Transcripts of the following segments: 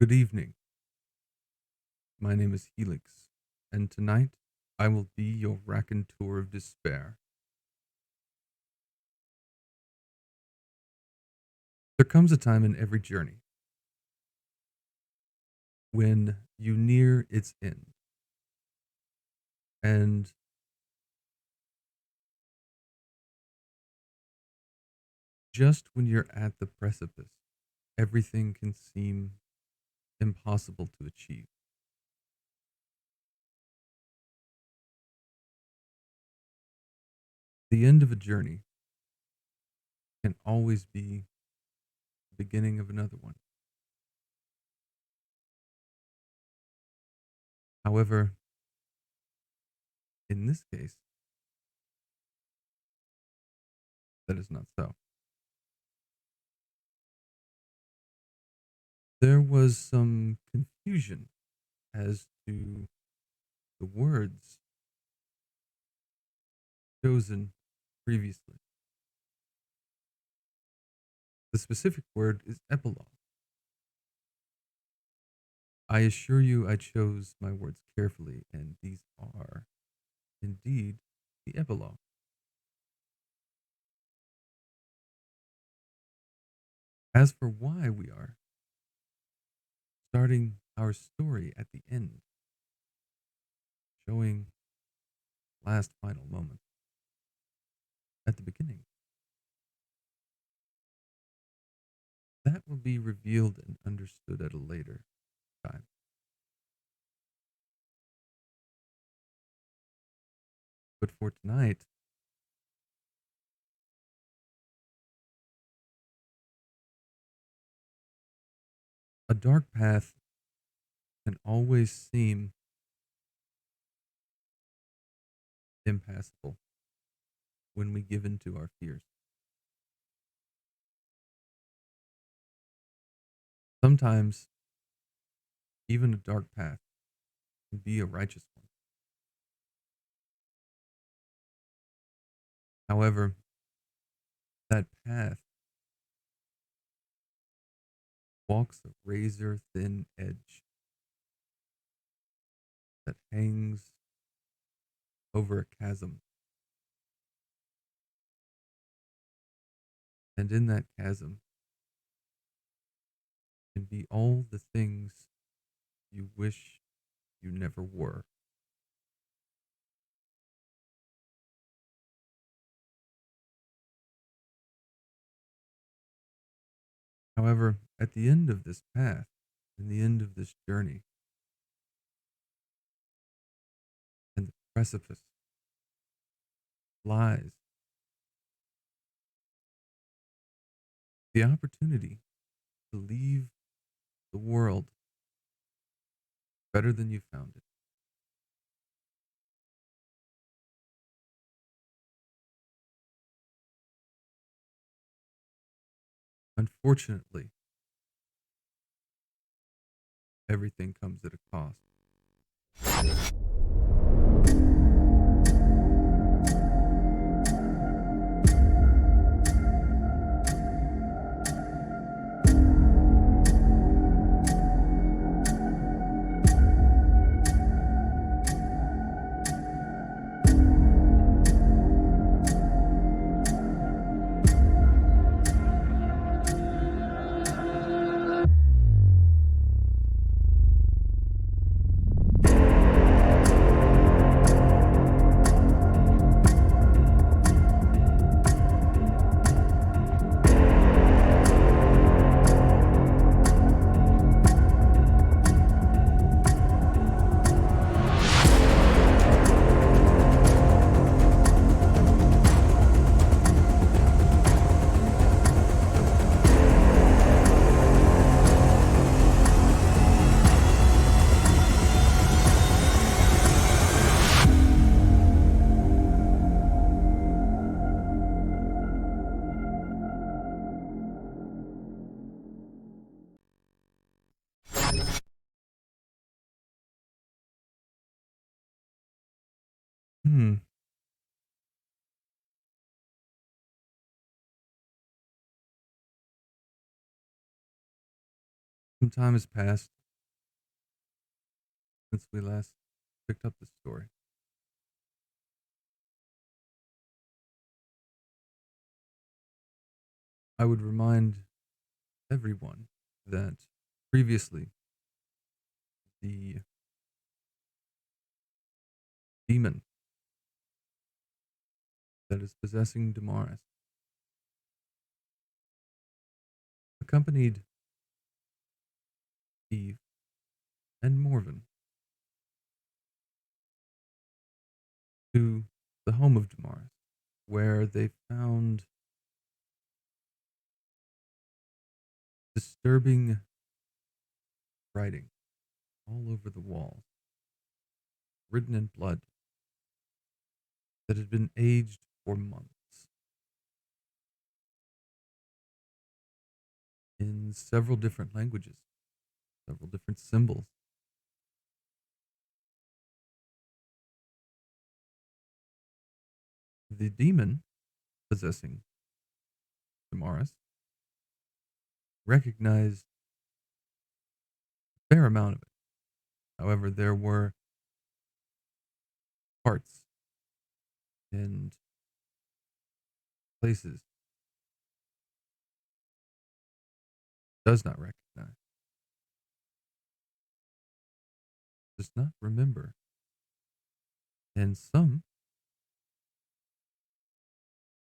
Good evening. My name is Helix, and tonight I will be your raconteur of despair. There comes a time in every journey when you near its end, and just when you're at the precipice, everything can seem impossible to achieve. The end of a journey can always be the beginning of another one. However, in this case, that is not so. There was some confusion as to the words chosen previously. The specific word is epilogue. I assure you I chose my words carefully, and these are indeed the epilogue. As for why we are starting our story at the end, showing last final moment at the beginning, that will be revealed and understood at a later time. But for tonight, a dark path can always seem impassable when we give in to our fears. Sometimes, even a dark path can be a righteous one. However, that path walks a razor thin edge that hangs over a chasm. And in that chasm can be all the things you wish you never were. However, at the end of this path, in the end of this journey, and the precipice lies the opportunity to leave the world better than you found it. Unfortunately, everything comes at a cost. Hmm. Some time has passed, since we last picked up this story. I would remind everyone that previously the demon that is possessing Damaris accompanied Eve and Morven to the home of Damaris, where they found disturbing writing all over the walls, written in blood that had been aged for months in several different languages, several different symbols. The demon possessing Damaris recognized a fair amount of it. However, there were parts and places does not recognize, does not remember, and some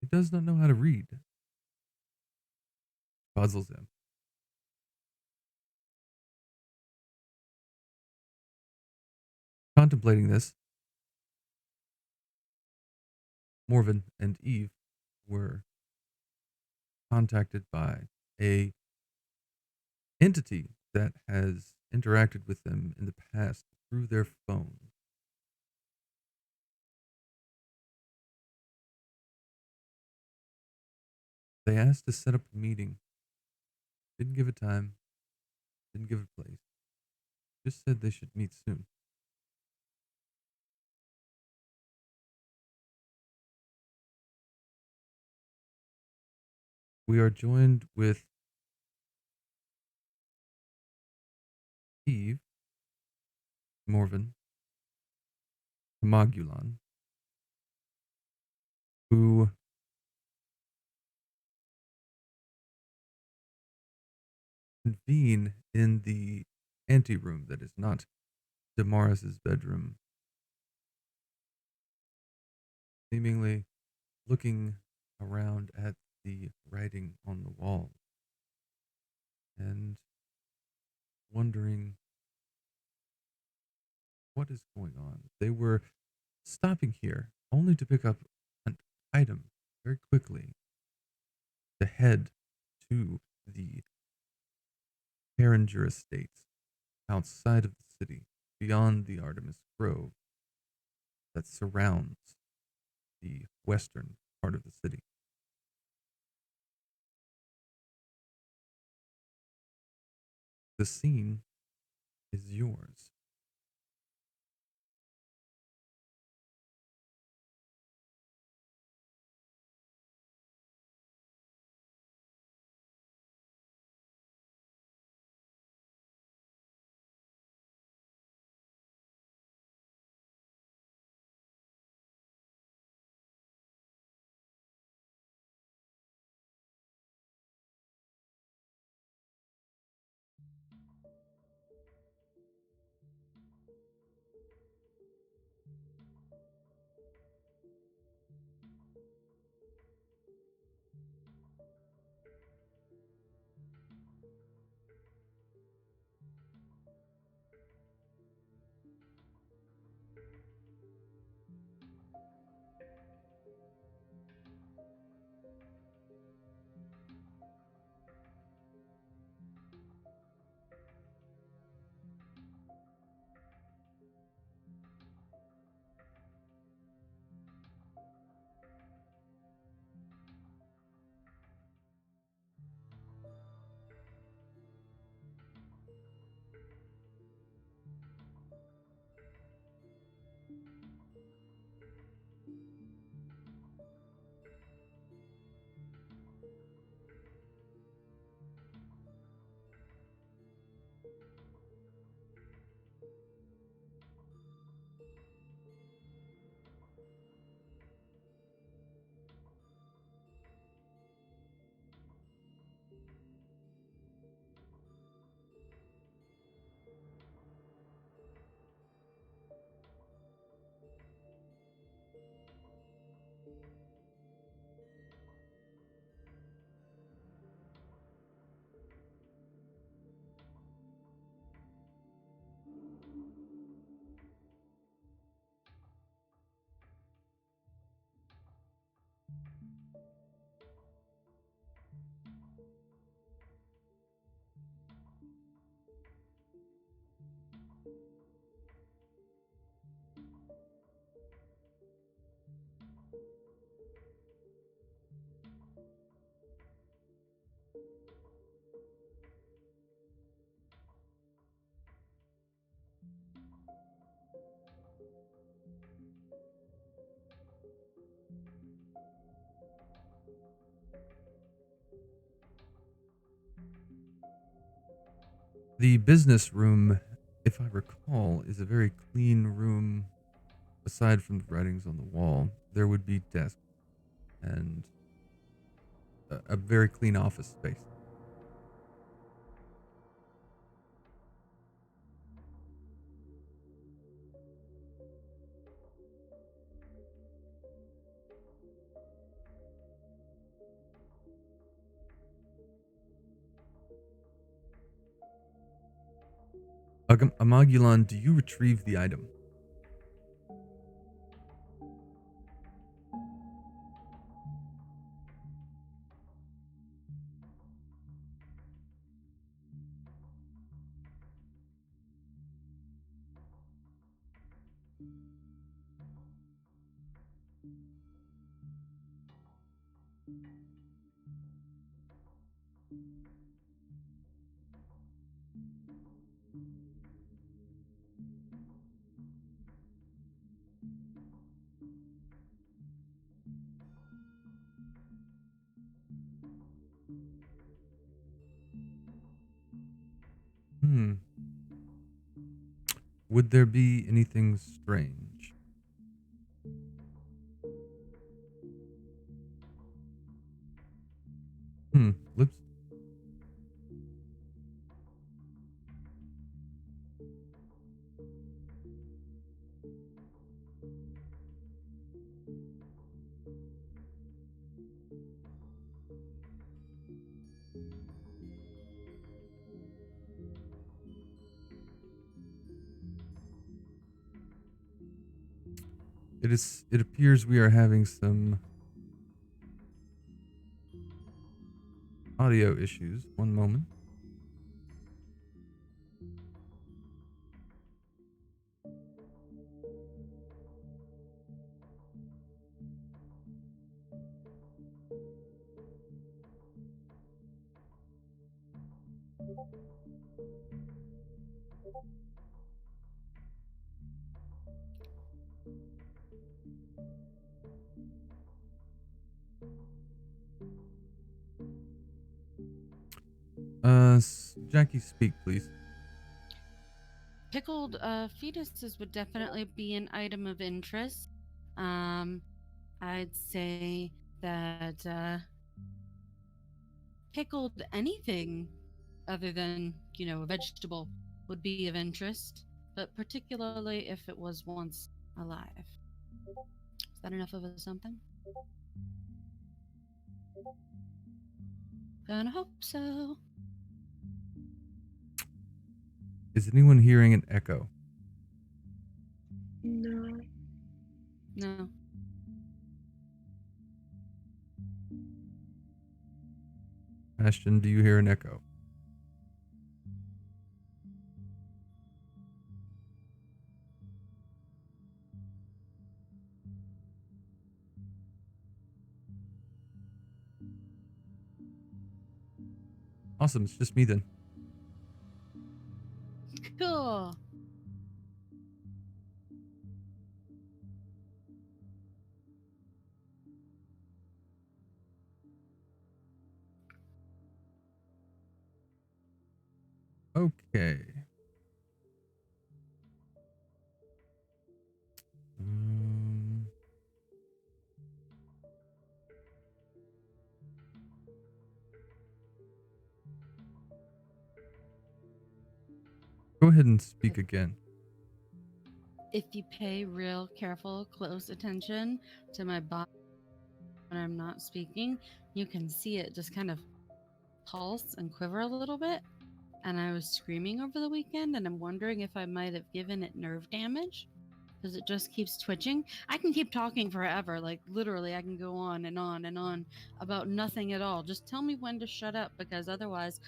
he does not know how to read. Puzzles him. Contemplating this, Morven and Eve were contacted by a entity that has interacted with them in the past through their phone. They asked to set up a meeting. Didn't give a time, didn't give a place. Just said they should meet soon. We are joined with Eve, Morven, Magulan, who convene in the anteroom that is not Damaris's bedroom, seemingly looking around at the writing on the wall and wondering what is going on. They were stopping here only to pick up an item very quickly to head to the Herringer Estates outside of the city, beyond the Artemis Grove that surrounds the western part of the city. The scene is yours. The business room, if I recall, is a very clean room. Aside from the writings on the wall, there would be desks and a very clean office space. Amagulon, do you retrieve the item? Hmm. Would there be anything strange? Let's. It appears we are having some audio issues. One moment. Jackie, speak, please. Pickled fetuses would definitely be an item of interest. I'd say that pickled anything other than, a vegetable would be of interest, but particularly if it was once alive. Is that enough of a something? Gonna hope so. Is anyone hearing an echo? No. No. Ashton, do you hear an echo? Awesome, it's just me then. Cool. Okay. Um, Go ahead and speak again. If you pay real careful, close attention to my body, when I'm not speaking, you can see it just kind of pulse and quiver a little bit. And I was screaming over the weekend, and I'm wondering if I might have given it nerve damage because it just keeps twitching. I can keep talking forever. Like, literally, I can go on and on and on about nothing at all. Just tell me when to shut up because otherwise,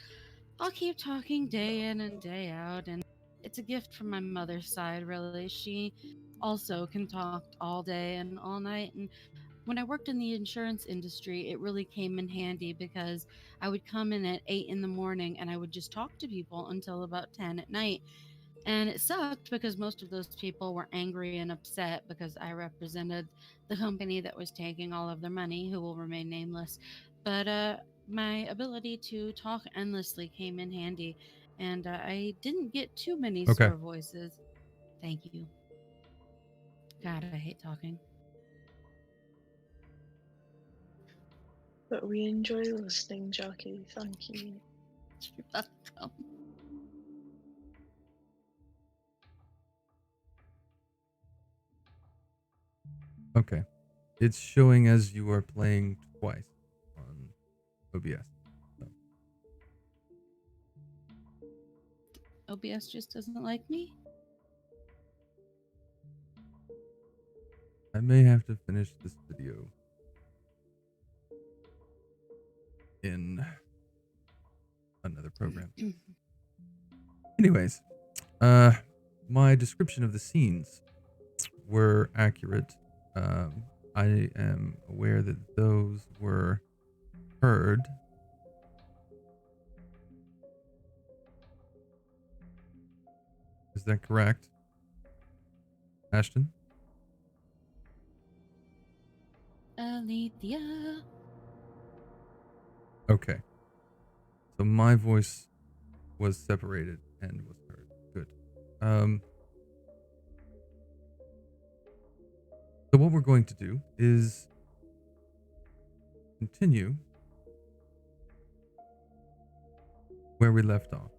I'll keep talking day in and day out. And it's a gift from my mother's side, really. She also can talk all day and all night. And when I worked in the insurance industry, it really came in handy because I would come in at 8 in the morning and I would just talk to people until about 10 at night. And it sucked because most of those people were angry and upset because I represented the company that was taking all of their money, who will remain nameless. But my ability to talk endlessly came in handy, and I didn't get too many Okay. sore voices. Thank you. God, I hate talking. But we enjoy listening, Jackie. Thank you. You're welcome. Okay. It's showing as you are playing twice on OBS. So OBS just doesn't like me. I may have to finish this video in another program. Anyways, my description of the scenes were accurate. I am aware that those were heard. Is that correct, Ashton? Alethea. Okay. So my voice was separated and was heard. Good. So what we're going to do is continue where we left off.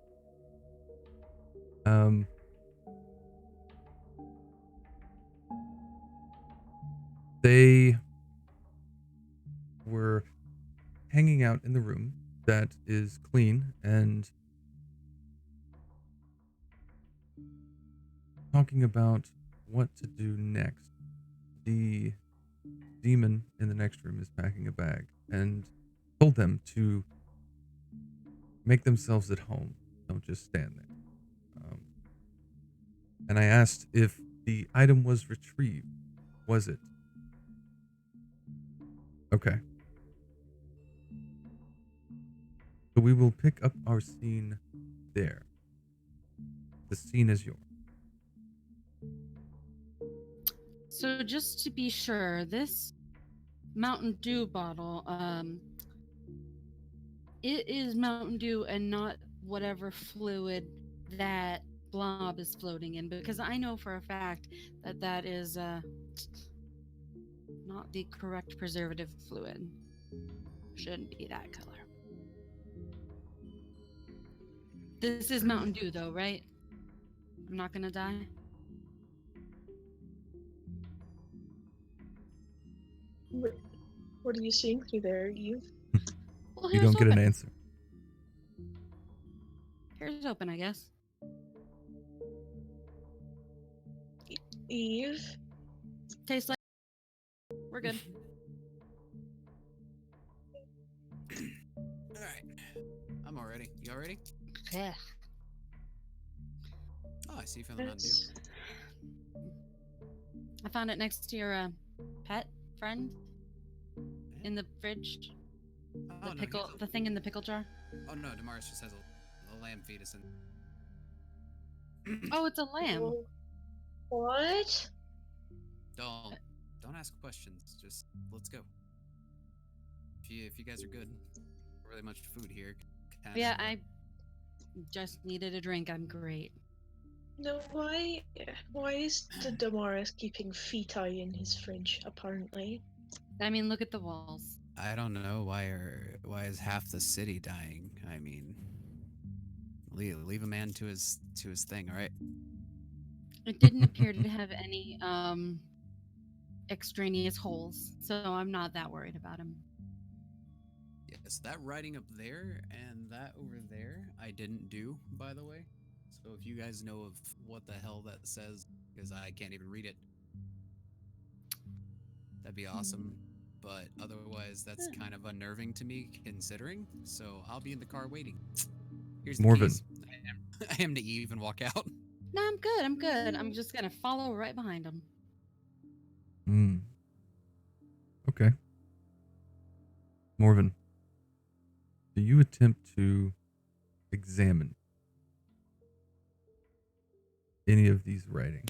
They were hanging out in the room that is clean and talking about what to do next. The demon in the next room is packing a bag and told them to make themselves at home. Don't just stand there. And I asked if the item was retrieved. Was it? Okay. So we will pick up our scene there. The scene is yours. So just to be sure, this Mountain Dew bottle, it is Mountain Dew and not whatever fluid that blob is floating in, because I know for a fact that that is not the correct preservative fluid. Shouldn't be that color. This is Mountain Dew though, right? I'm not gonna die. What are you seeing through there, Eve? Well, You here's don't get an open. answer. Here's open, I guess. Eve? Tastes like. We're good. All right, I'm all ready. You all ready? Yeah. Oh, I see you found the Mountain Dew. Yes. I found it next to your pet friend in the fridge. Oh, The no, pickle, the thing in the pickle jar. Oh no, Damaris just has a lamb fetus in. Oh, it's a lamb. Oh, what? Don't ask questions. Just let's go. If you guys are good, really much food here. Yeah, I just needed a drink. I'm great. No, why is the Damaris keeping feti in his fridge, apparently? I mean, look at the walls. I don't know why is half the city dying. I mean, leave a man to his thing. All right. It didn't appear to have any extraneous holes, so I'm not that worried about him. Yes, that writing up there and that over there, I didn't do, by the way. So if you guys know of what the hell that says, because I can't even read it, that'd be awesome. But otherwise, that's kind of unnerving to me considering. So I'll be in the car waiting. Here's the Morven. keys. I am naive and walk out. No, I'm good. I'm good. I'm just gonna follow right behind him. Hmm. Okay. Morven, do you attempt to examine any of these writings?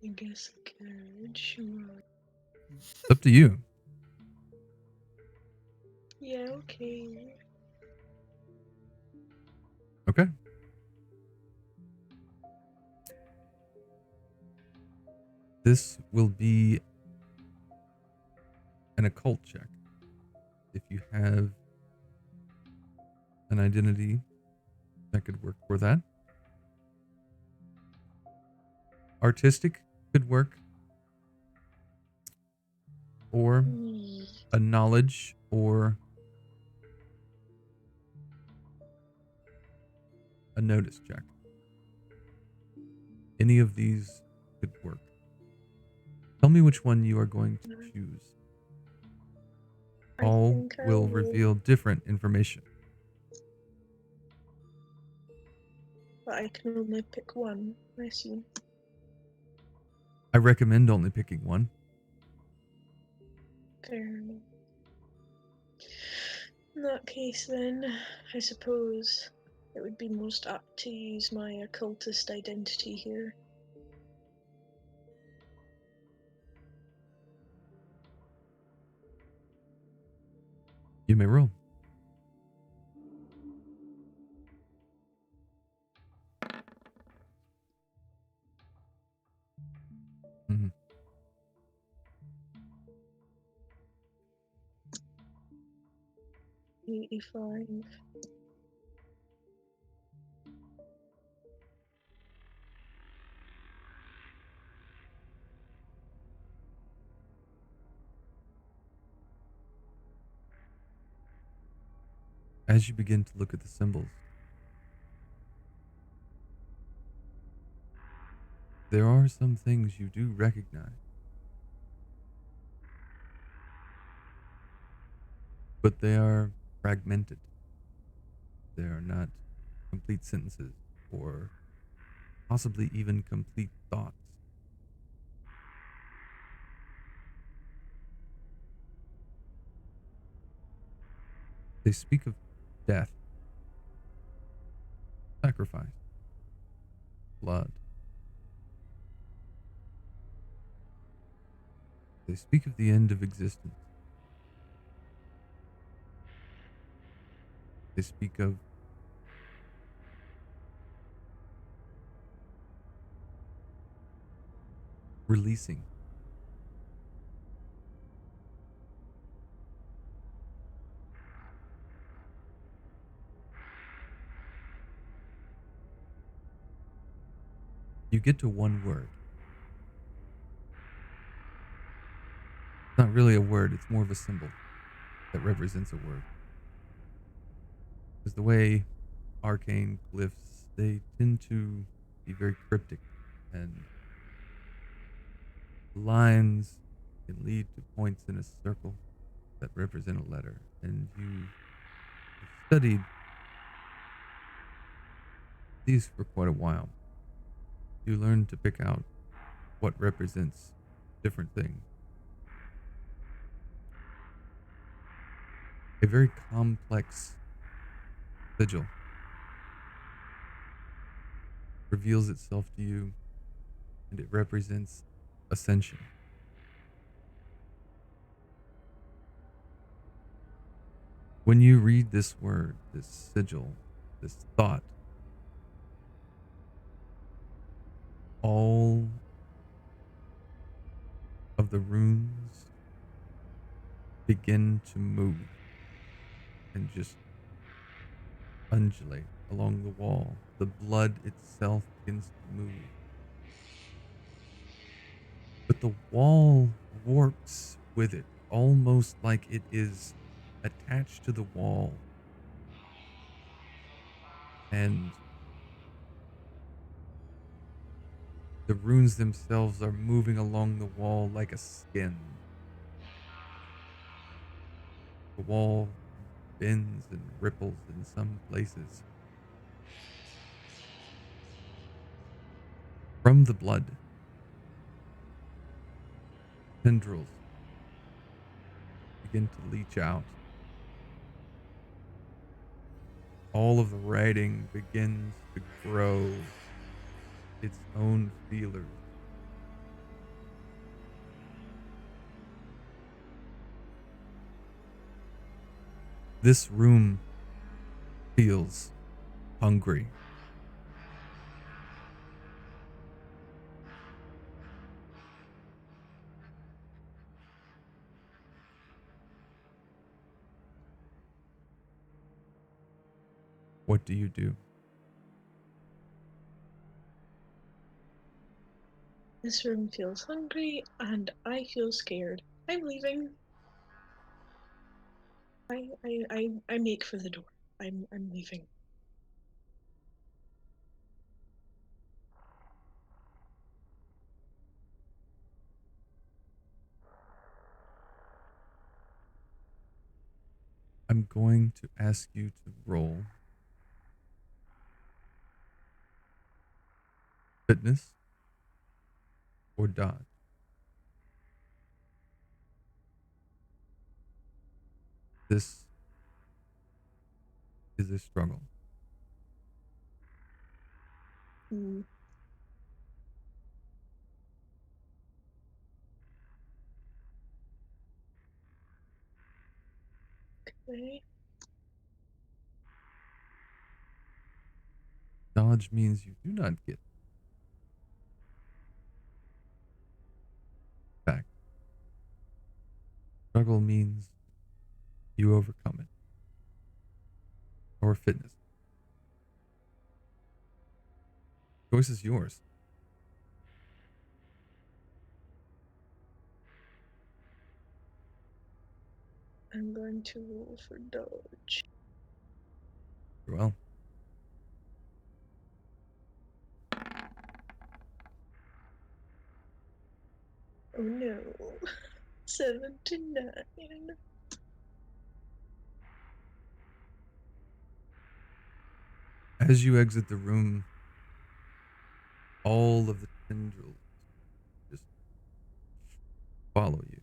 I guess I could, sure. It's up to you. Yeah, okay. Okay. This will be an occult check. If you have an identity that could work for that. Artistic could work. Or a knowledge or a notice check. Any of these could work. Tell me which one you are going to choose. I All think I will reveal different information. But I can only pick one, I assume. I recommend only picking one. Fair enough. In that case, then, I suppose it would be most apt to use my occultist identity here. You may roll. Mm-hmm. 85. As you begin to look at the symbols, there are some things you do recognize. But they are fragmented. They are not complete sentences or possibly even complete thoughts. They speak of death, sacrifice, blood. They speak of the end of existence. They speak of releasing. You get to one word. It's not really a word, it's more of a symbol that represents a word. Because the way arcane glyphs, they tend to be very cryptic, and lines can lead to points in a circle that represent a letter. And you studied these for quite a while. You learn to pick out what represents different things. A very complex sigil reveals itself to you, and it represents ascension. When you read this word, this sigil, this thought, all of the runes begin to move and just undulate along the wall. The blood itself begins to move. the wall warps with it, almost like it is attached to the wall. And the runes themselves are moving along the wall like a skin. The wall bends and ripples in some places. From the blood, tendrils begin to leach out. All of the writing begins to grow its own feelers. This room feels hungry. What do you do? This room feels hungry, and I feel scared. I'm leaving. I make for the door. I'm leaving. I'm going to ask you to roll fitness or dodge. This is a struggle. Hmm. Okay. Dodge means you do not get back. Struggle means you overcome it. Or fitness. Choice is yours. I'm going to roll for dodge. Well, Oh no. 7 to 9. as you exit the room, all of the tendrils just follow you.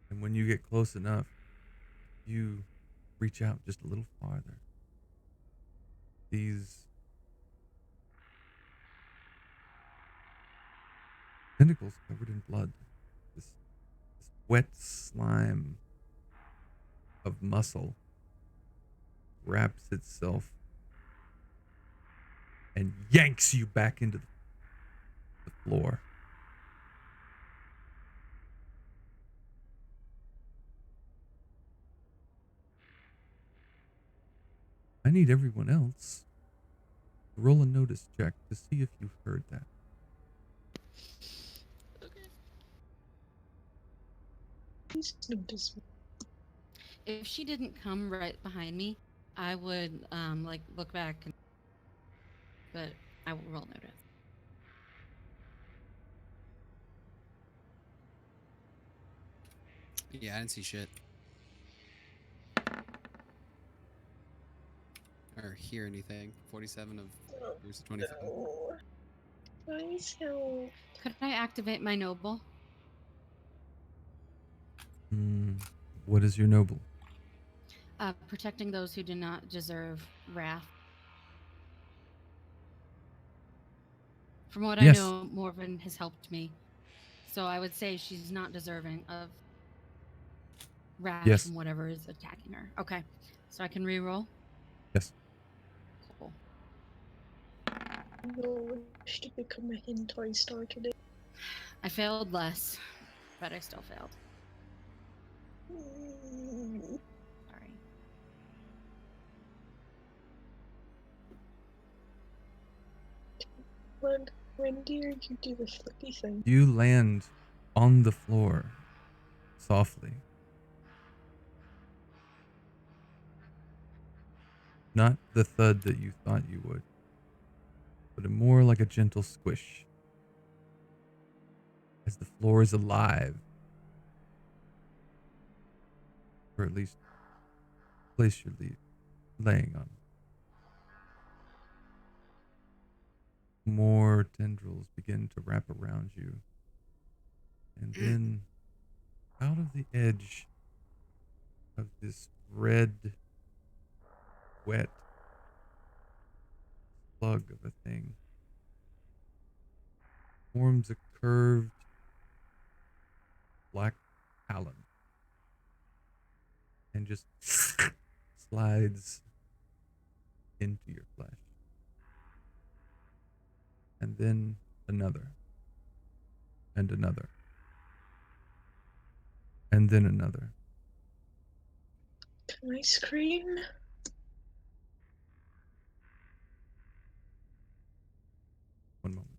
And when you get close enough, you reach out just a little farther. These tentacles covered in blood, this wet slime of muscle wraps itself and yanks you back into the floor. I need everyone else to roll a notice check to see if you heard that. Please notice me. If she didn't come right behind me, I would like look back, but I will roll notice. Yeah, I didn't see shit. Or hear anything. 47 of Oh, versus 25. no. Please help. Could I activate my noble? What is your noble? Protecting those who do not deserve wrath. From what I Yes. know, Morven has helped me. So I would say she's not deserving of wrath Yes. from whatever is attacking her. Okay. So I can reroll? Yes. Cool. No wish to become a hentai star today. I failed less, but I still failed. Mm. Sorry. Blood When do you do the flippy thing? You land on the floor softly. Not the thud that you thought you would, but more like a gentle squish. As the floor is alive. Or at least the place you're laying on. More tendrils begin to wrap around you. And then out of the edge of this red, wet slug of a thing forms a curved black talon and just slides into your flesh. And then another. And another. And then another. Can I scream? One moment.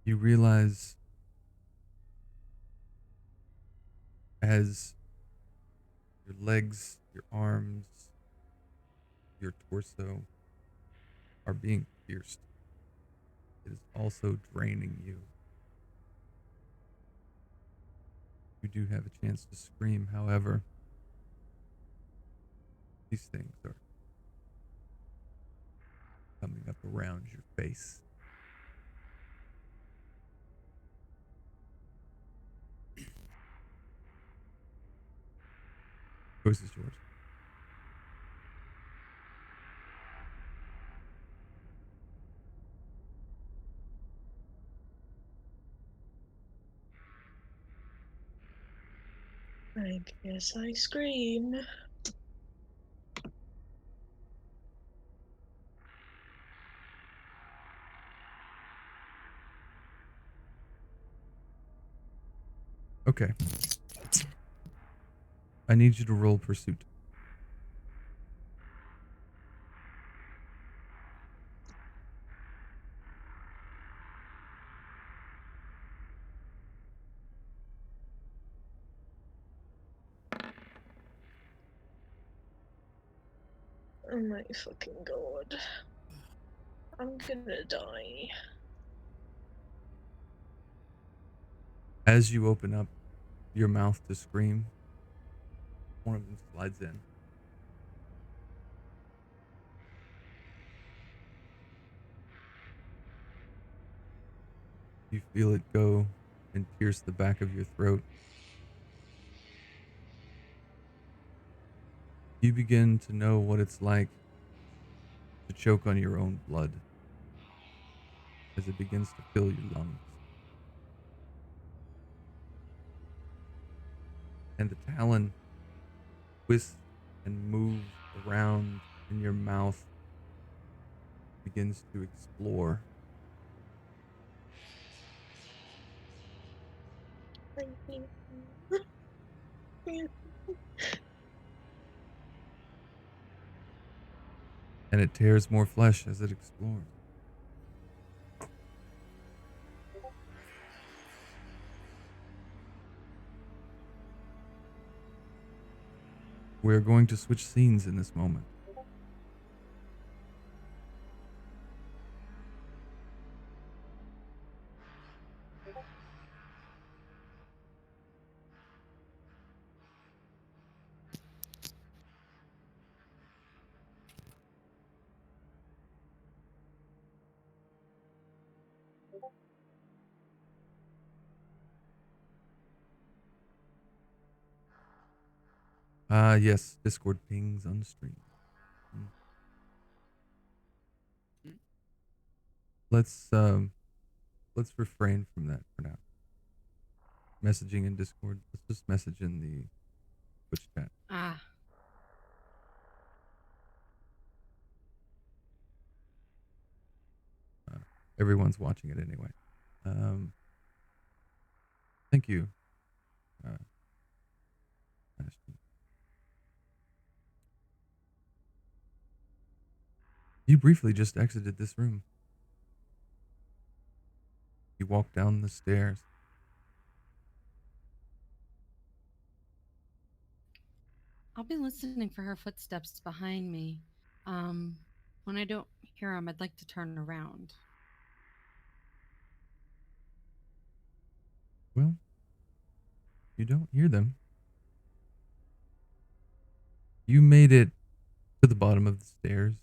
You realize as your legs, your arms, your torso are being pierced, it is also draining you. You do have a chance to scream, however, these things are coming up around your face. Choice is yours. I guess I scream. Okay. I need you to roll pursuit. Oh my fucking god. I'm gonna die. As you open up your mouth to scream, one of them slides in. You feel it go and pierce the back of your throat. You begin to know what it's like to choke on your own blood as it begins to fill your lungs. And the talon twists and moves around in your mouth, begins to explore. Thank you. And it tears more flesh as it explores. We're going to switch scenes in this moment. Yes, Discord pings on stream. Let's refrain from that for now. Messaging in Discord. Let's just message in the Twitch chat. Everyone's watching it anyway. Thank you. You briefly just exited this room. You walked down the stairs. I'll be listening for her footsteps behind me. When I don't hear them, I'd like to turn around. Well, you don't hear them. You made it to the bottom of the stairs.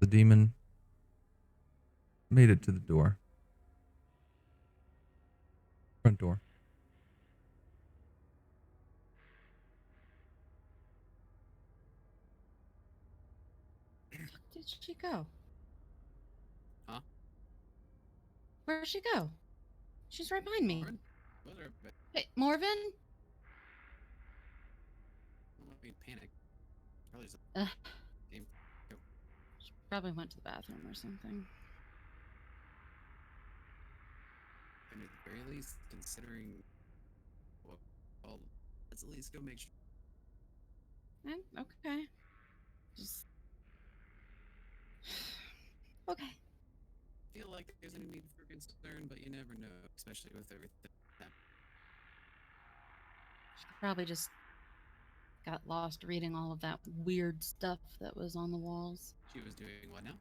The demon made it to the door. Front door. Did she go? Huh? Where'd she go? She's right behind me. Lauren? Was there a Hey, Morven? panic? Probably just Ugh. game. She probably went to the bathroom or something. I mean, at the very least, considering well, let's at least go make sure. Okay. Just okay. Feel like there's any need for concern, but you never know, especially with everything. She probably just got lost reading all of that weird stuff that was on the walls. She was doing what now?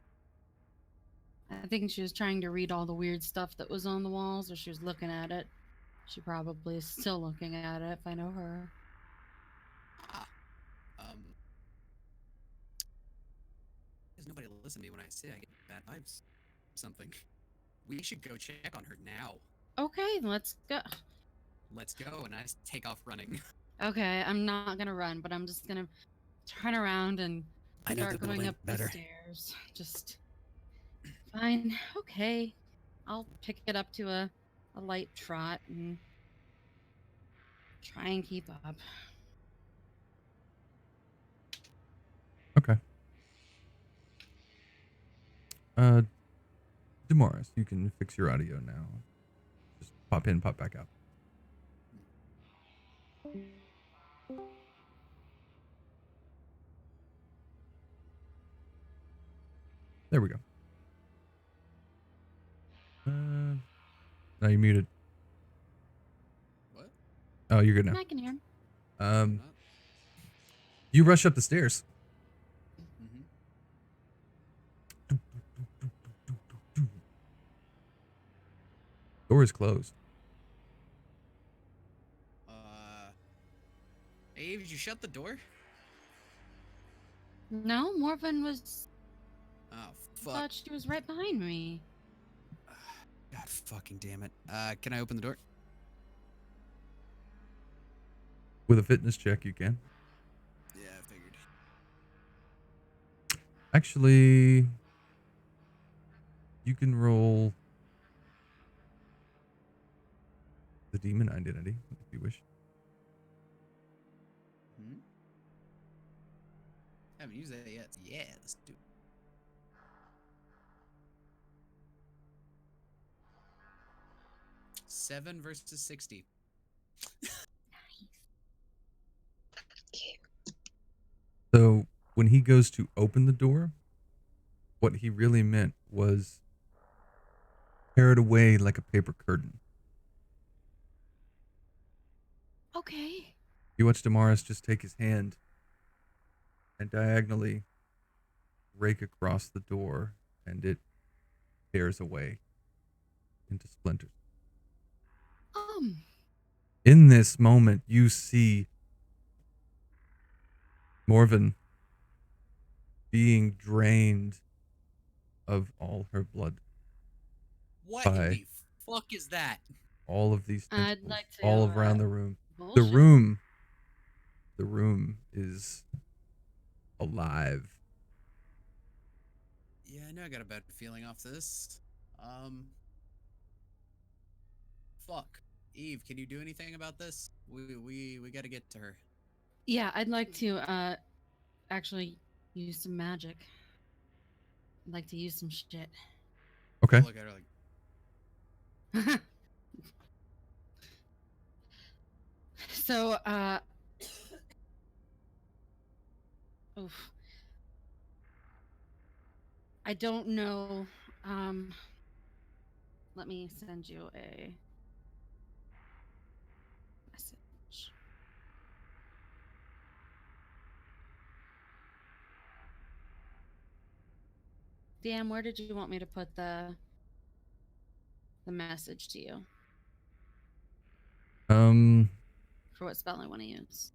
I think she was trying to read all the weird stuff that was on the walls, or she was looking at it. She probably is still looking at it if I know her. There's nobody to listen to me when I say I get bad vibes. Something. We should go check on her now. Okay, let's go. Let's go, and I just take off running. Okay, I'm not gonna run, but I'm just gonna turn around and I know start the going building up better. the stairs. Just fine. Okay, I'll pick it up to a light trot and try and keep up. Okay. Damaris, you can fix your audio now. Just pop in, pop back out. There we go. Now you're muted. What? Oh, you're good now. I can hear him. Um, you rush up the stairs. Door is closed. Ave, did you shut the door? No, Morven was. Oh, I fuck. thought she was right behind me. God fucking damn it. Can I open the door? With a fitness check, you can. Yeah, I figured. Actually, you can roll the demon identity if you wish. Haven't used that yet. Yeah, let's do it. Seven versus 60. So when he goes to open the door, what he really meant was tear it away like a paper curtain. Okay. You watch Damaris just take his hand and diagonally rake across the door, and it tears away into splinters. In this moment, you see Morven being drained of all her blood. What by in the fuck is that? all of these I'd tentacles like to, all around the room. bullshit. The room is alive. Yeah, I know I got a bad feeling off this. Fuck. Eve, can you do anything about this? We gotta get to her. Yeah, I'd like to actually use some magic. I'd like to use some shit. Okay. I look at her like, So oof. I don't know. Let me send you a message. DM, where did you want me to put the message to you? For what spell I want to use.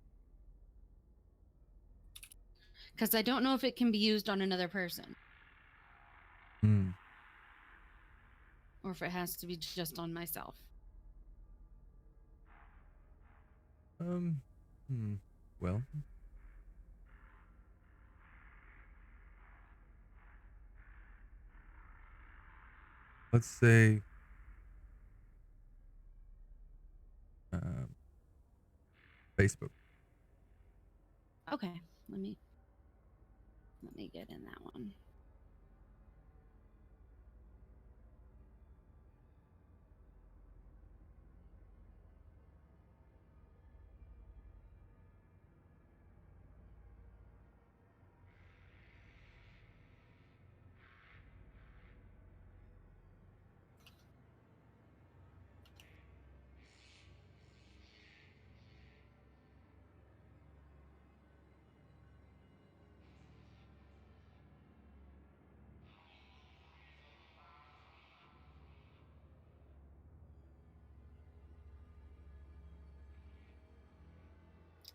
Because I don't know if it can be used on another person. Or if it has to be just on myself. Well. Let's say Facebook. Okay, let me get in that one.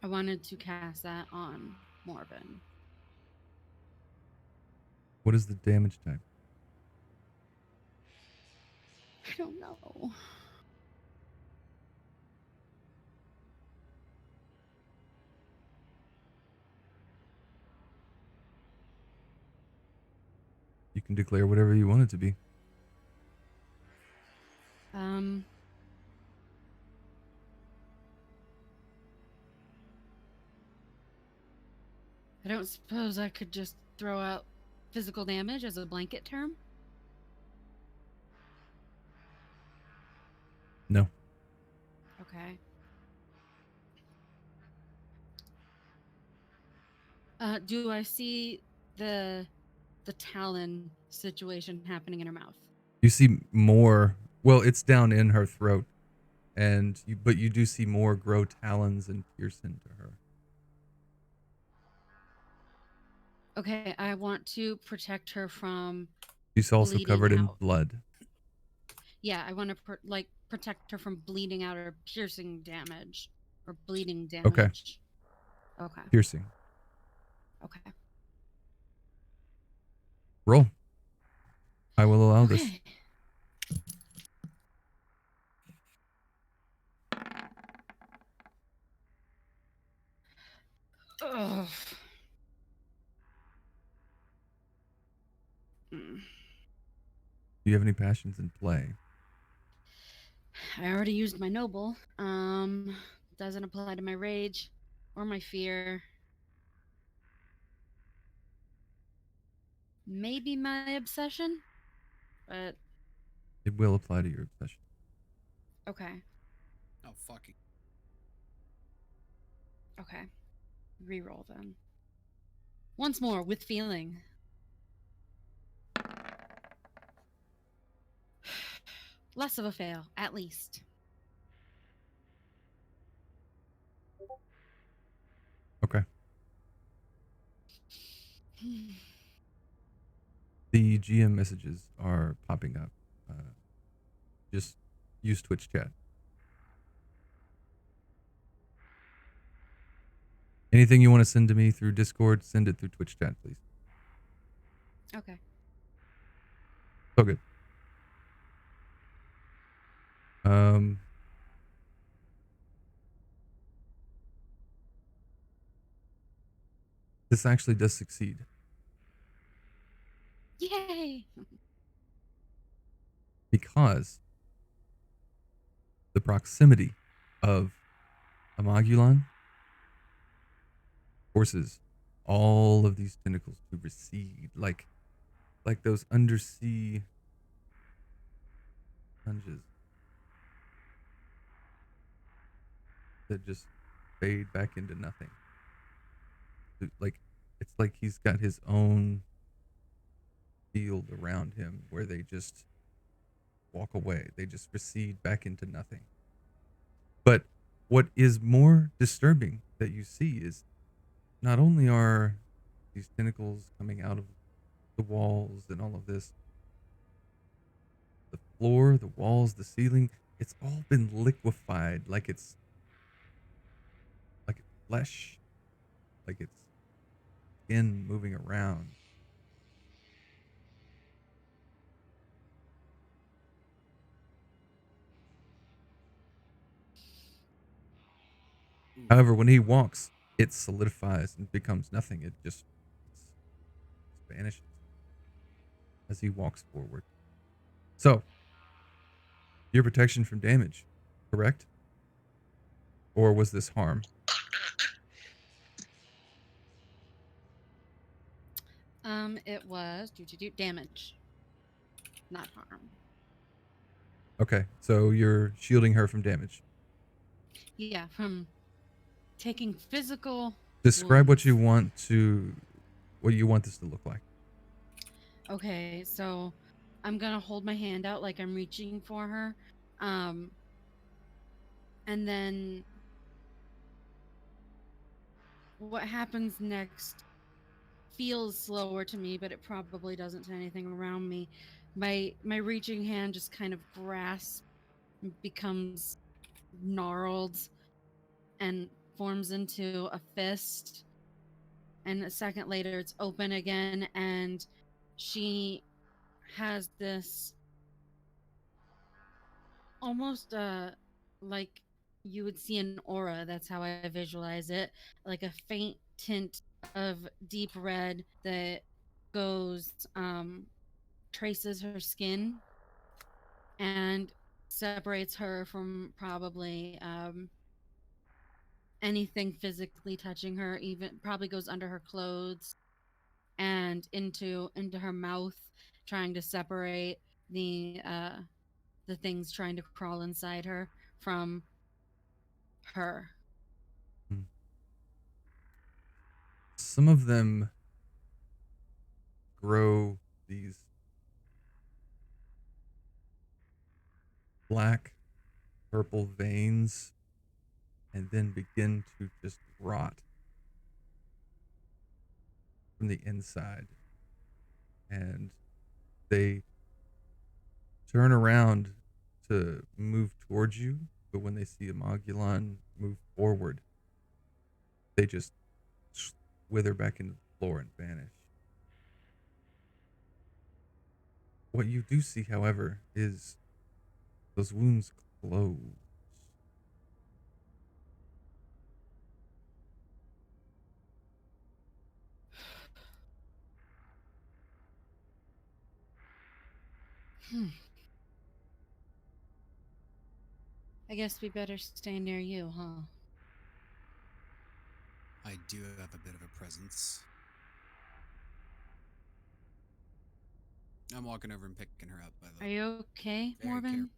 I wanted to cast that on Morven. What is the damage type? I don't know. You can declare whatever you want it to be. I don't suppose I could just throw out physical damage as a blanket term? No. Okay. Do I see the talon situation happening in her mouth? You see more. Well, it's down in her throat, but you do see more grow talons and pierce into her. Okay, I want to protect her from. She's also covered in out. blood. Yeah, I want to protect her from bleeding out or piercing damage or bleeding damage. Okay. Piercing. Okay. Roll. I will allow this. Ugh. Do you have any passions in play? I already used my noble. Doesn't apply to my rage or my fear. Maybe my obsession, but It will apply to your obsession. okay. Oh, fucking. Okay. Reroll then. Once more with feeling. Less of a fail, at least. Okay. The GM messages are popping up. Just use Twitch chat. Anything you want to send to me through Discord, send it through Twitch chat, please. Okay. So good. This actually does succeed. Yay! Because the proximity of Amagulon forces all of these tentacles to recede, like those undersea sponges that just fade back into nothing. Like it's like he's got his own field around him where they just walk away. They just recede back into nothing. But what is more disturbing that you see is not only are these tentacles coming out of the walls and all of this, the floor, the walls, the ceiling, it's all been liquefied like it's flesh, like it's skin moving around. Oof. However, when he walks, it solidifies and becomes nothing. It just vanishes as he walks forward. So, your protection from damage, correct? Or was this harm? It was do damage, not harm. Okay, so you're shielding her from damage. Yeah, from taking physical Describe what you wounds. what you want this to look like. Okay, so I'm gonna hold my hand out like I'm reaching for her. And then what happens next feels slower to me, but it probably doesn't to anything around me. My reaching hand just kind of grasps, becomes gnarled, and forms into a fist. And a second later, it's open again, and she has this almost like you would see an aura. That's how I visualize it, like a faint tint of deep red that goes traces her skin and separates her from probably anything physically touching her, even probably goes under her clothes and into her mouth, trying to separate the things trying to crawl inside her from her. Hmm. Some of them grow these black, purple veins and then begin to just rot from the inside. And they turn around to move towards you, but when they see a Mogulon move forward, they just wither back into the floor and vanish. What you do see, however, is those wounds close. Hmm. I guess we better stay near you, huh? I do have a bit of a presence. I'm walking over and picking her up, by the Are way. you okay, Very Morven?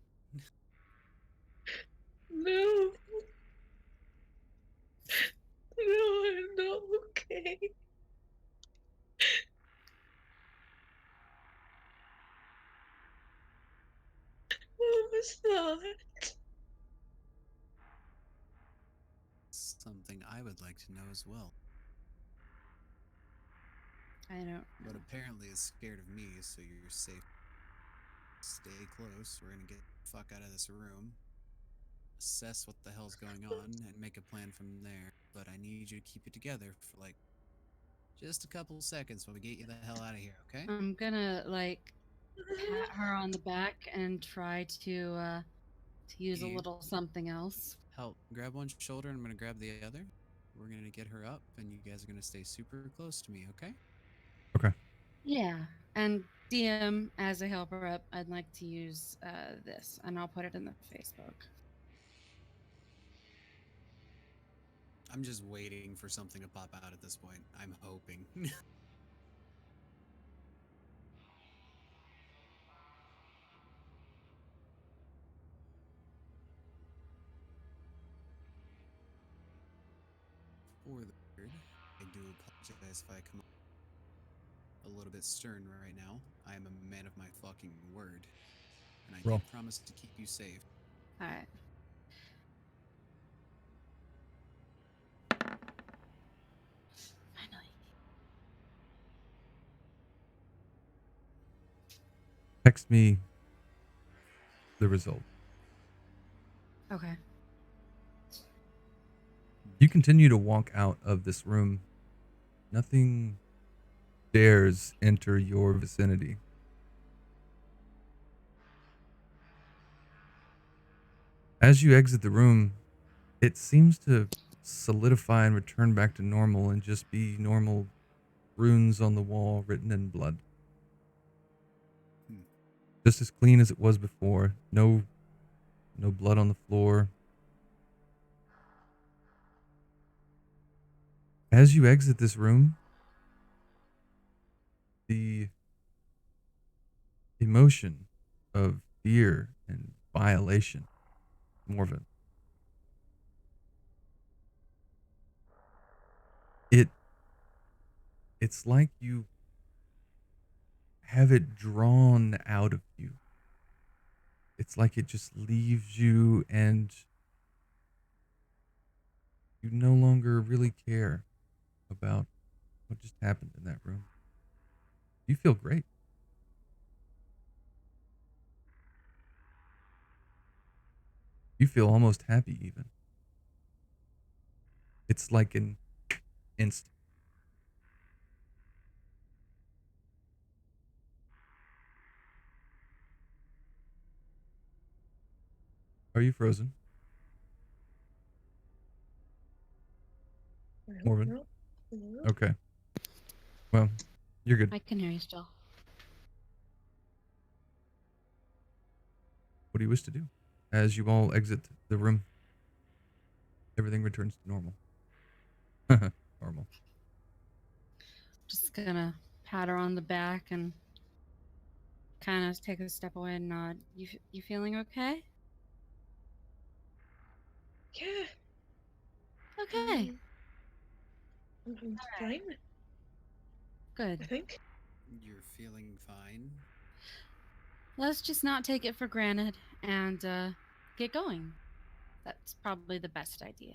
No. No, I'm not okay. What was that? Something I would like to know as well. I don't know. But apparently is scared of me, so you're safe. Stay close. We're gonna get the fuck out of this room, assess what the hell's going on, and make a plan from there. But I need you to keep it together for like just a couple seconds while we get you the hell out of here, okay? I'm gonna like pat her on the back and try to use a You little something else. help grab one shoulder and I'm gonna grab the other. We're gonna get her up and you guys are gonna stay super close to me, okay? Okay. Yeah. And DM, as I help her up, I'd like to use this, and I'll put it in the Facebook. I'm just waiting for something to pop out at this point. I'm hoping. For the record, I do apologize if I come a little bit stern right now. I am a man of my fucking word. And I Roll. did promise to keep you safe. All right. Finally. Text me the result. Okay. You continue to walk out of this room. Nothing dares enter your vicinity. As you exit the room, it seems to solidify and return back to normal and just be normal runes on the wall written in blood. Hmm. Just as clean as it was before. No blood on the floor. As you exit this room, the emotion of fear and violation, Morven, it's like you have it drawn out of you. It's like it just leaves you and you no longer really care about what just happened in that room. You feel great. You feel almost happy even. It's like an instant. Are you frozen, I hope Morven? not. No. Okay. Well, you're good. I can hear you still. What do you wish to do? As you all exit the room, everything returns to normal. Normal. Just gonna pat her on the back and kind of take a step away and nod. You feeling okay? Yeah. Okay. I'm fine, I Good. think. You're feeling fine? Let's just not take it for granted and get going. That's probably the best idea,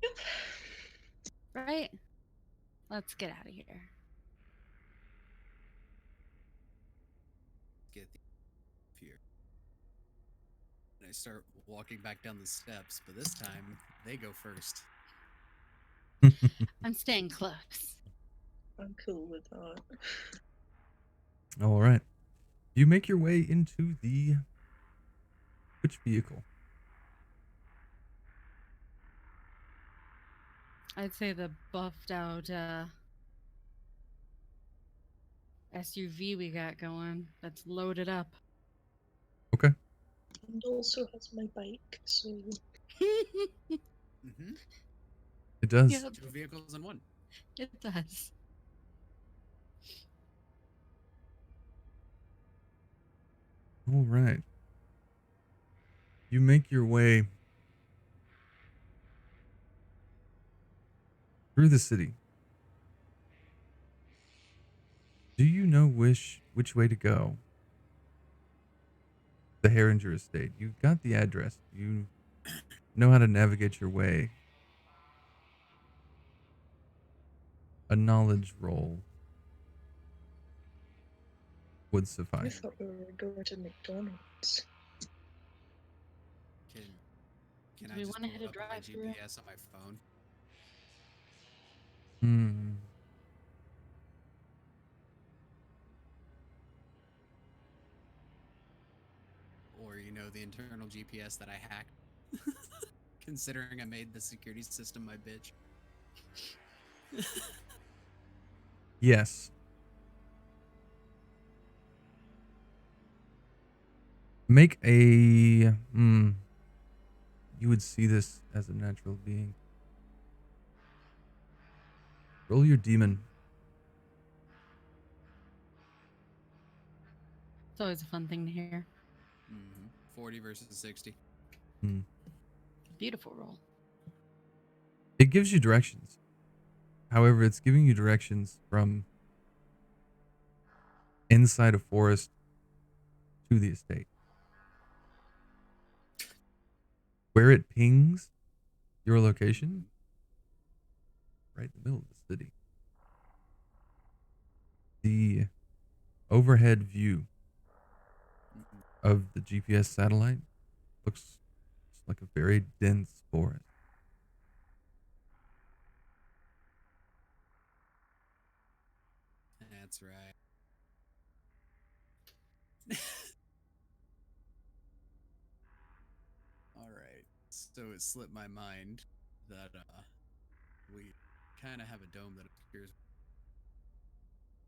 Yep. right? Let's get out of here. Get the here. And I start walking back down the steps, but this time they go first. I'm staying close. I'm cool with that. All right. You make your way into the which vehicle? I'd say the buffed out SUV we got going that's loaded up. Okay. And also has my bike, so Mm-hmm. It does. Yep, 2 vehicles in one. it does. All right. You make your way through the city. Do you know which way to go? The Herringer estate. You got the address. You know how to navigate your way. A knowledge roll would I suffice. thought we were going to McDonald's. Can Do I we just want to pull hit it a up on my drive-through? GPS on my phone? Hmm. Or, the internal GPS that I hacked? Considering I made the security system my bitch. Yes. Make a. You would see this as a natural being. Roll your demon. It's always a fun thing to hear. Mm-hmm. 40 versus 60. Hmm. Beautiful roll. It gives you directions. However, it's giving you directions from inside a forest to the estate. Where it pings your location, right in the middle of the city. The overhead view Mhm. of the GPS satellite looks just like a very dense forest. That's right. All right. So it slipped my mind that we kind of have a dome that obscures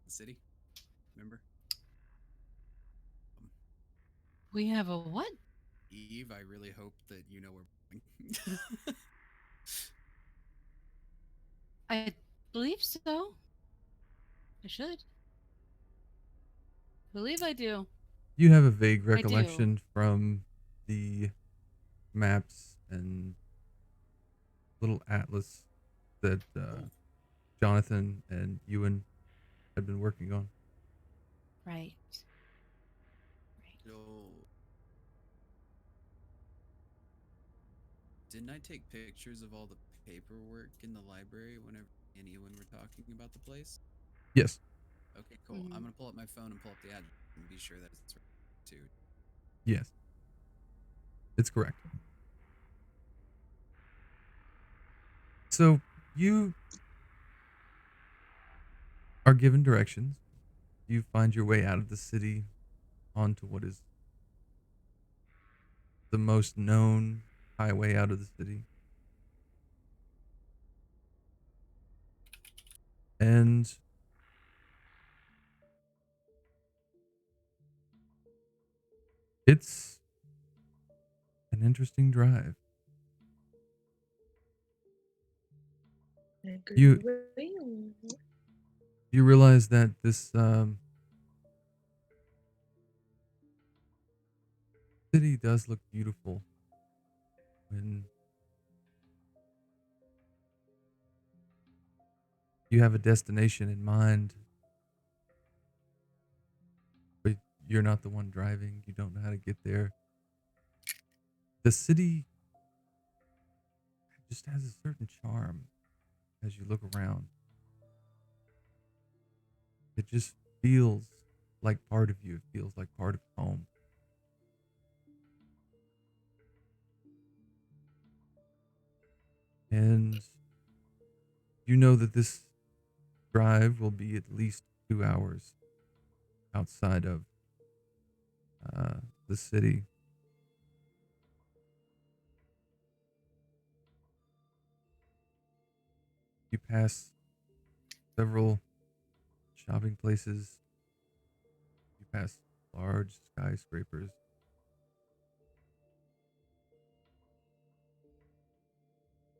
the city. Remember? Um, We have a what? Eve, I really hope that you know where we're going. I believe so. I should. Believe I do. You have a vague I do. recollection from the maps and little atlas that Cool. Jonathan and Ewan had been working on. Right. So, didn't I take pictures of all the paperwork in the library whenever me and Ewan were talking about the place? Yes, Okay, cool. Mhm. I'm gonna pull up my phone and pull up the address and be sure that it's right too. yes, it's correct. So you are given directions. You find your way out of the city onto what is the most known highway out of the city. And it's an interesting drive. You you realize that this city does look beautiful when you have a destination in mind, but you're not the one driving. You don't know how to get there. The city just has a certain charm as you look around. It just feels like part of you. It feels like part of home. And you know that this drive will be at least 2 hours outside of uh, the city. You pass several shopping places. You pass large skyscrapers.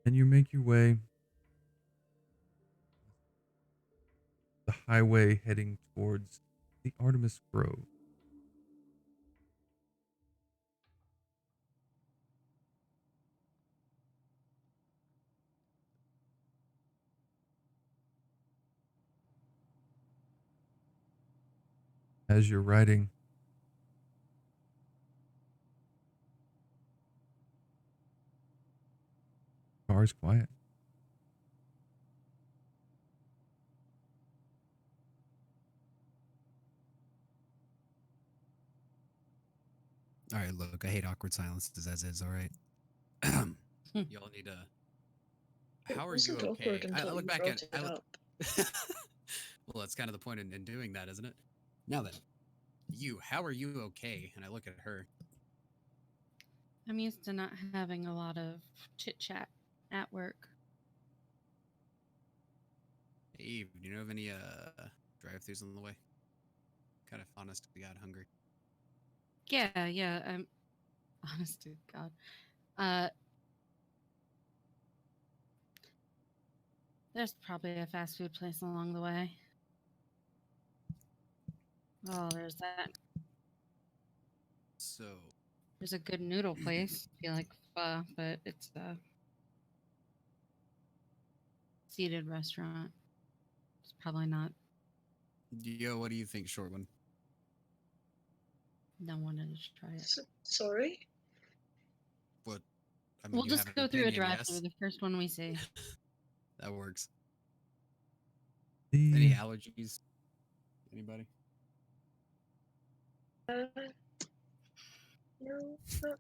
And you make your way the highway heading towards the Artemis Grove. As you're riding, the car is quiet. All right, look, I hate awkward silences as is. All right, y'all need to. It How are you wasn't awkward okay? I until look you back at. brought I it look. up. Well, that's kind of the point in doing that, isn't it? Now then, you. How are you okay? And I look at her. I'm used to not having a lot of chit chat at work. Hey, Eve, do you know of any drive-throughs on the way? Kind of honest to God hungry. Yeah, yeah. Honest to God. Uh, there's probably a fast food place along the way. Oh, there's that. So, There's a good noodle place. I feel like pho, but it's a seated restaurant. It's probably not. yo, what do you think, short one? No one wanted to try it. Sorry? What? I mean, We'll you have just an go through a opinion, drive-through, yes? the first one we see. That works. The Any allergies? Anybody? No,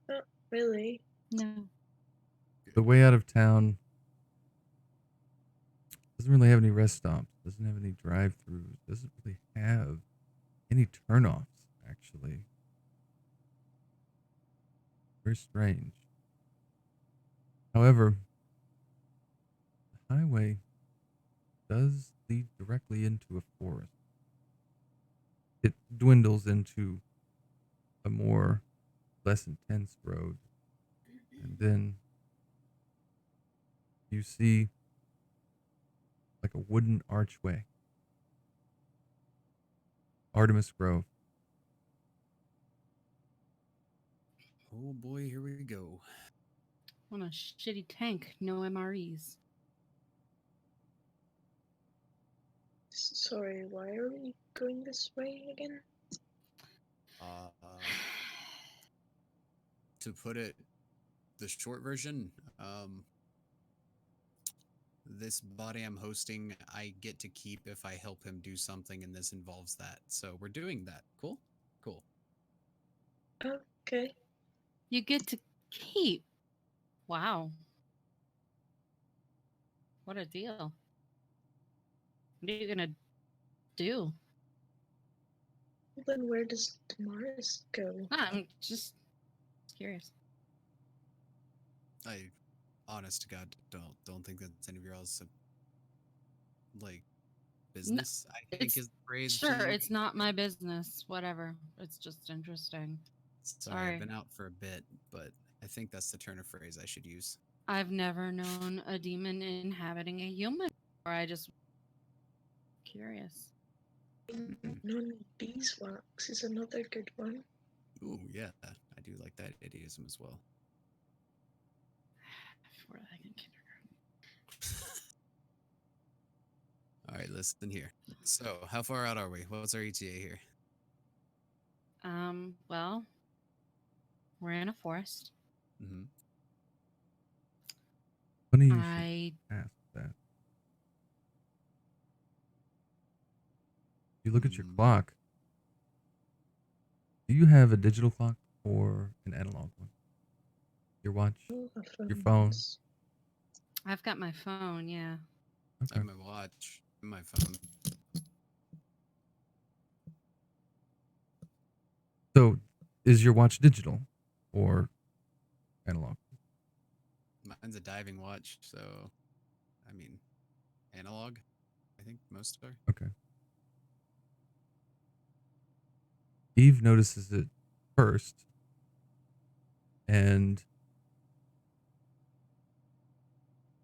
not really. No. the way out of town doesn't really have any rest stops, doesn't have any drive-throughs, doesn't really have any turnoffs, actually. Very strange. However, the highway does lead directly into a forest. It dwindles into a more less intense road. And then you see like a wooden archway. Artemis Grove. Oh boy, here we go. On a shitty tank, no MREs. Sorry, why are we going this way again? Uh, to put it, the short version, this body I'm hosting, I get to keep if I help him do something, and this involves that. So we're doing that. Cool? Cool. Okay. You get to keep. Wow. What a deal. What are you gonna do? Then where does Damaris go? I'm just curious. I, honest to God, don't think that's any of your else like business. I think It's is the phrase to sure, use. it's not my business. Whatever. It's just interesting. Sorry, I've Sorry. been out for a bit, but I think that's the turn of phrase I should use. I've never known a demon inhabiting a human. Or I just curious. Non beeswax is another good one. Ooh, yeah, I do like that idiom as well. Before I can All right, listen here. So, how far out are we? What's our ETA here? well, we're in a forest. Mm-hmm. Funny you should I ask that. You look at your clock. Do you have a digital clock or an analog one? Your watch? Your phone? I've got my phone, yeah. I have my watch and my phone. So, is your watch digital or analog? Mine's a diving watch, so I mean, analog. I think most are. Okay. Eve notices it first and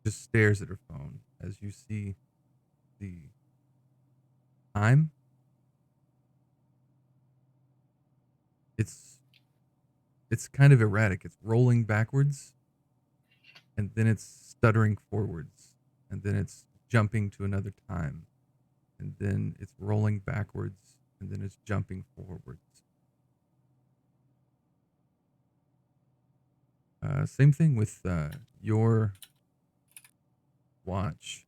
just stares at her phone as you see the time. It's kind of erratic. It's rolling backwards and then it's stuttering forwards and then it's jumping to another time and then it's rolling backwards and then it's jumping forwards. Same thing with your watch,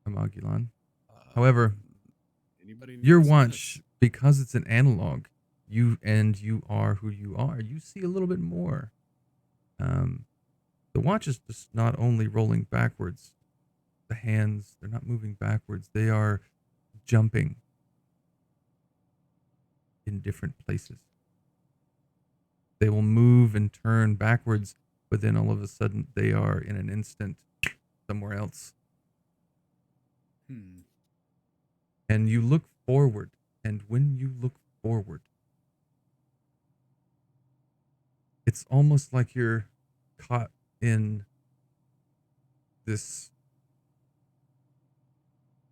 Amagulan. However, Anybody your noticing watch, this? because it's an analog, you are who you are. You see a little bit more. The watch is just not only rolling backwards. The hands, they're not moving backwards. They are jumping in different places. They will move and turn backwards, but then all of a sudden they are in an instant somewhere else. And you look forward, and when you look forward, it's almost like you're caught in this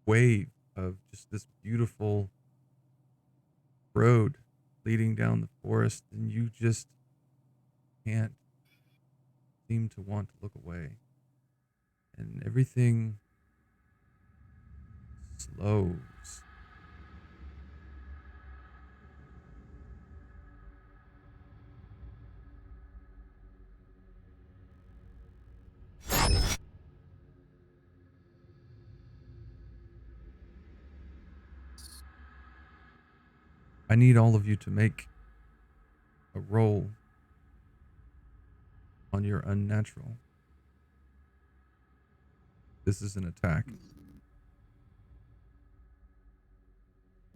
wave of just this beautiful road leading down the forest, and you just can't seem to want to look away. And everything slows. I need all of you to make a roll on your unnatural. This is an attack.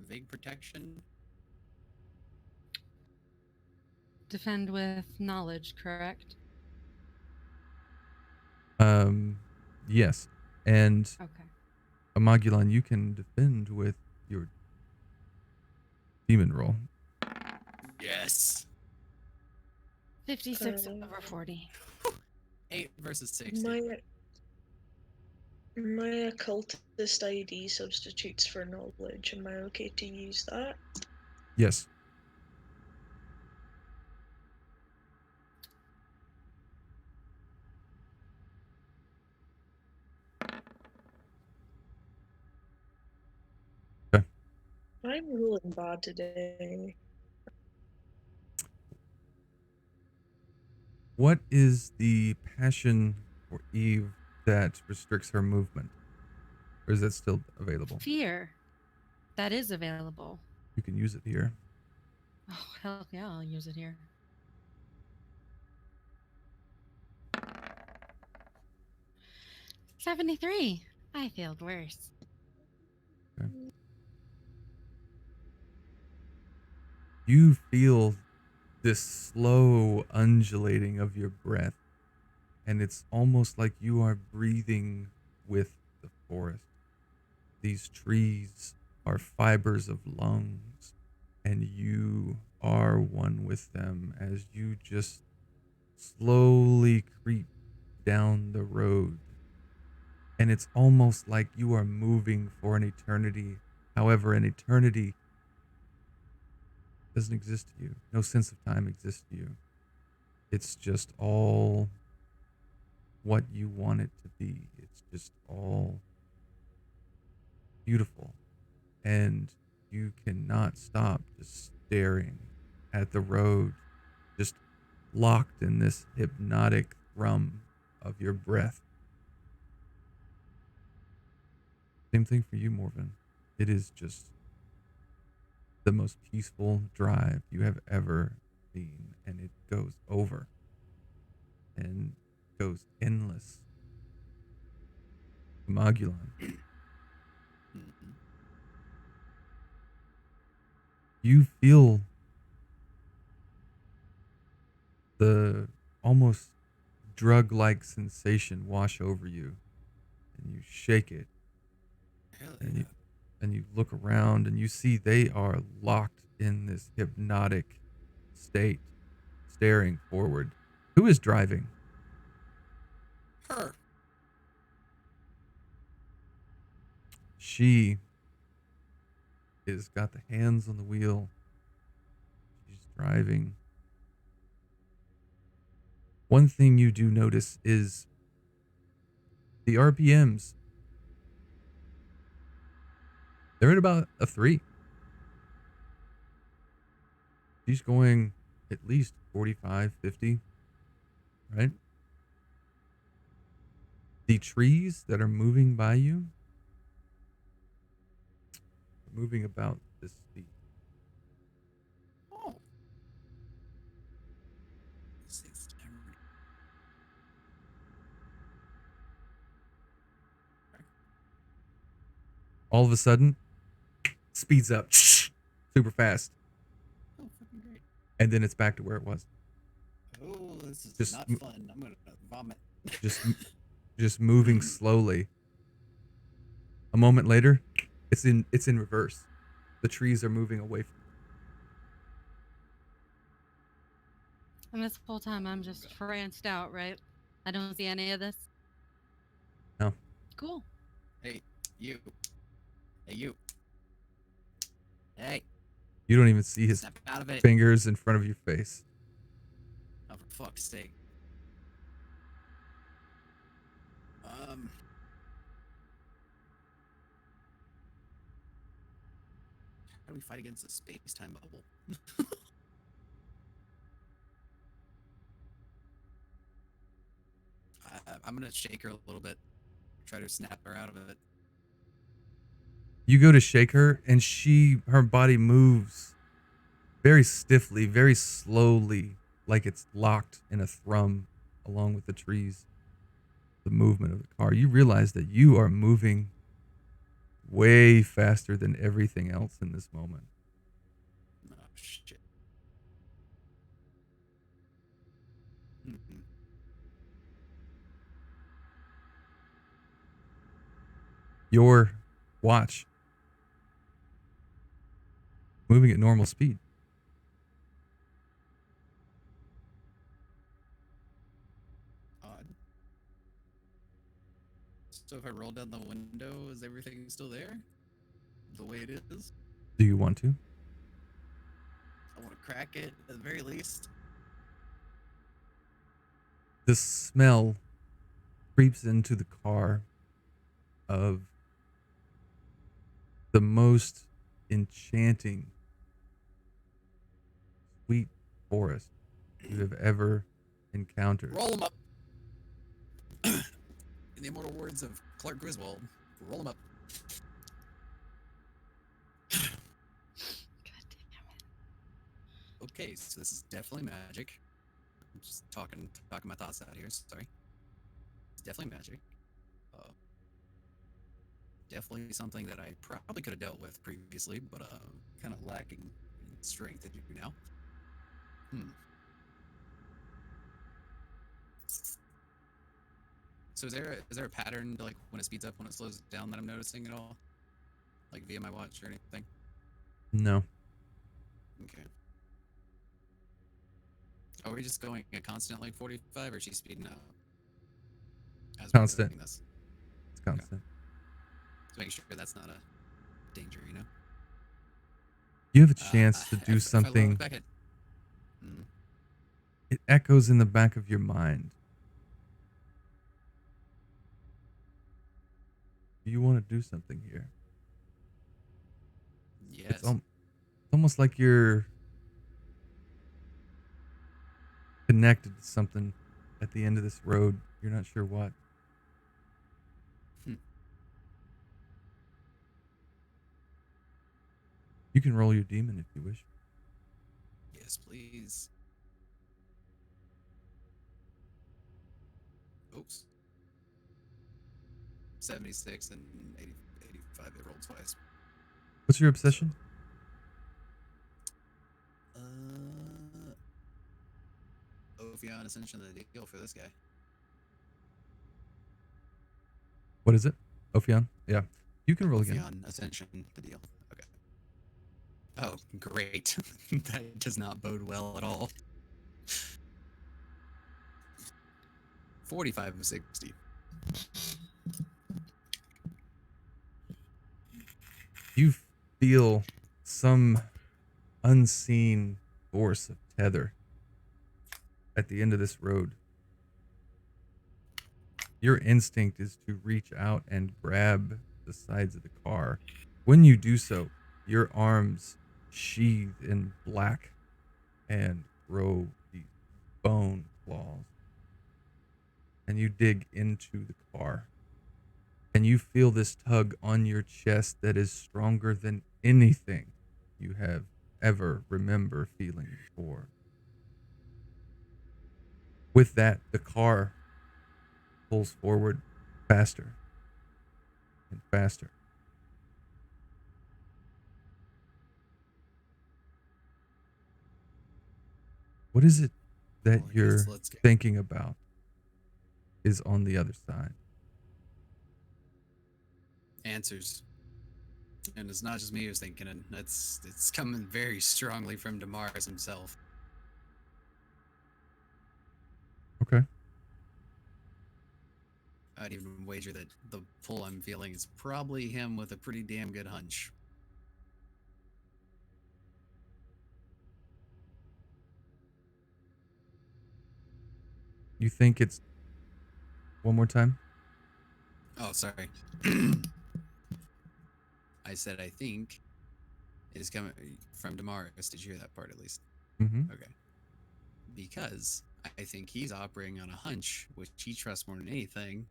Vague protection. Defend with knowledge, correct? Yes. And Okay. Amagulon, you can defend with your demon roll. Yes. 56 over 40. 8 versus 60. My occultist ID substitutes for knowledge. Am I okay to use that? Yes. Okay. I'm rolling bad today. What is the passion for Eve that restricts her movement? Or is that still available? Fear. That is available. You can use it here. Oh, hell yeah, I'll use it here. $73. I failed worse. Okay. You feel this slow undulating of your breath, and it's almost like you are breathing with the forest. These trees are fibers of lungs, and you are one with them as you just slowly creep down the road. And it's almost like you are moving for an eternity. However, an eternity doesn't exist to you. No sense of time exists to you. It's just all what you want it to be. It's just all beautiful. And you cannot stop just staring at the road, just locked in this hypnotic thrum of your breath. Same thing for you, Morven. It is just the most peaceful drive you have ever seen, and it goes over and goes endless. Magulon, you feel the almost drug-like sensation wash over you, and you shake it, Hell and yeah. you look around, and you see they are locked in this hypnotic state, staring forward. Who is driving? Her. She is got the hands on the wheel. She's driving. One thing you do notice is the RPMs. They're at about a 3. She's going at least 45, 50, right? The trees that are moving by you are moving about this speed. Oh. Six timer. All of a sudden, speeds up super fast, Oh, fucking great. and then it's back to where it was. Oh, this is Just not fun. I'm gonna vomit. Just moving slowly. A moment later, it's in reverse. The trees are moving away from you. And this whole time I'm just tranced out, right? I don't see any of this. No. Cool. Hey, you. Hey, you. Hey. You don't even see his Snap out of it. fingers in front of your face. Oh, for fuck's sake. How do we fight against a space-time bubble? I'm gonna shake her a little bit. Try to snap her out of it. You go to shake her, and her body moves very stiffly, very slowly, like it's locked in a thrum along with the trees, the movement of the car. You realize that you are moving way faster than everything else in this moment. Oh, shit. Mhm. Your watch moving at normal speed. Odd. So if I roll down the window, is everything still there? The way it is? Do you want to? I want to crack it at the very least. The smell creeps into the car of the most enchanting, sweet forest you have ever encountered. Roll them up. In the immortal words of Clark Griswold, roll them up. God damn it. Okay, so this is definitely magic. I'm just talking my thoughts out here. Sorry. It's definitely magic. Definitely something that I probably could have dealt with previously, but kind of lacking in strength to do now. So is there a pattern to, like, when it speeds up, when it slows down, that I'm noticing at all? Like via my watch or anything? No. Okay. Are we just going a constant like 45, or is she speeding up as we're Constant. doing this? It's constant. Just making sure that's not a danger, you know? You have a chance to do if I something. look back at, It echoes in the back of your mind. Do you want to do something here? yes. It's almost like you're connected to something at the end of this road. You're not sure what. Hmm. You can roll your demon if you wish. Yes, please. Oops. 76 and 85. It rolled twice. What's your obsession? Ophion Ascension of the deal for this guy. What is it? Ophion? Yeah. You can roll again. Ophion Ascension, the deal. Okay. Oh, great. That does not bode well at all. 45 of 60. You feel some unseen force of tether at the end of this road. Your instinct is to reach out and grab the sides of the car. When you do so, your arms sheathe in black and grow these bone claws. And you dig into the car. And you feel this tug on your chest that is stronger than anything you have ever remember feeling before. With that, the car pulls forward faster and faster. What is it that Well, I guess you're let's go. thinking about is on the other side? Answers. And it's not just me who's thinking it. It's coming very strongly from Damaris himself. Okay. I'd even wager that the pull I'm feeling is probably him with a pretty damn good hunch. You think it's one more time? Oh, sorry. I said I think it is coming from Damaris. Did you hear that part at least? Mm-hmm. Okay. Because I think he's operating on a hunch, which he trusts more than anything.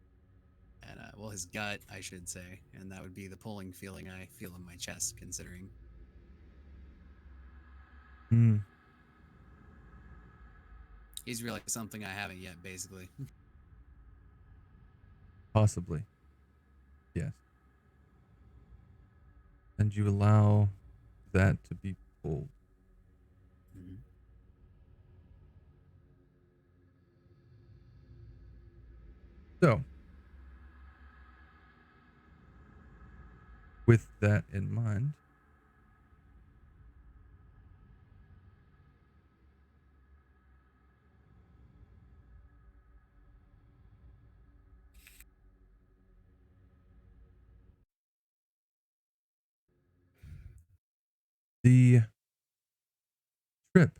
And, well, his gut, I should say. And that would be the pulling feeling I feel in my chest, considering. Hmm. He's realized something I haven't yet, basically. Possibly. Yes. And you allow that to be pulled. Mhm. So, with that in mind, the trip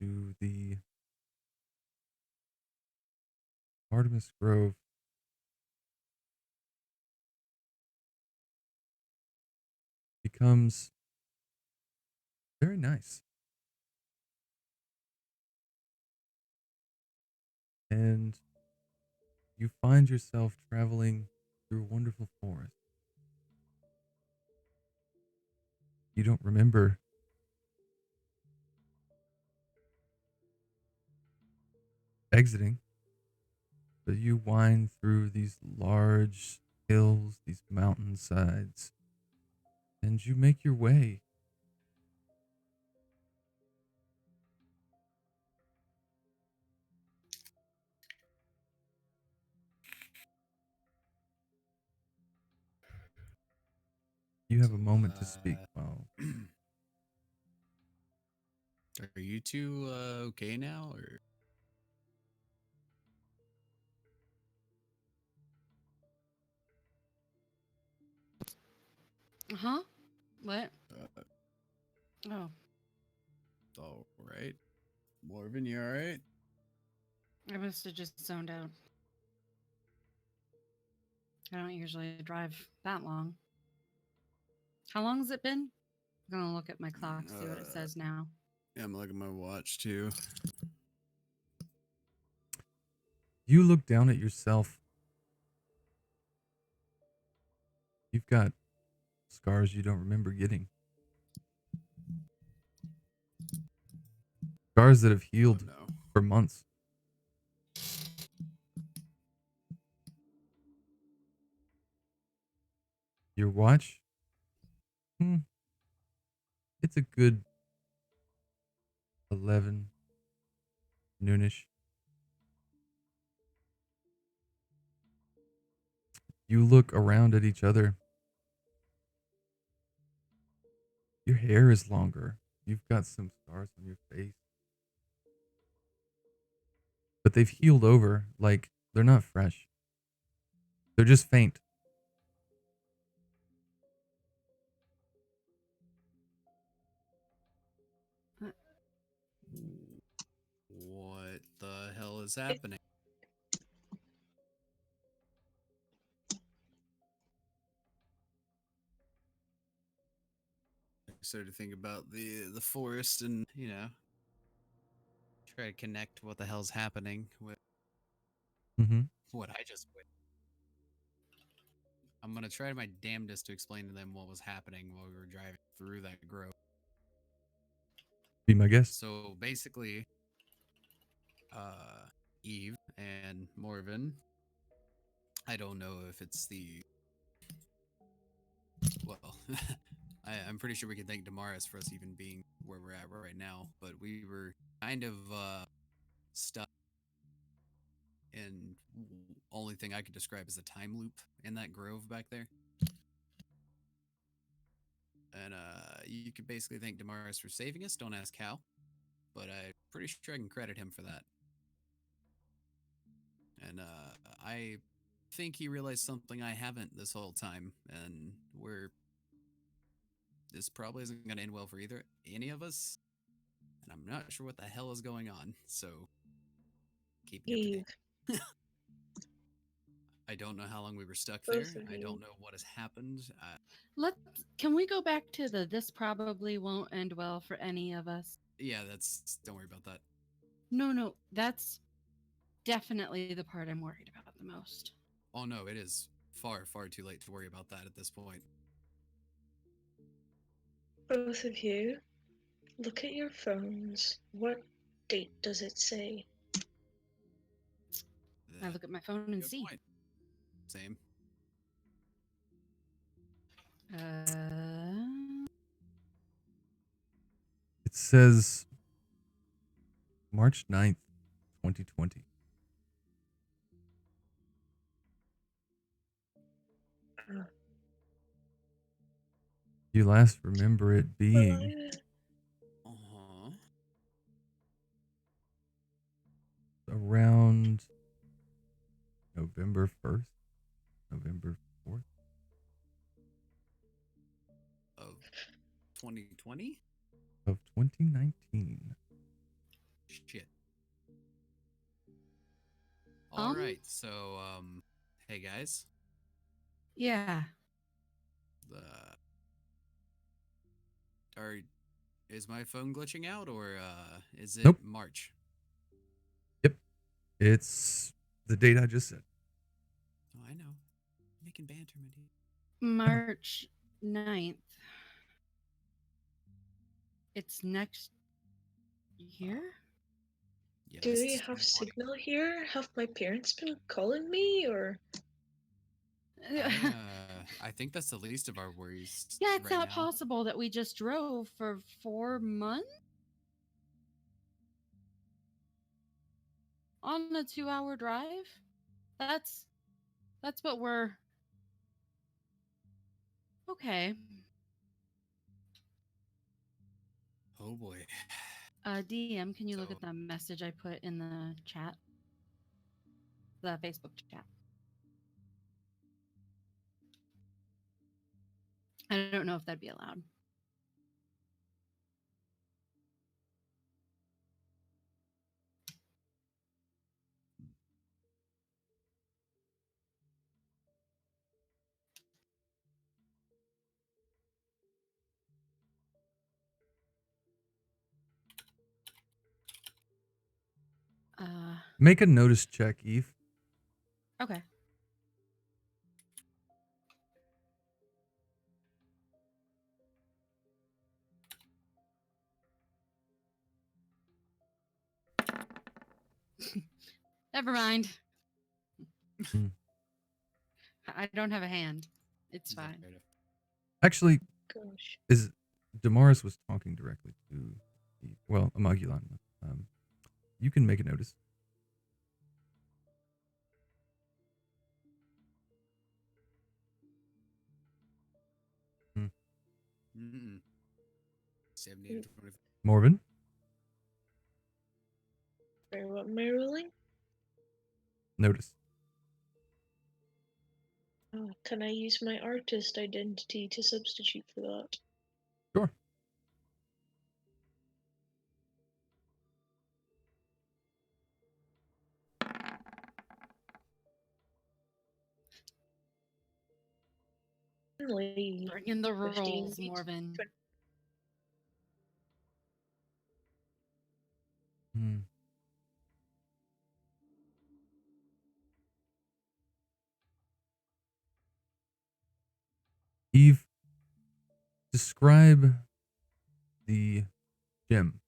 to the Artemis Grove becomes very nice. And you find yourself traveling through a wonderful forest. You don't remember exiting, but you wind through these large hills, these mountainsides, and you make your way. You have So, a moment to speak. Wow. are you two okay now, or? Huh? What? Uh, Oh, all right. Morven, you all right? I must have just zoned out. I don't usually drive that long. How long has it been? I'm gonna look at my clock, see what it says now. Yeah, I'm looking at my watch too. You look down at yourself. You've got scars you don't remember getting. Scars that have Oh healed no. for months. Your watch? Hmm, it's a good 11 noonish. You look around at each other. Your hair is longer. You've got some scars on your face. But they've healed over. Like, they're not fresh. They're just faint. What the hell is It, happening? I started to think about the forest and, try to connect what the hell's happening with Mm-hmm. what I just witnessed. I'm gonna try my damnedest to explain to them what was happening while we were driving through that grove. Be my guest. So basically, uh, Eve and Morven. I don't know if it's well. I'm pretty sure we can thank Damaris for us even being where we're at right now. But we were kind of stuck in only thing I could describe as a time loop in that grove back there. And you could basically thank Damaris for saving us. Don't ask how, but I'm pretty sure I can credit him for that. And I think he realized something I haven't this whole time, and this probably isn't going to end well for either any of us. And I'm not sure what the hell is going on, so keep me up to Eve, date. I don't know how long we were stuck there. both of I you. don't know what has happened. Can we go back to the this probably won't end well for any of us? Yeah, don't worry about that. No, that's definitely the part I'm worried about the most. Oh no, it is far, far too late to worry about that at this point. Both of you. look at your phones. What date does it say? I look at my phone and Good see. point. Same. It says March 9th, 2020. Uh, You last remember it being Uh-huh. around November 1st, November 4th. Of 2020? Of 2019. Shit. All Um? right. So, hey guys. Yeah. Are is my phone glitching out, or is it Nope. March? Yep. It's the date I just said. Oh, I know. Making banter, my dude. March 9th. It's next year? Yeah, do this we is have 2020. signal here? Have my parents been calling me, or? I think that's the least of our worries. Yeah, it's right not now. possible that we just drove for 4 months on a 2-hour drive. That's what we're okay. Oh boy. DM, can you look So- at the message I put in the chat, the Facebook chat? I don't know if that'd be allowed. Make a notice check, Eve. Okay. Never mind. Hmm. I don't have a hand. It's Is that fine. right? Actually, Gosh. is Damaris was talking directly to Eve. Well, Amagulan. You can make a notice. Mm-mm. 70 to 25. Morven? Sorry, what am I rolling? Notice. Can I use my artist identity to substitute for that? Sure. Only Bring in the 15 rolls, feet. Morven. Hmm. Eve, describe the gem,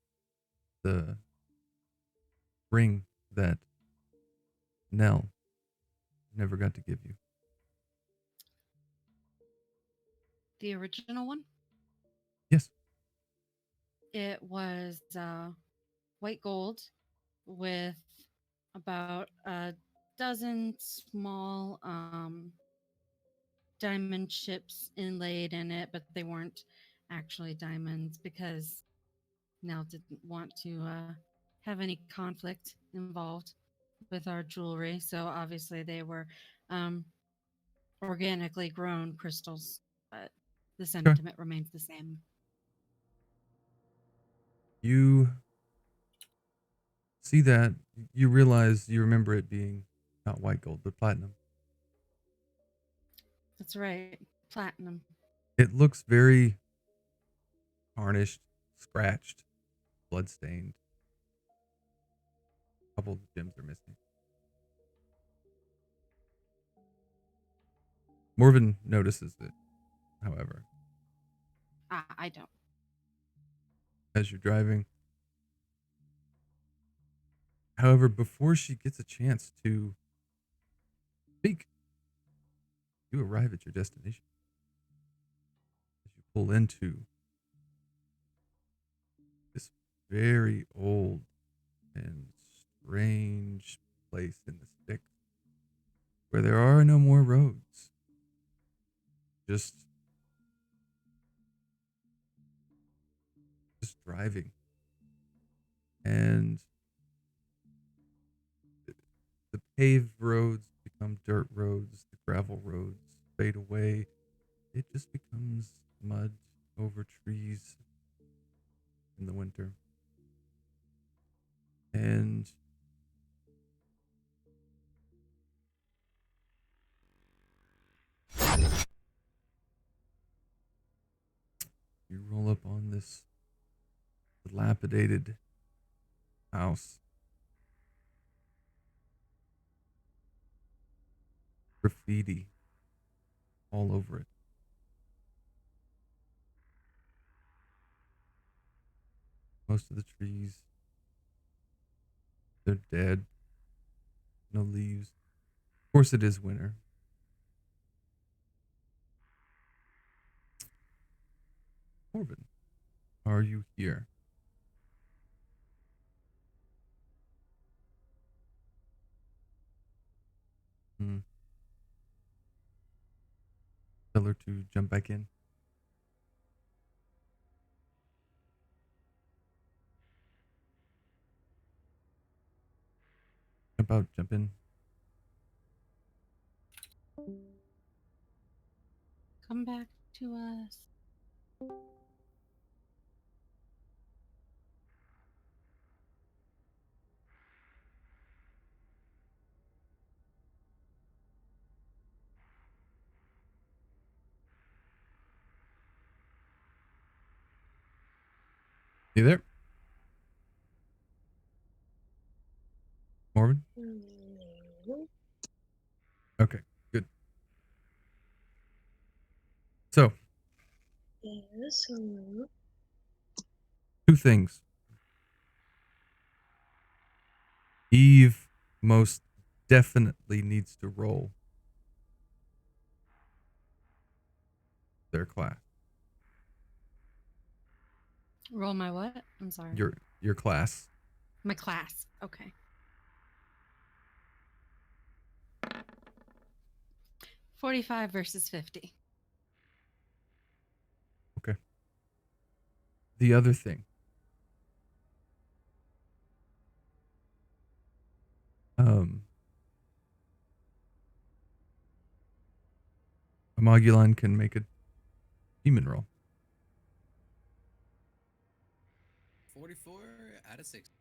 the ring that Nell never got to give you. The original one? Yes. It was white gold with about a dozen small diamond chips inlaid in it, but they weren't actually diamonds because Nell didn't want to have any conflict involved with our jewelry. So obviously they were um, organically grown crystals, but the sentiment remains the same. You see that, you realize, you remember it being not white gold, but platinum. That's right, platinum. It looks very tarnished, scratched, bloodstained. A couple of gems are missing. Morven notices it, however. I don't. as you're driving. However, before she gets a chance to speak, you arrive at your destination. As you pull into this very old and strange place in the sticks where there are no more roads. Just driving. And the paved roads become dirt roads, the gravel roads fade away. It just becomes mud over trees in the winter. And you roll up on this dilapidated house. Graffiti all over it. Most of the trees, they're dead. No leaves. Of course, it is winter. Corbin, are you here? Tell her to jump back in. Jump in. Come back to us. You there? Morgan? Okay, good. So, Yes. two things. Eve most definitely needs to roll their class. Roll my what? I'm sorry. Your class. My class. Okay. 45 versus 50. Okay. The other thing. Amogulan can make a demon roll. 44 out of 60.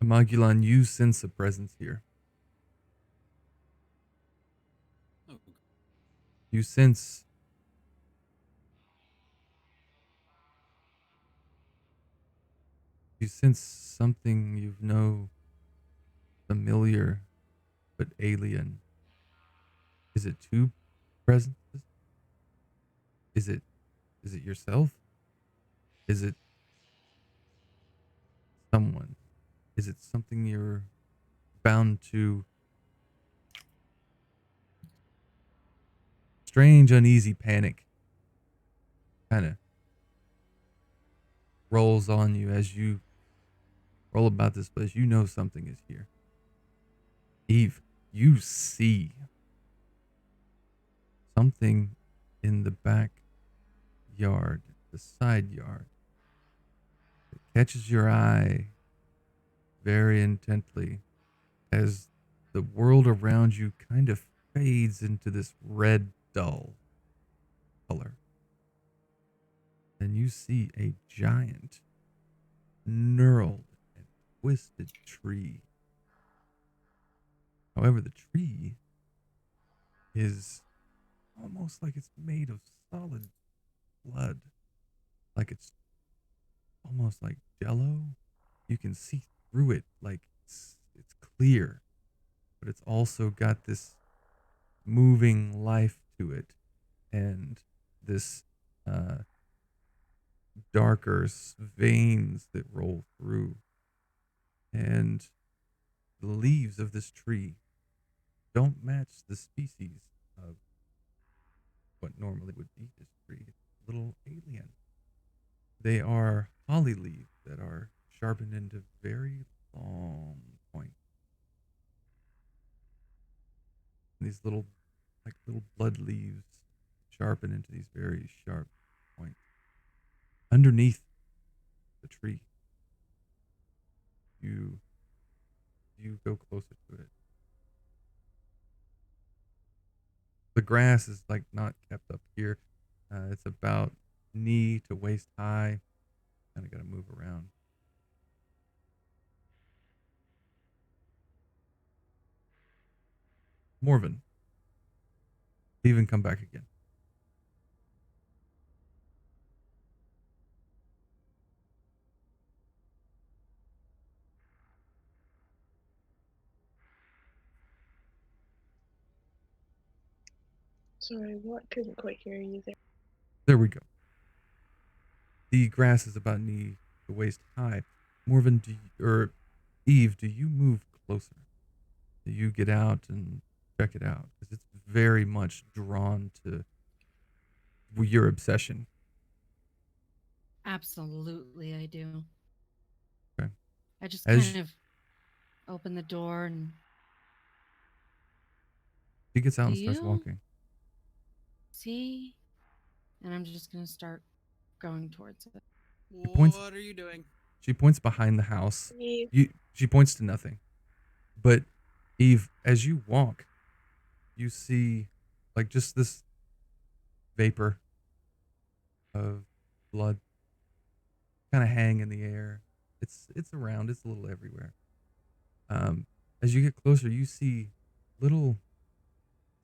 Amogulan, you sense a presence here. Oh. You sense something you know familiar but alien. Is it two presences? Is it yourself? Is it someone? Is it something you're bound to? Strange, uneasy panic kind of rolls on you as you roll about this place. You know something is here. Eve, you see something in the back yard, the side yard. It catches your eye very intently as the world around you kind of fades into this red dull color. Then you see a giant, knurled and twisted tree. However, the tree is almost like it's made of solid blood. Like it's almost like jello. You can see through it like it's clear, but it's also got this moving life to it, and this darker veins that roll through, and the leaves of this tree don't match the species of what normally would be this tree. It's a little alien. They are holly leaves that are sharpened into very long points. These little blood leaves sharpen into these very sharp points. Underneath the tree, you go closer to it. The grass is like not kept up here. It's about knee to waist high. Kind of got to move around. Morven, even come back again. Sorry, what? Couldn't quite hear you there. There we go. The grass is about knee to waist high. Morven, Eve, do you move closer? Do you get out and check it out? Because it's very much drawn to your obsession. Absolutely, I do. Okay. I just As kind of open the door and she gets out do and starts you walking. see? And I'm just gonna start going towards it. points- What are you doing? She points behind the house. Eve, She points to nothing. But Eve, as you walk, you see like just this vapor of blood kind of hang in the air. It's around. It's a little everywhere. As you get closer, you see little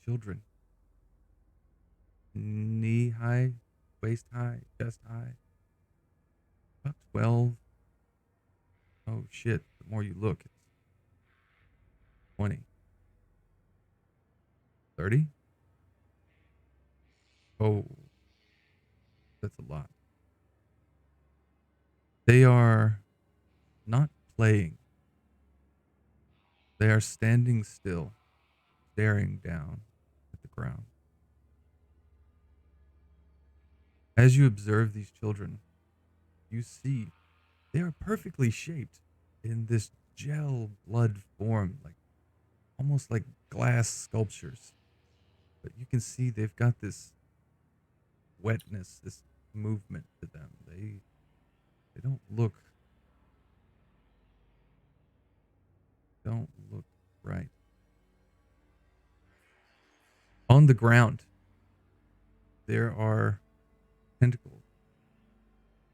children, knee high, waist high, chest high, about 12. Oh shit! The more you look, it's 20, 30. Oh, that's a lot. They are not playing. They are standing still, staring down at the ground. As you observe these children, you see they are perfectly shaped in this gel blood form, like almost like glass sculptures. But you can see they've got this wetness, this movement to them. They don't look right. On the ground, there are tentacles,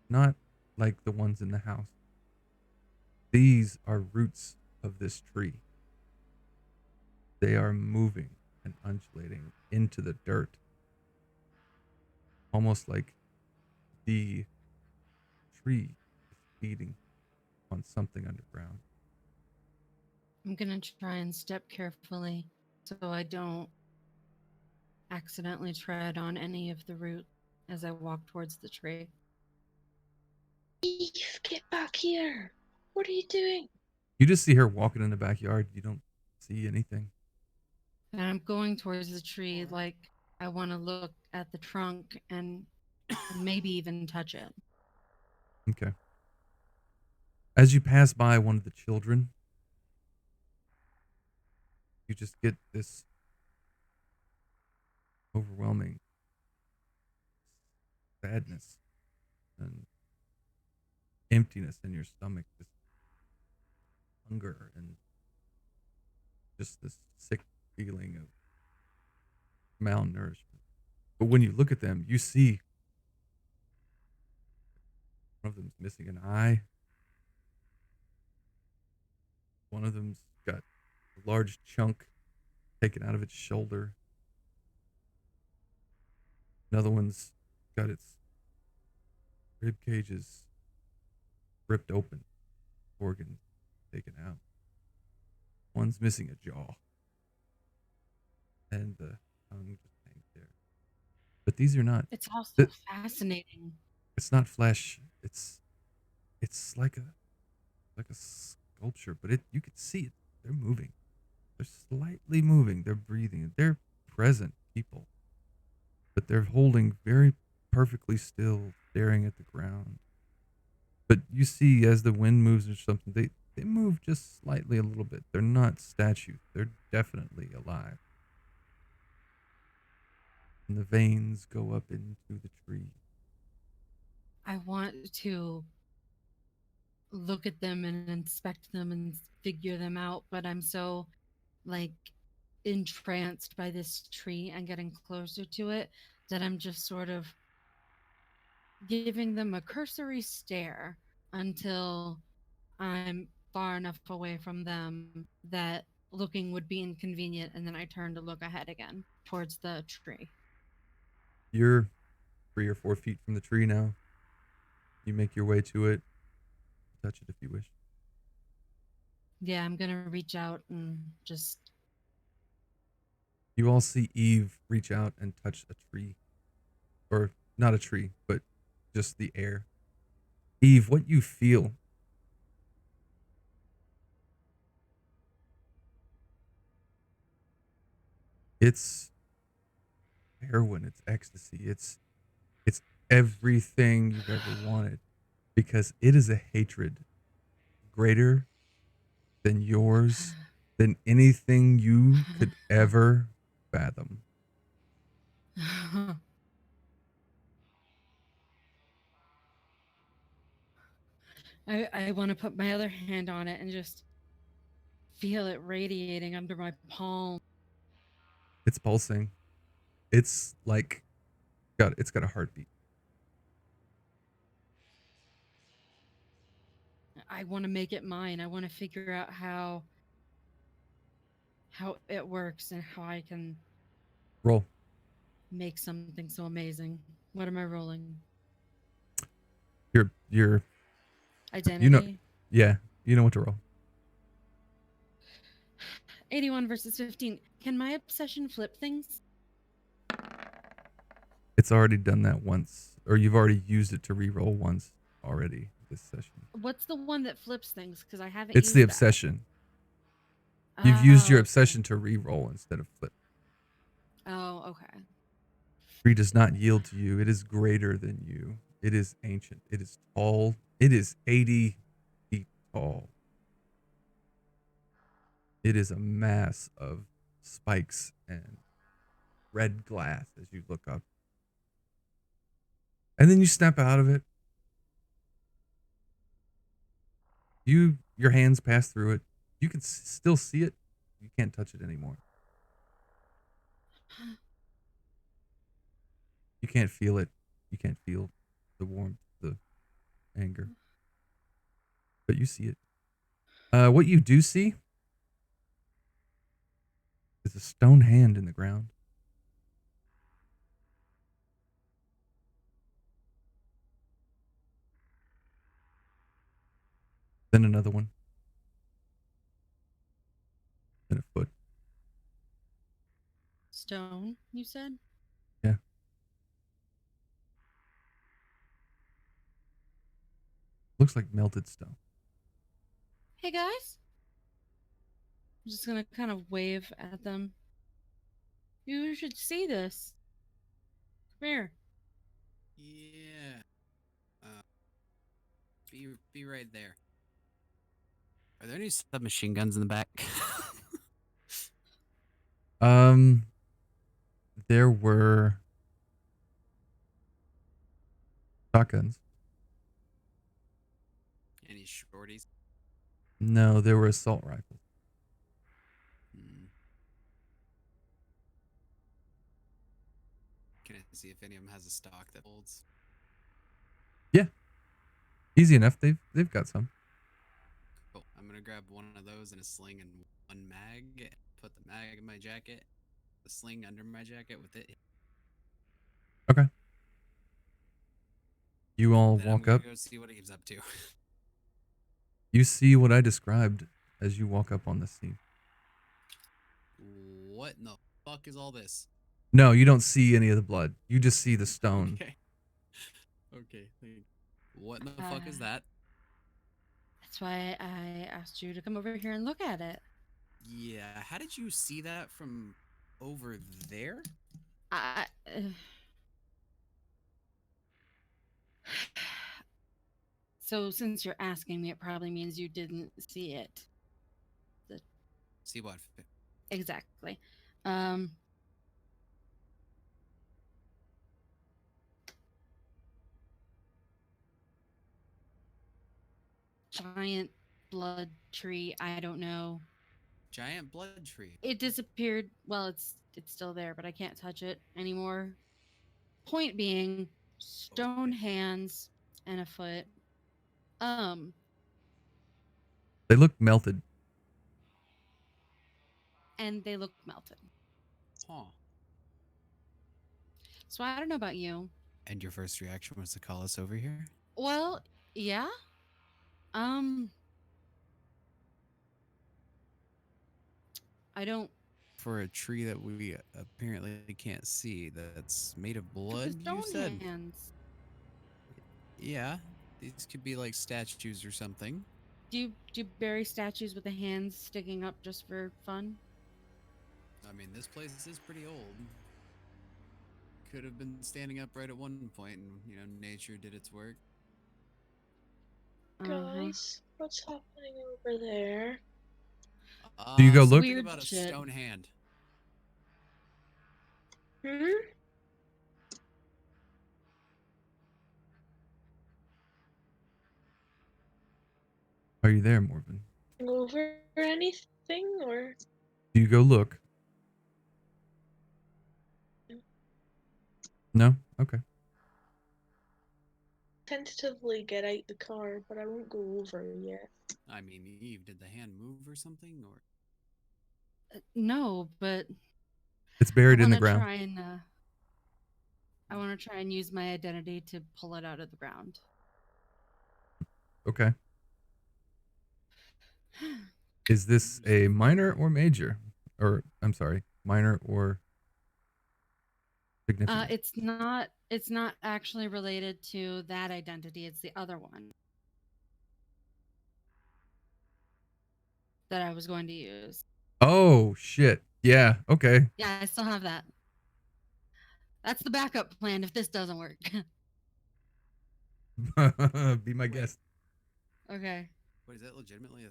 not like the ones in the house. These are roots of this tree. They are moving and undulating into the dirt, almost like the tree is feeding on something underground. I'm gonna try and step carefully so I don't accidentally tread on any of the root as I walk towards the tree. Eve, get back here! What are you doing? You just see her walking in the backyard. You don't see anything. And I'm going towards the tree like I want to look at the trunk and maybe even touch it. Okay. As you pass by one of the children, you just get this overwhelming sadness and emptiness in your stomach, this hunger and just this sick feeling of malnourishment. But when you look at them, you see one of them's missing an eye. One of them's got a large chunk taken out of its shoulder. Another one's got its rib cages ripped open, organs taken out. One's missing a jaw, and the tongue just hangs there. But these are not. It's also th- fascinating. It's not flesh. It's like a sculpture, but you can see it. They're moving. They're slightly moving. They're breathing. They're present people, but they're holding very perfectly still, staring at the ground. But you see, as the wind moves or something, they move just slightly a little bit. They're not statues. They're definitely alive. And the veins go up into the tree. I want to look at them and inspect them and figure them out, but I'm so like entranced by this tree and getting closer to it that I'm just sort of giving them a cursory stare until I'm far enough away from them that looking would be inconvenient, and then I turn to look ahead again towards the tree. You're 3 or 4 feet from the tree now. You make your way to it. Touch it if you wish. Yeah, I'm gonna reach out and just You all see Eve reach out and touch a tree. Or not a tree, but just the air. Eve, what you feel? It's heroin, it's ecstasy, it's everything you've ever wanted, because it is a hatred greater than yours, than anything you could ever fathom. I want to put my other hand on it and just feel it radiating under my palm. It's pulsing. It's like it's got a heartbeat. I want to make it mine. I want to figure out how it works and how I can Roll. make something so amazing. What am I rolling? You're Identity. yeah, you know what to roll. 81 versus 15. Can my obsession flip things? It's already done that once, or you've already used it to re-roll once already this session. What's the one that flips things? Because I haven't It's used the that. obsession. You've used your Oh, obsession to re-roll instead of flip. oh, okay. Tree does not yield to you. It is greater than you. It is ancient. It is tall. It is 80 feet tall. It is a mass of spikes and red glass as you look up. And then you snap out of it. Your hands pass through it. You can still see it. You can't touch it anymore. You can't feel it. You can't feel the warmth, the anger. But you see it. What you do see is a stone hand in the ground. Then another one. Then a foot. Stone, you said? Yeah. Looks like melted stone. Hey guys. I'm just gonna kind of wave at them. You should see this. Come here. Yeah. Be right there. Are there any submachine guns in the back? There were shotguns. Any shorties? No, there were assault rifles. Can I see if any of them has a stock that holds? Yeah, easy enough. They've got some. Cool. I'm gonna grab one of those and a sling and one mag. Put the mag in my jacket. The sling under my jacket with it. Okay. You all Then I'm walk gonna up. go see what he's up to. You see what I described as you walk up on the scene. What in the fuck is all this? No, you don't see any of the blood. You just see the stone. Okay. Okay. What in the fuck is that? That's why I asked you to come over here and look at it. Yeah. How did you see that from over there? I. So since you're asking me, it probably means you didn't see it. See what? Exactly. Giant blood tree. I don't know. Giant blood tree. It disappeared. Well, it's still there, but I can't touch it anymore. Point being, stone Okay. hands and a foot. Um, They look melted. and they look melted. Huh. So I don't know about you. And your first reaction was to call us over here? Well, yeah. Um, I don't. For a tree that we apparently can't see that's made of The blood, you stone said? hands. Yeah. These could be like statues or something. Do you bury statues with the hands sticking up just for fun? I mean, this place is pretty old. Could have been standing upright at one point and, nature did its work. Guys, what's happening over there? Do you go Something look? Weird about a shit. stone hand. Hmm? Are you there, Morven? Over anything, or? Do you go look? No? Okay. Tentatively get out the car, but I won't go over yet. I mean, Eve, did the hand move or something? Or No, but It's I buried in want the to ground. try and I want to try and use my identity to pull it out of the ground. Okay. Is this a minor or major? Or, I'm sorry, minor or significant? It's not actually related to that identity. It's the other one that I was going to use. Oh, shit. Yeah, okay. Yeah, I still have that. That's the backup plan if this doesn't work. Be my Wait. guest. Okay. what is that legitimately a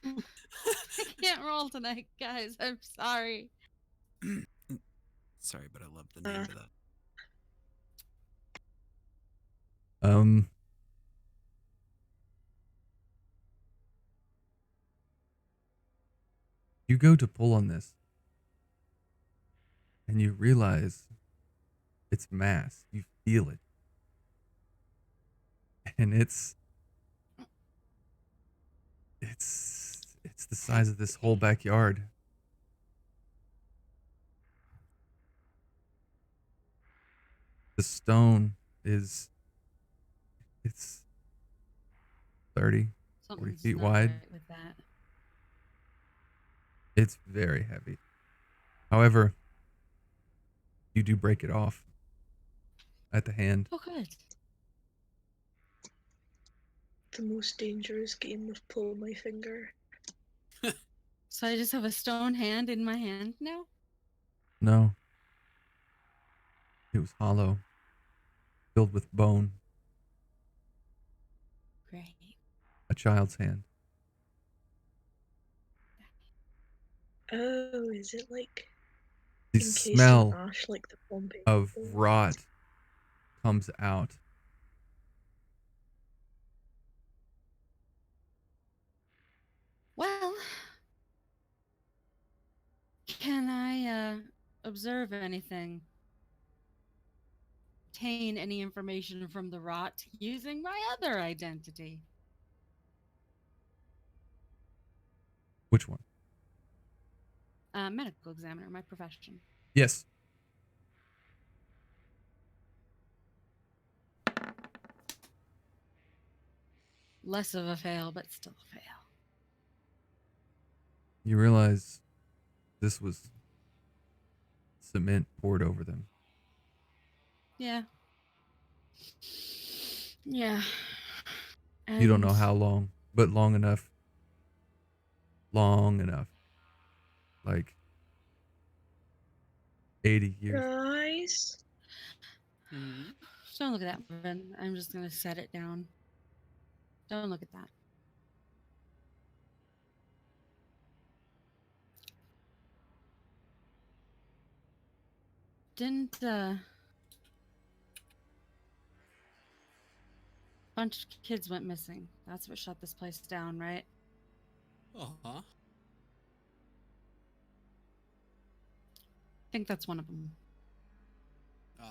I can't roll tonight, guys. I'm sorry. thing? Sorry, but I love the name of that. Um, you go to pull on this, and you realize it's mass. You feel it, and it's the size of this whole backyard. The stone is it's 30, 40 Something's feet not wide. right with that. It's very heavy. However, you do break it off at the hand. Oh, good. The most dangerous game of pull my finger. So I just have a stone hand in my hand now? No, it was hollow, filled with bone, Great. a child's hand. Oh, is it like The encased in smell ash like the Pompeii? of People? rot comes out. Well, can I observe anything? Obtain any information from the rot using my other identity? Which one? Medical examiner, my profession. Yes. Less of a fail, but still a fail. You realize this was cement poured over them. Yeah. Yeah. You don't know And how long, but long enough. Long enough. Like 80 years. Guys, Don't look at that, Marvin. I'm just gonna set it down. Don't look at that. Didn't bunch of kids went missing. That's what shut this place down, right? Uh-huh. I think that's one of them. I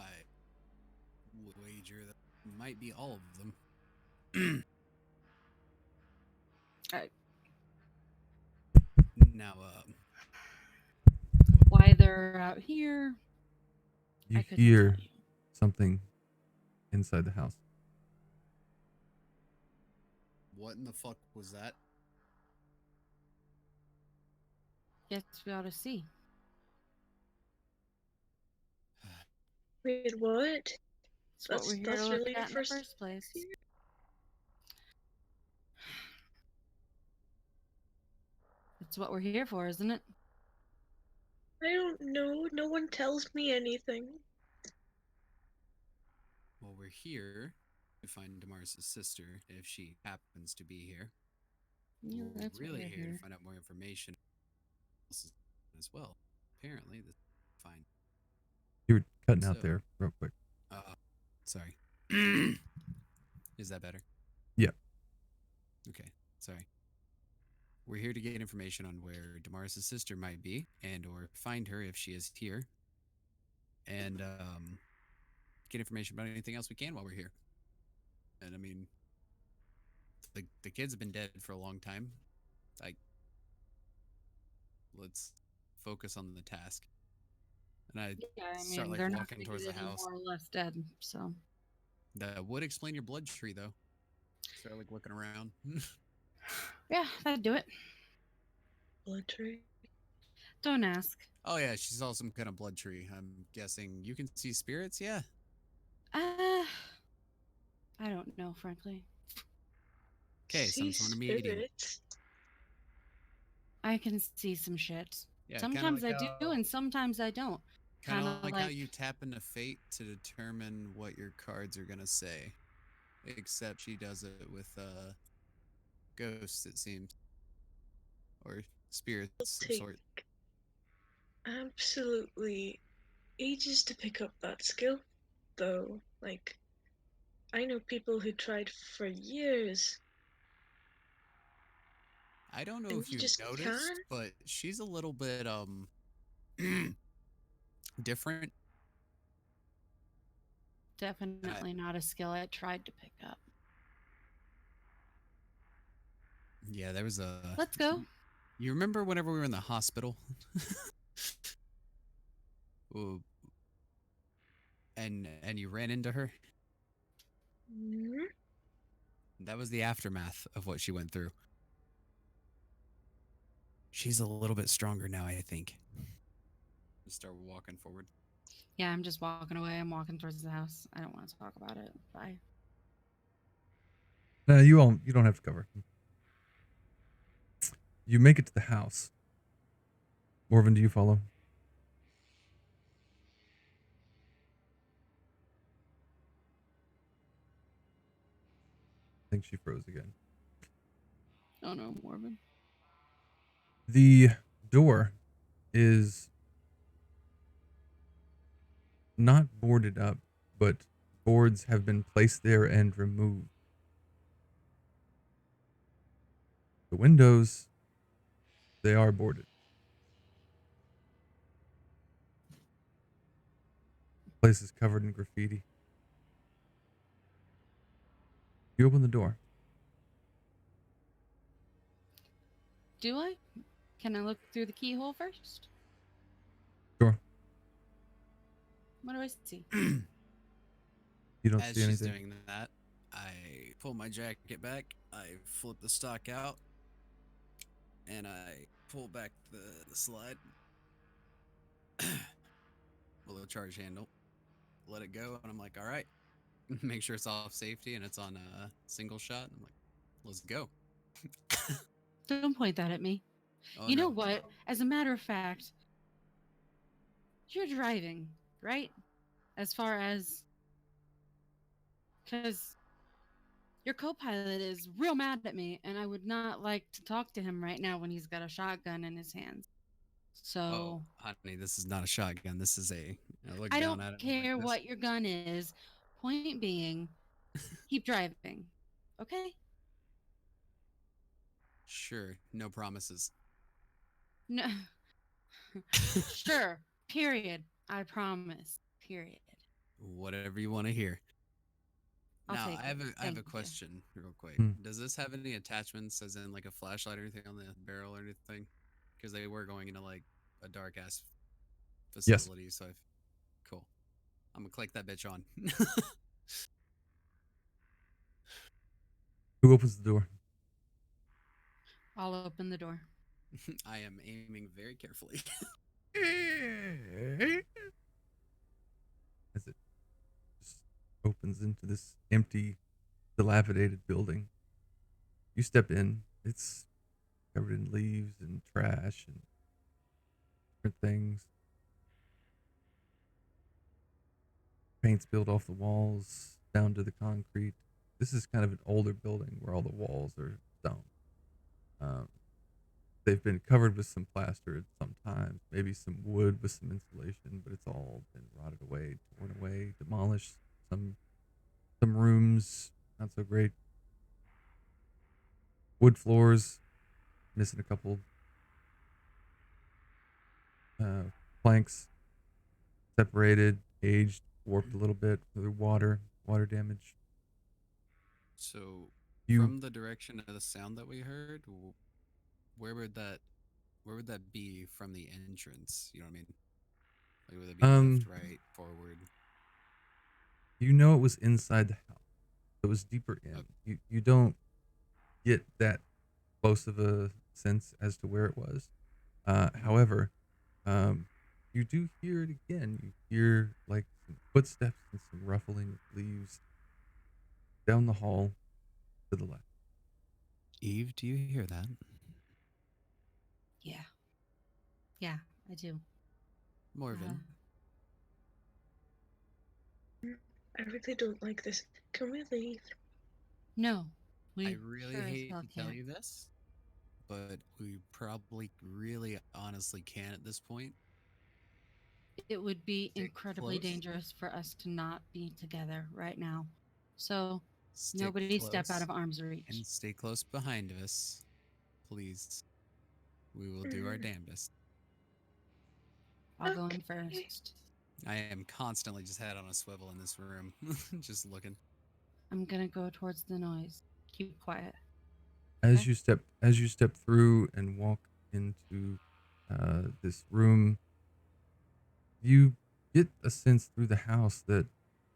would wager that might be all of them. I, Now, why they're out here, You I couldn't tell hear you. something inside the house. what in the fuck was that? Guess we ought to see. wait, what? It's what we're here to That's look really the at in the first. first place. It's what we're here for, isn't it? I don't know. No one tells me anything. Well, we're here to find Damaris' sister, if she happens to be here. Yeah, We're that's what really we're here here. to find out more information as well. Apparently, this is fine. You were cutting out So- there real quick. Sorry. Is that better? Yeah. Okay, sorry. We're here to get information on where Damaris' sister might be, and or find her if she is here, and get information about anything else we can while we're here. And I mean, the kids have been dead for a long time. Like, let's focus on the task. And I Yeah, I start mean, like they're not walking towards the any house. more or less dead, so. That would explain your blood tree, though. Start like looking around. Yeah, that'd do it. Blood tree. Don't ask. Oh yeah, she saw some kind of blood tree. I'm guessing you can see spirits. Yeah. I don't know, frankly. Okay, some See sort of medium. spirits. I can see some shit. Yeah, Sometimes I do, and sometimes I don't. Kind Kinda of like how like- you tap into fate to determine what your cards are gonna say. Except she does it with ghosts, it seems, or spirits of Take sort. absolutely ages to pick up that skill, though. Like, I know people who tried for years. I don't know And if you you've just noticed, can't? but she's a little bit different. Definitely not a skill I tried to pick up. Yeah, there was a. Let's go. You remember whenever we were in the hospital? Ooh, and you ran into her? Hmm? That was the aftermath of what she went through. She's a little bit stronger now, I think. Just start walking forward. Yeah, I'm just walking away. I'm walking towards the house. I don't want to talk about it. Bye. No, you don't have to cover. You make it to the house. Morven, do you follow? I think she froze again. Oh no, Morven. The door is not boarded up, but boards have been placed there and removed. The windows, they are boarded. The place is covered in graffiti. You open the door. Do I? Can I look through the keyhole first? Sure. What do I see? You don't As see she's anything. doing that, I pull my jacket back, I flip the stock out, and I pull back the slide. Will the charge handle? Let it go, and I'm like, all right. Make sure it's off safety and it's on a single shot. I'm like, let's go. Don't point that at me. Oh You know no. what? As a matter of fact, you're driving, right? As far as because your co-pilot is real mad at me, and I would not like to talk to him right now when he's got a shotgun in his hands. Oh, So honey, this is not a shotgun. This is a. I look I down don't at him like care this. what your gun is. Point being, keep driving. Okay? Sure, no promises. No. Sure. Period. I promise. Period. Whatever you want to hear. I'll Now, take I it. have a Thank you. question real quick. Hmm. Does this have any attachments, as in like a flashlight or anything on the barrel or anything? Because they were going into like a dark ass Yes. facility, so I've cool. I'm gonna click that bitch on. Who opens the door? I'll open the door. I am aiming very carefully. As it just opens into this empty, dilapidated building. You step in. It's covered in leaves and trash and different things. Paint spilled off the walls down to the concrete. This is kind of an older building where all the walls are stone. They've been covered with some plaster sometimes, maybe some wood with some insulation, but it's all been rotted away, torn away, demolished. Some rooms not so great. Wood floors, missing a couple planks, separated, aged, warped a little bit through water damage. So, You from the direction of the sound that we heard, where would that be from the entrance? You know what I mean? Like, would it be left, right, forward? you know it was inside the house. It was deeper in. You don't get that close of a sense as to where it was. However, you do hear it again. You hear like some footsteps and some ruffling of leaves down the hall to the left. Eve, do you hear that? Yeah. Yeah, I do. Morven, I really don't like this. Can we leave? No. We I really sure as hate hell to tell can't. you this, but we probably really honestly can at this point. It would be Stick incredibly close. dangerous for us to not be together right now. So, Stick nobody step out close of arm's reach. and stay close behind us, please. We will do our damnedest. I'll go in Okay. first. I am constantly just head on a swivel in this room, just looking. I'm gonna go towards the noise. Keep quiet. As Okay. you step through and walk into this room, you get a sense through the house that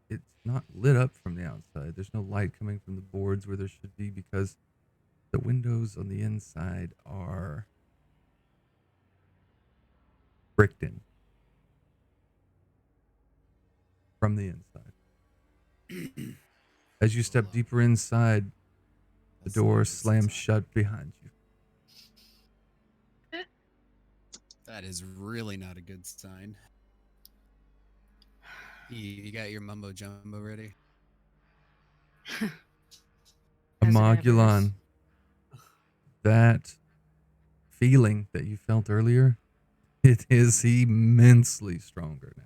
it's not lit up from the outside. There's no light coming from the boards where there should be because the windows on the inside are bricked in from the inside. As you step deeper inside, the That's door not a good slams sign. shut behind you. That is really not a good sign. You got your mumbo jumbo ready? As it ever is. Amogulon, that feeling that you felt earlier, it is immensely stronger now.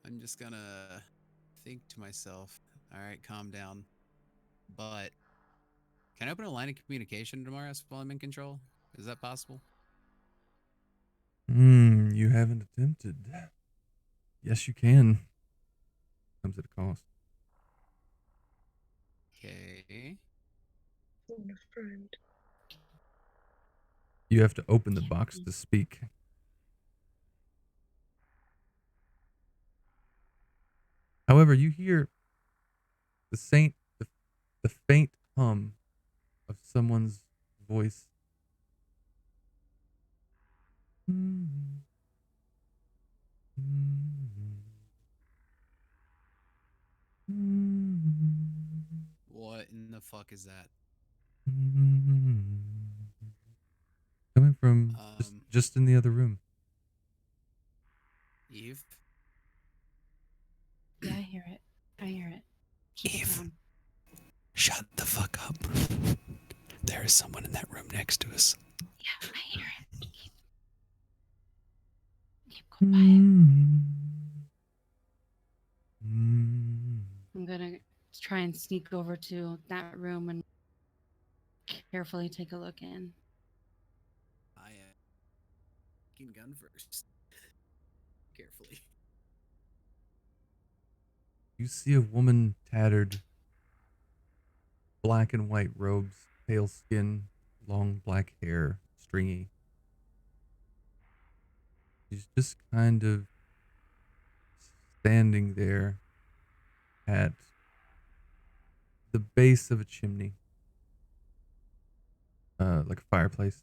I'm just gonna think to myself, all right, calm down. But can I open a line of communication tomorrow while I'm in control? Is that possible? You haven't attempted. Yes, you can. Comes at a cost. Okay. Phone a friend. You have to open the box to speak. However, you hear the faint hum of someone's voice. the fuck is that? Coming from Um, just in the other room. Eve? Yeah, I hear it. I hear it. Keep it Eve. down. Shut the fuck up. There is someone in that room next to us. Yeah, I hear it. Keep quiet. I'm gonna try and sneak over to that room and carefully take a look in. I taking gun first. Carefully. You see a woman tattered, black and white robes, pale skin, long black hair, stringy. She's just kind of standing there at the base of a chimney, like a fireplace.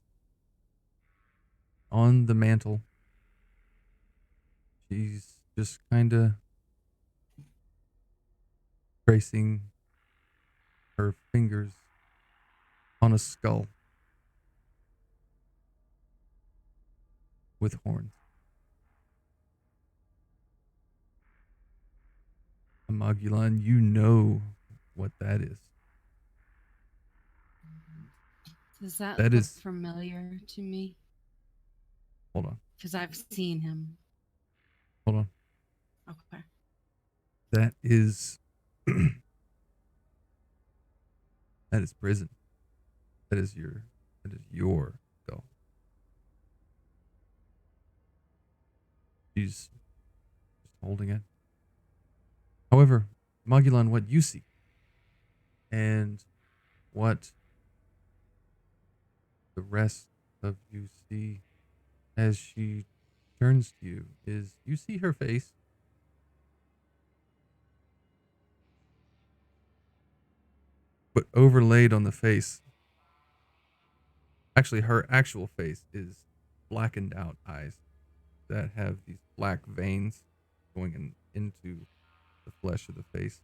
On the mantle, she's just kind of tracing her fingers on a skull with horns. Amagulan, you know what that is. Does that That look is. familiar to me? Hold on. Because I've seen him. Hold on. Okay. That is. That is prison. That is your skull. She's just holding it. However, Magellan, what you see and what the rest of you see as she turns to you is you see her face. But overlaid on the face, actually her actual face is blackened out eyes that have these black veins going into the flesh of the face.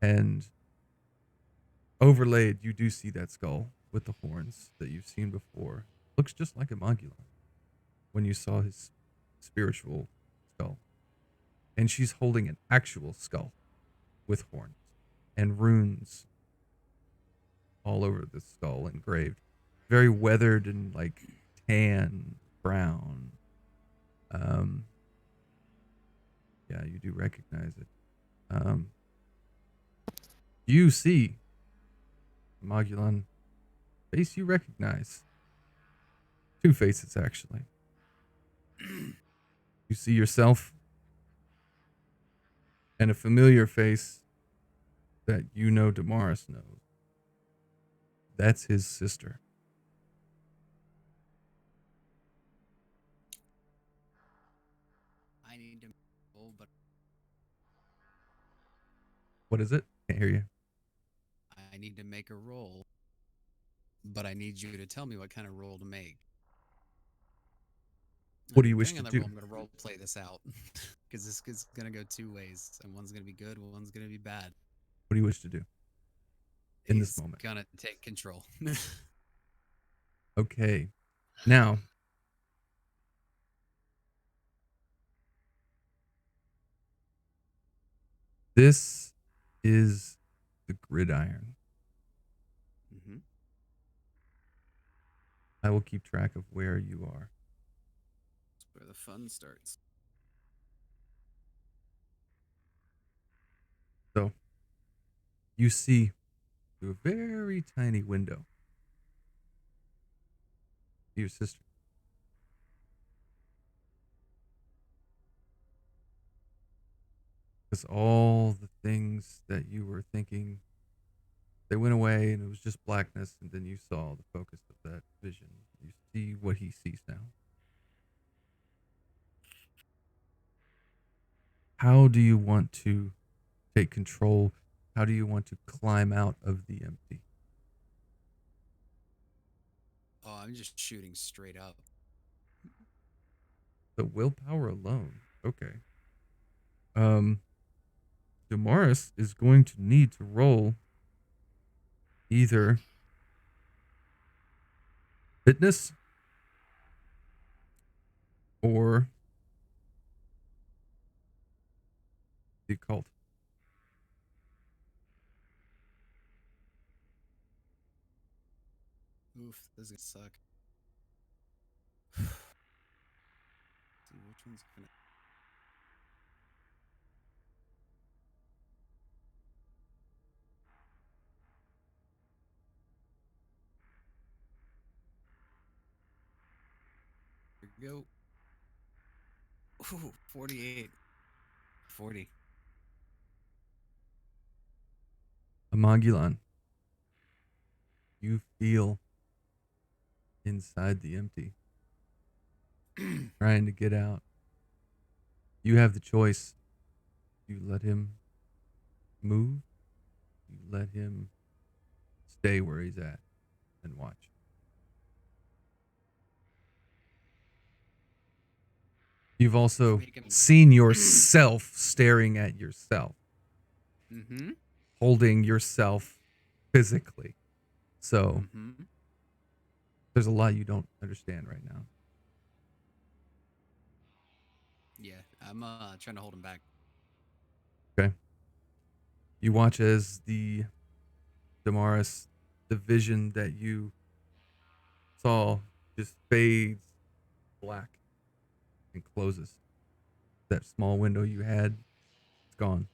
And overlaid, you do see that skull with the horns that you've seen before. Looks just like a Magulon when you saw his spiritual skull. And she's holding an actual skull with horns and runes all over the skull engraved. Very weathered and like tan, brown. Yeah, you do recognize it. You see Magellan face you recognize. Two faces, actually. You see yourself and a familiar face that you know Damaris knows. That's his sister. I need to roll, but What is it? Can't hear you. I need to make a roll. But I need you to tell me what kind of roll to make. What do you wish Depending to on the do? roll, I'm going to role play this out. Because this is going to go two ways. And one's going to be good, one's going to be bad. What do you wish to do in this moment? He's going to take control. Okay. Now, this is the gridiron. Mm-hmm. I will keep track of where you are. That's where the fun starts. So, you see through a very tiny window your sister. Because all the things that you were thinking, they went away and it was just blackness, and then you saw the focus of that vision. You see what he sees now. How do you want to take control? How do you want to climb out of the empty? Oh, I'm just shooting straight up. The willpower alone. Okay. Damaris is going to need to roll either fitness or the occult. Oof, this is gonna suck. See which one's gonna. Here we go. Ooh, 48. 40. Amagulan, you feel inside the empty, trying to get out. You have the choice. You let him move, you let him stay where he's at and watch. You've also Make him- seen yourself staring at yourself, Mm-hmm. holding yourself physically. So Mm-hmm. there's a lot you don't understand right now. Yeah, I'm trying to hold him back. Okay. You watch as the Damaris, the vision that you saw just fades black and closes. That small window you had, it's gone.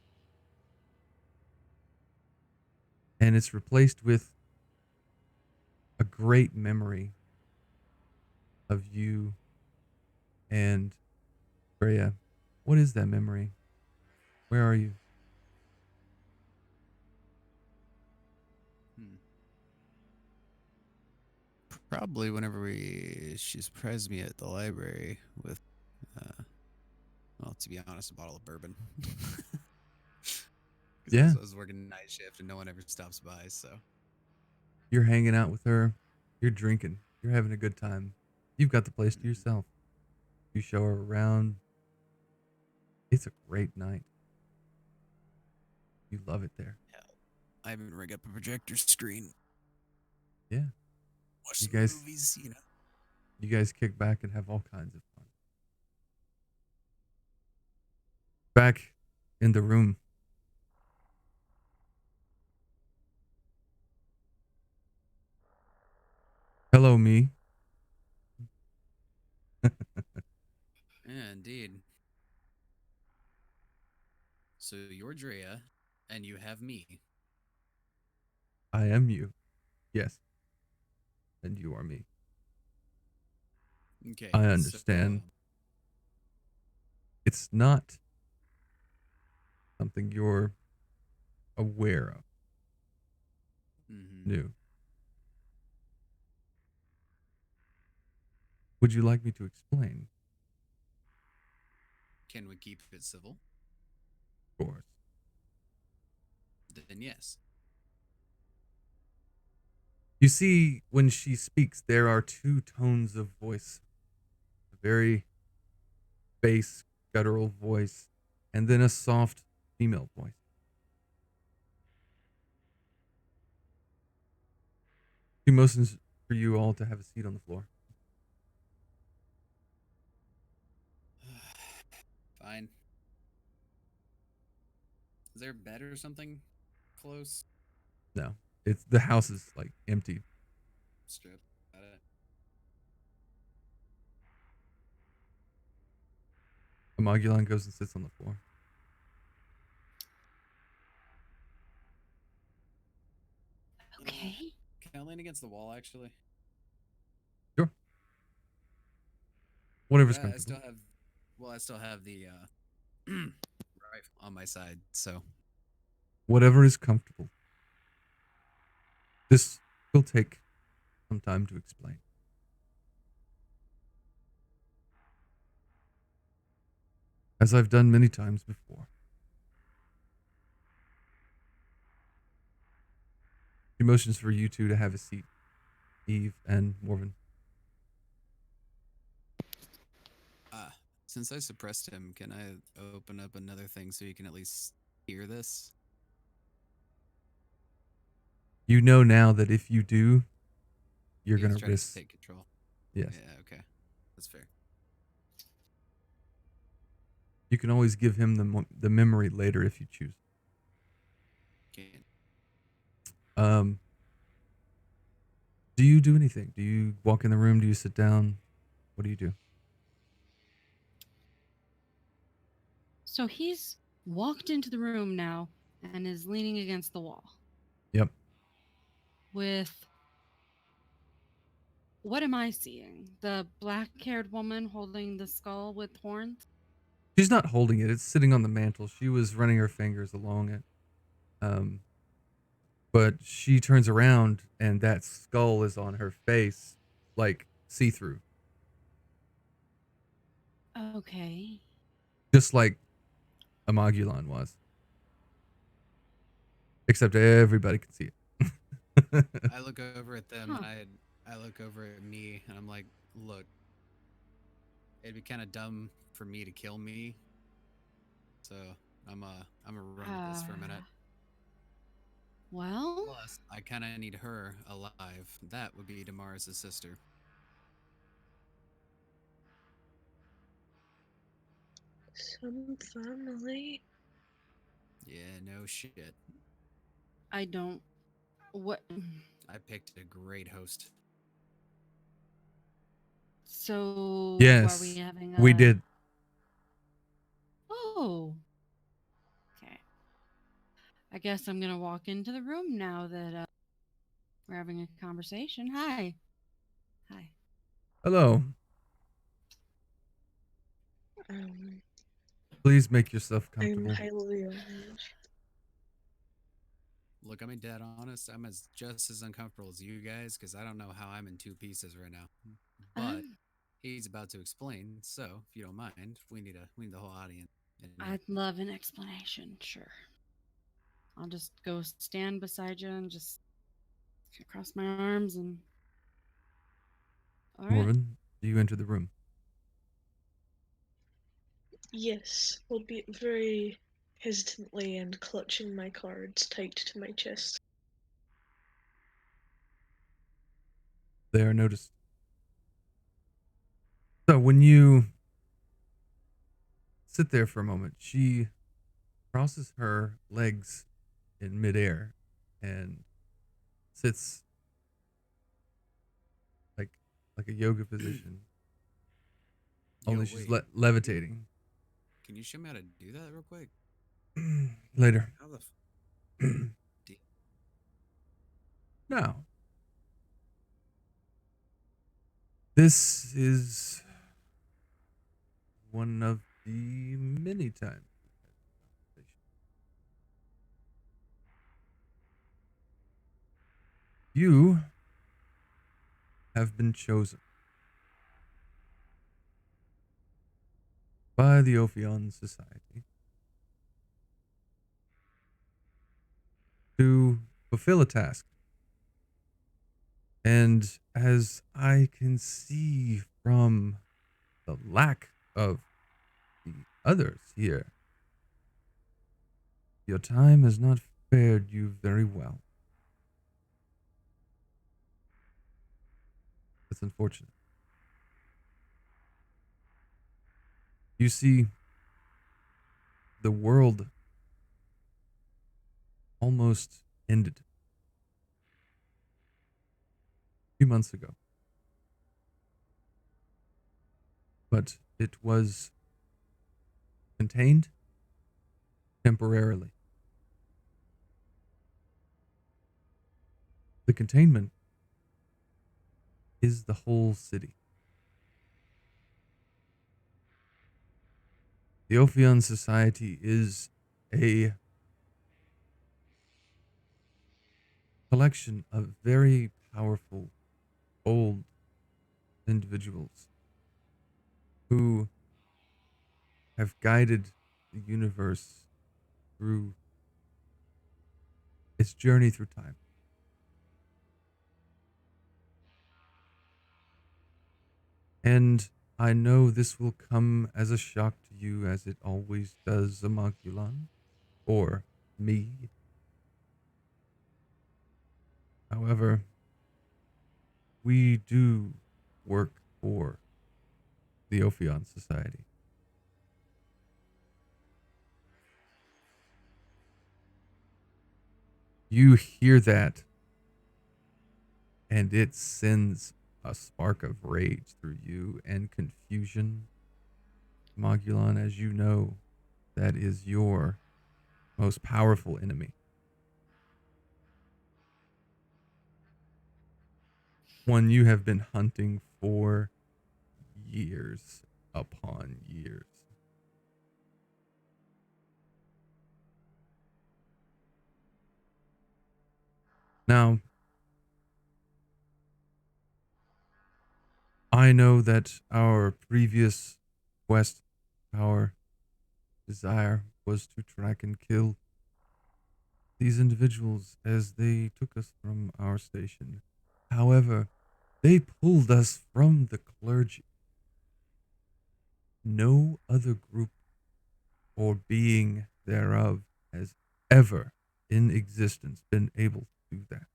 And it's replaced with a great memory of you and Freya. What is that memory? Where are you? Probably whenever she surprised me at the library with, well, to be honest, a bottle of bourbon. Because Yeah. I was working night shift and no one ever stops by. So You're hanging out with her. You're drinking. You're having a good time. You've got the place to yourself. You show her around. It's a great night. You love it there. hell, I even rig up a projector screen. Yeah. Watch You some guys- movies, you know. You guys kick back and have all kinds of fun. Back in the room. Hello, me. Yeah, indeed. So you're Drea, and you have me. I am you. Yes. And you are me. Okay. I so, understand. It's not something you're aware of. mhm. New. Would you like me to explain? Can we keep it civil? Of course. Then yes. You see, when she speaks, there are two tones of voice. A very bass, guttural voice, and then a soft female voice. She motions for you all to have a seat on the floor. Fine. Is there a bed or something close? No, it's the house is like empty. Strip. Got it. Amagulan goes and sits on the floor. Okay. Can I lean against the wall, actually? Sure. Whatever's I comfortable. still have. Well, I still have the rifle on my side, so. Whatever is comfortable. This will take some time to explain. As I've done many times before. She motions for you two to have a seat, Eve and Morven. Since I suppressed him, can I open up another thing so you can at least hear this? You know now that if you do, you're He's gonna trying risk. to take control. Yes. Yeah, okay. That's fair. You can always give him the memory later if you choose. Can't. Do you do anything? Do you walk in the room? Do you sit down? What do you do? So he's walked into the room now and is leaning against the wall Yep. with. What am I seeing? The black-haired woman holding the skull with horns? She's not holding it. It's sitting on the mantle. She was running her fingers along it. But she turns around and that skull is on her face, like see-through. Okay. Just like a Magulon was. Except everybody can see it. I look over at them Huh. and I look over at me and I'm like, look, it'd be kind of dumb for me to kill me. So I'm a run with this for a minute. Well, Plus, I kind of need her alive. That would be Damara's sister. Some family. Yeah, no shit. I don't. What? I picked a great host. So, are we Yes, having we did. Oh. Okay. I guess I'm gonna walk into the room now that we're having a conversation. Hi. Hi. Hello. Um, Please make yourself I'm comfortable. highly honored. Look, I'm dead honest. I'm just as uncomfortable as you guys because I don't know how I'm in two pieces right now. But he's about to explain. So, if you don't mind, we need the whole audience. I'd love an explanation. Sure. I'll just go stand beside you and just cross my arms and. All right. Morven, do you enter the room? Yes, albeit very hesitantly and clutching my cards tight to my chest. They are noticed. So when you sit there for a moment, she crosses her legs in midair and sits like a yoga position. Only she's wait. levitating. Can you show me how to do that real quick? Later. How the Now, this is one of the many times we've had this conversation. You have been chosen by the Ophion Society to fulfill a task. And as I can see from the lack of the others here, your time has not fared you very well. That's unfortunate. You see, the world almost ended a few months ago. But it was contained temporarily. The containment is the whole city. The Ophion Society is a collection of very powerful, old individuals who have guided the universe through its journey through time. And I know this will come as a shock to you, as it always does, Amakulan, or me. However, we do work for the Ophion Society. You hear that, and it sends a spark of rage through you and confusion. Magulon, as you know, that is your most powerful enemy. One you have been hunting for years upon years. Now, I know that our previous quest, our desire was to track and kill these individuals as they took us from our station. However, they pulled us from the clergy. No other group or being thereof has ever in existence been able to do that.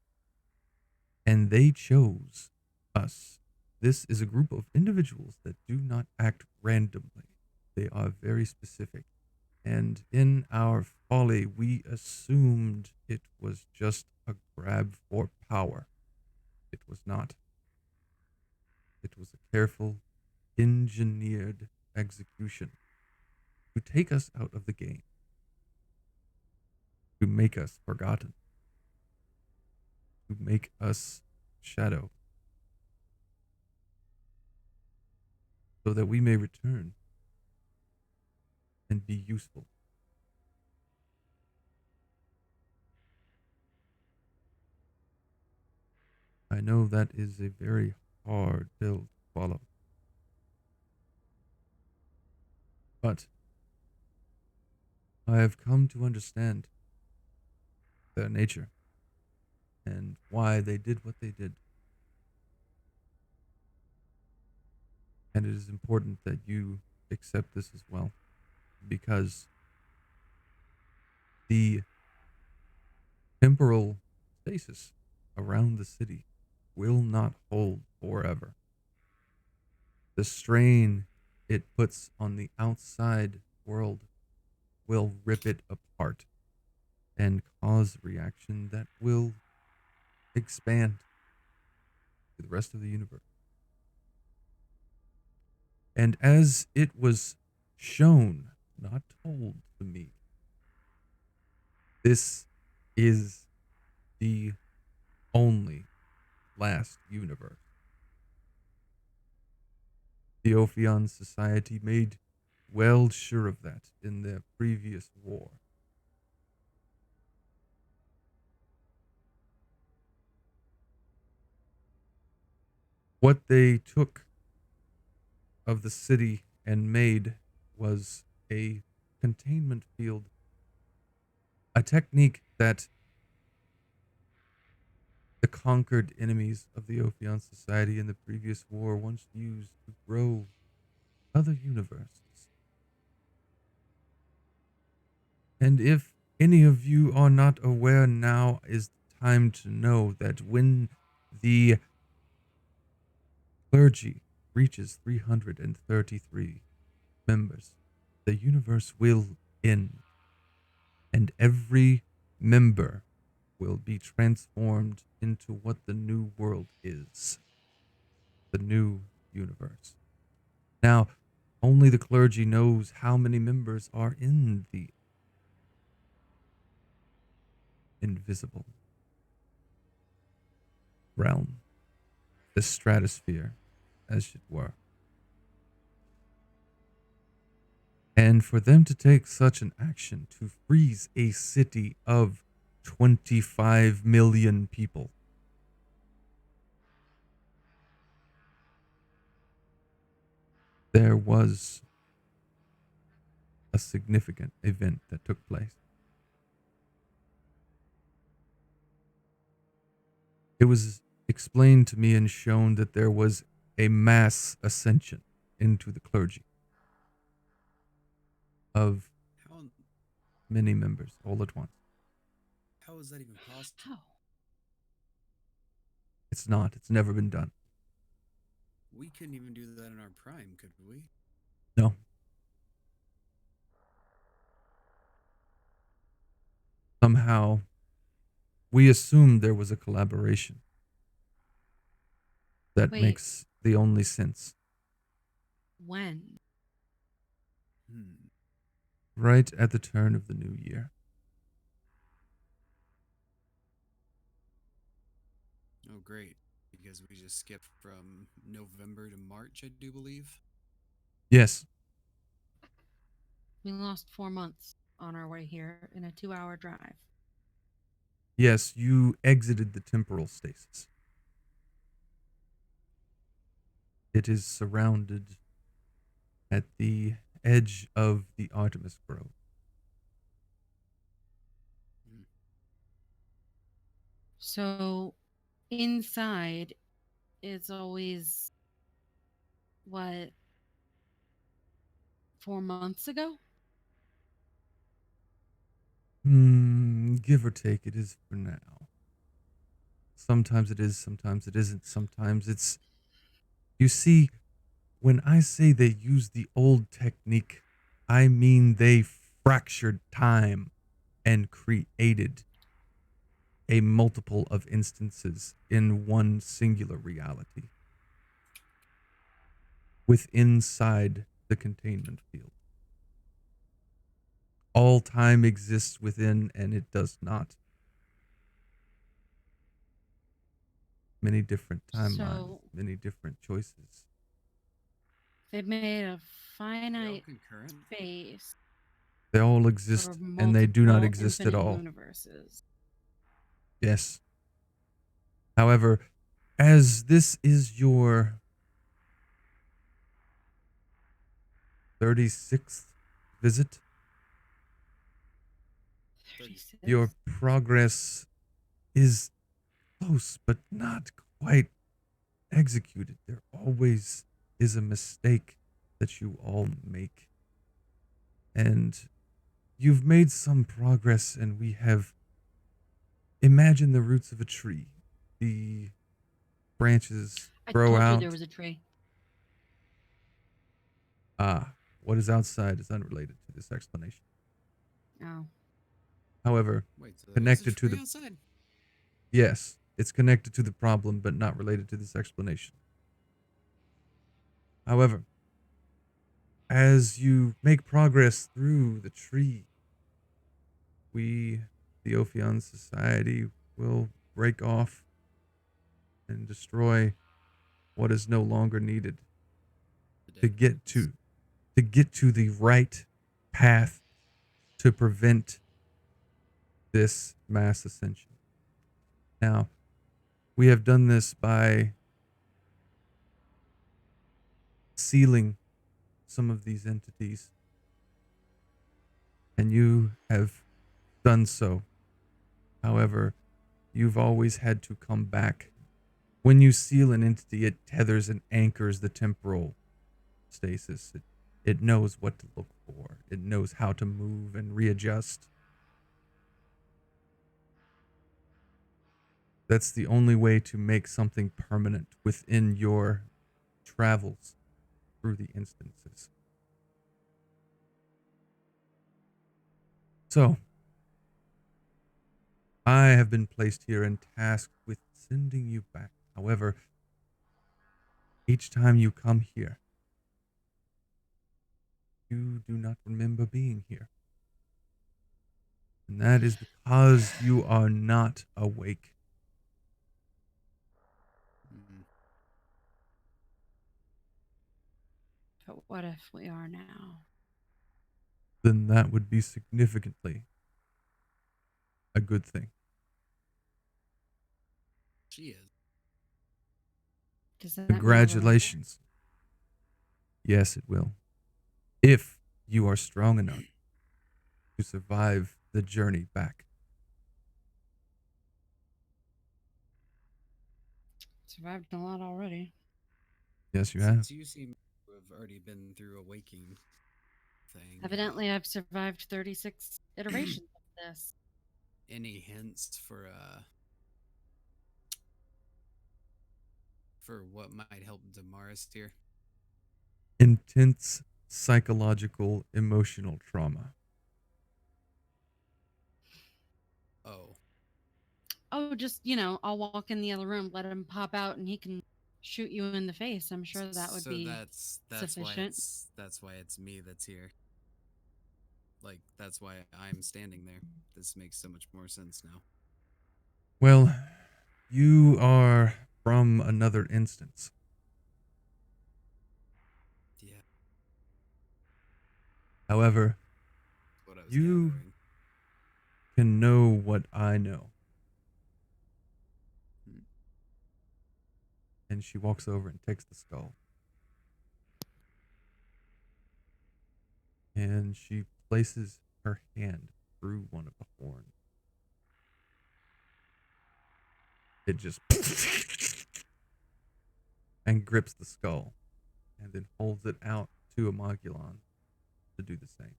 And they chose us. This is a group of individuals that do not act randomly. They are very specific. And in our folly, we assumed it was just a grab for power. It was not. It was a careful, engineered execution to take us out of the game, to make us forgotten, to make us shadow, so that we may return and be useful. I know that is a very hard pill to swallow. But I have come to understand their nature and why they did what they did. And it is important that you accept this as well, because the temporal stasis around the city will not hold forever. The strain it puts on the outside world will rip it apart and cause a reaction that will expand to the rest of the universe. And as it was shown, not told to me, this is the only last universe. The Ophion Society made well sure of that in their previous war. What they took of the city and made was a containment field, a technique that the conquered enemies of the Ophion Society in the previous war once used to grow other universes. And if any of you are not aware, now is the time to know that when the clergy reaches 333 members, the universe will end, and every member will be transformed into what the new world is, the new universe. Now, only the clergy knows how many members are in the invisible realm, the stratosphere, as it were. And for them to take such an action to freeze a city of 25 million people, there was a significant event that took place. It was explained to me and shown that there was a mass ascension into the clergy of How many members all at once. how is that even possible? How? It's not. It's never been done. We couldn't even do that in our prime, could we? No. Somehow, we assumed there was a collaboration. That Wait. makes the only sense. When? Right at the turn of the new year. Oh, great. Because we just skipped from November to March, I do believe. Yes. We lost 4 months on our way here in a 2-hour drive. Yes, you exited the temporal stasis. It is surrounded at the edge of the Artemis Grove. So inside it's always what, 4 months ago? Give or take, it is for now. Sometimes it is, sometimes it isn't, sometimes it's... You see, when I say they use the old technique, I mean they fractured time and created a multiple of instances in one singular reality inside the containment field. All time exists within, and it does not. Many different timelines, many different choices. They've made a finite concurrent. space. They all exist, and they do not exist at all. Universes. Yes. However, as this is your 36th visit, 36? your progress is close, but not quite executed. There always is a mistake that you all make. And you've made some progress, and we have imagined the roots of a tree. The branches grow I told out. you there was a tree. What is outside is unrelated to this explanation. Oh. However, Wait, so connected to the... outside? Yes, it's connected to the problem, but not related to this explanation. However, as you make progress through the tree, we, the Ophion Society, will break off and destroy what is no longer needed to get to the right path to prevent this mass ascension. Now, we have done this by sealing some of these entities, and you have done so. However, you've always had to come back. When you seal an entity, it tethers and anchors the temporal stasis. It knows what to look for. It knows how to move and readjust. That's the only way to make something permanent within your travels through the instances. So, I have been placed here and tasked with sending you back. However, each time you come here, you do not remember being here. And that is because you are not awake. But what if we are now? Then that would be significantly a good thing. She is. Does that Congratulations. Yes, it will. If you are strong enough to survive the journey back. Survived a lot already. Yes, you have. Since you seem to have already been through a waking thing. Evidently, I've survived 36 iterations of this. Any hints for For what might help Damaris here? Intense psychological, emotional trauma. Oh, Oh, just, I'll walk in the other room, let him pop out, and he can shoot you in the face. I'm sure that would so be that's why sufficient. it's me that's here. Like that's why I'm standing there. This makes so much more sense now. Well, you are from another instance. Yeah, However, that's what I was you gathering. can know what I know. Hmm. And she walks over and takes the skull. And she places her hand through one of the horns. It just and grips the skull and then holds it out to Amagulon to do the same.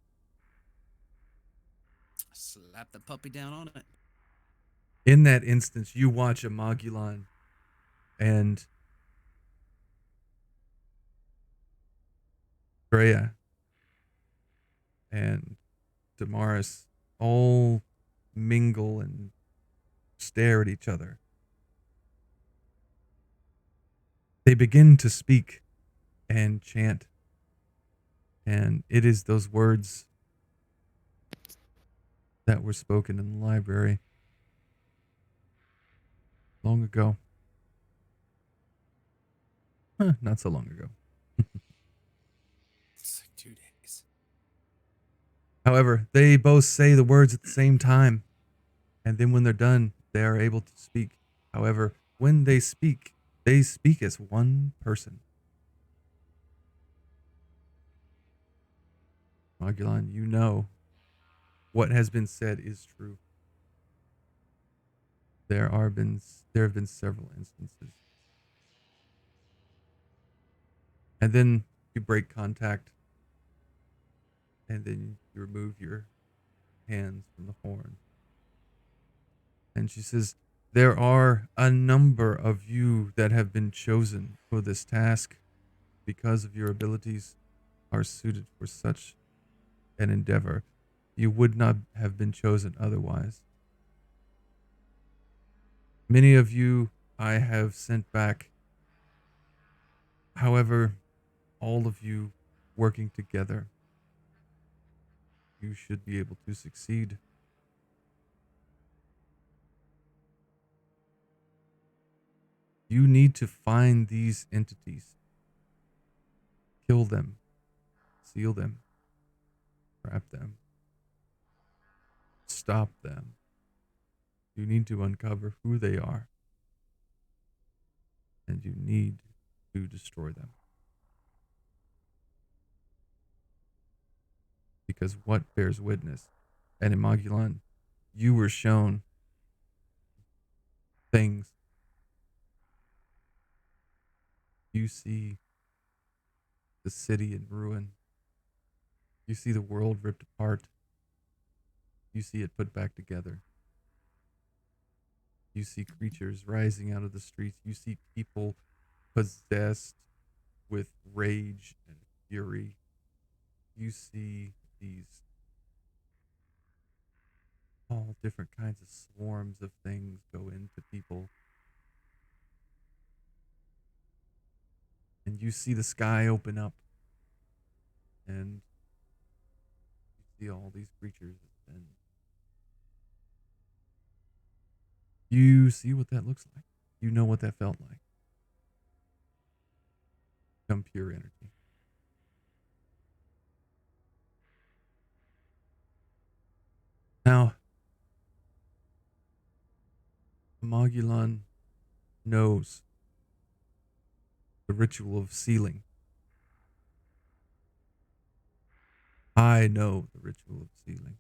Slap the puppy down on it. In that instance, you watch Amagulon and Freya and Damaris all mingle and stare at each other. They begin to speak and chant. And it is those words that were spoken in the library long ago. Not so long ago. It's like 2 days. However, they both say the words at the same time. And then when they're done, they are able to speak. However, when they speak as one person. Magulon, you know what has been said is true. There have been several instances. And then you break contact. And then you remove your hands from the horn. And she says, there are a number of you that have been chosen for this task because of your abilities are suited for such an endeavor. You would not have been chosen otherwise. Many of you I have sent back. However, all of you working together, you should be able to succeed. You need to find these entities, kill them, seal them, trap them, stop them. You need to uncover who they are, and you need to destroy them. Because what bears witness? And in Magulon, you were shown things. You see the city in ruin. You see the world ripped apart. You see it put back together. You see creatures rising out of the streets. You see people possessed with rage and fury. You see these all different kinds of swarms of things go into people. And you see the sky open up. And you see all these creatures. And you see what that looks like. You know what that felt like. Become pure energy. Now, Magulon knows the ritual of sealing. I know the ritual of sealing.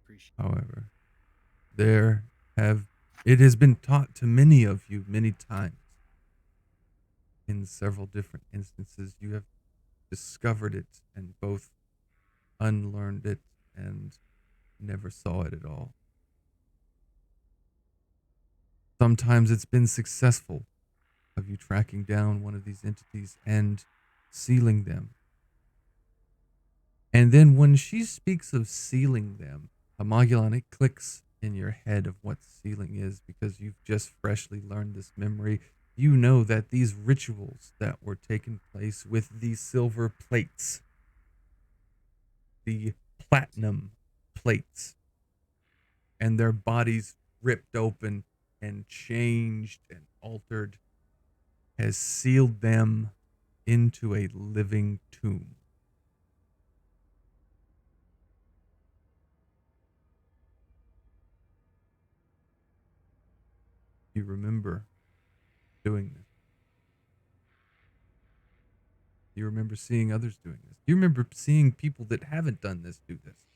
Appreciate. However, it has been taught to many of you many times. In several different instances, you have discovered it and both unlearned it and never saw it at all. Sometimes it's been successful of you tracking down one of these entities and sealing them. And then when she speaks of sealing them, Amagulan, it clicks in your head of what sealing is because you've just freshly learned this memory. You know that these rituals that were taking place with these silver plates, the platinum plates, and their bodies ripped open and changed and altered, has sealed them into a living tomb. You remember doing this. You remember seeing others doing this. You remember seeing people that haven't done this do this.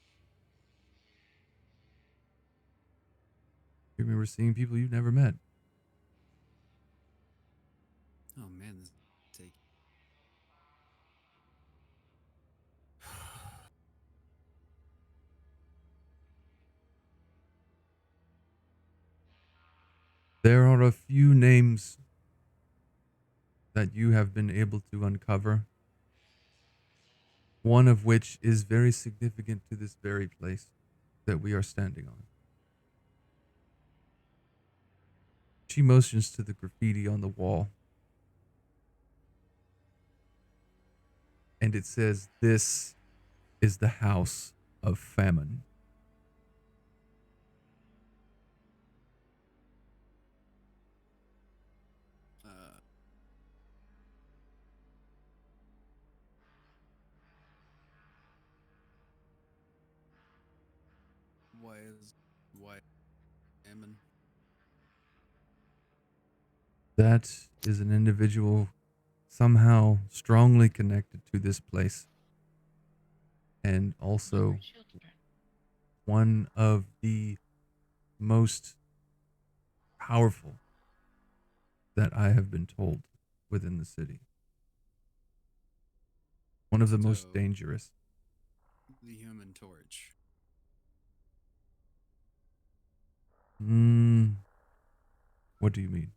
You remember seeing people you've never met. Oh man, this take. There are a few names that you have been able to uncover, one of which is very significant to this very place that we are standing on. She motions to the graffiti on the wall, and it says, "This is the house of famine." Uh, why Ammon? That is an individual somehow strongly connected to this place, and also one of the most powerful that I have been told within the city. One of the most So- dangerous. The Human Torch. What do you mean?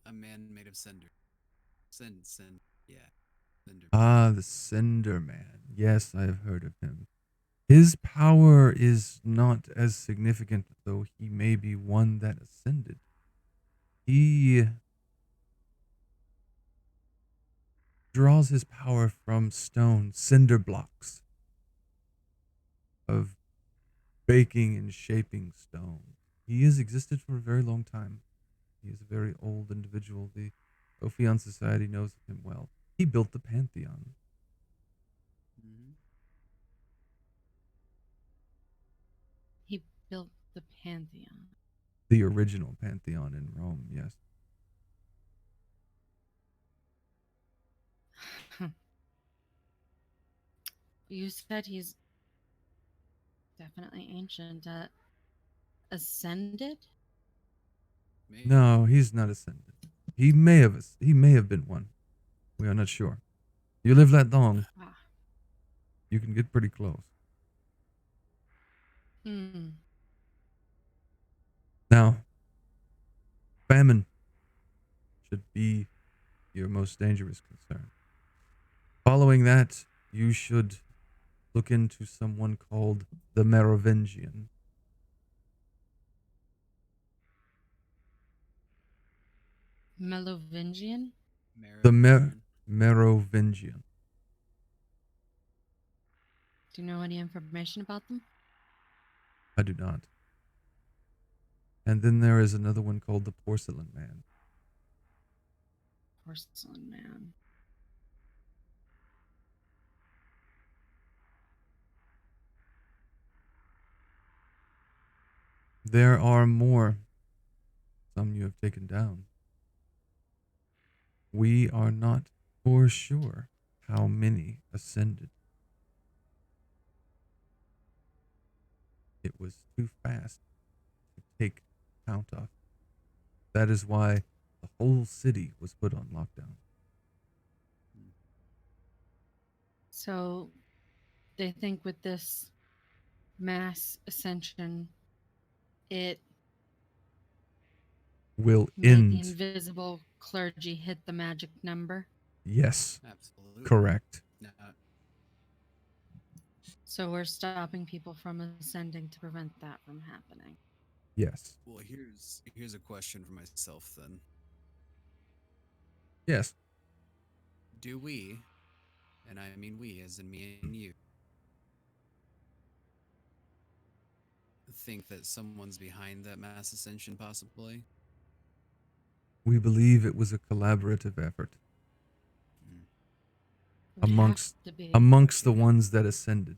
A man made of cinder. Yeah. Cinder. Ah, the Cinder Man. Yes, I have heard of him. His power is not as significant, though he may be one that ascended. He draws his power from stone, cinder blocks of baking and shaping stone. He has existed for a very long time. He is a very old individual. The Ophion Society knows him well. He built the Pantheon. Mm-hmm. He built the Pantheon. The original Pantheon in Rome, yes. You said he's definitely ancient. Ascended? Maybe. No, he's not ascended. He may have been one. We are not sure. You live that long, Ah. you can get pretty close. Hmm. Now, famine should be your most dangerous concern. Following that, you should look into someone called the Merovingian. Merovingian? The Merovingian. Merovingian. Do you know any information about them? I do not. And then there is another one called the Porcelain Man. Porcelain Man. There are more. Some you have taken down. We are not for sure how many ascended. It was too fast to take count of. That is why the whole city was put on lockdown. So they think with this mass ascension, it will May the end. invisible clergy hit the magic number. Yes, Absolutely. correct. No, So we're stopping people from ascending to prevent that from happening. Yes. well, here's a question for myself then. Yes. Do we, and I mean we as in me and you, think that someone's behind that mass ascension possibly? We believe it was a collaborative effort Mm, It would have to be. amongst the ones that ascended.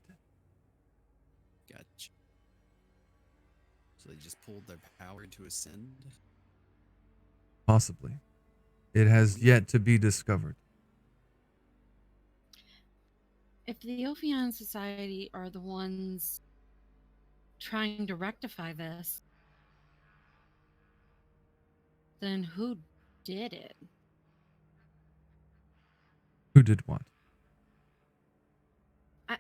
gotcha. So they just pulled their power to ascend? Possibly. It has yet to be discovered. If the Ophion Society are the ones trying to rectify this, then who did it? Who did what?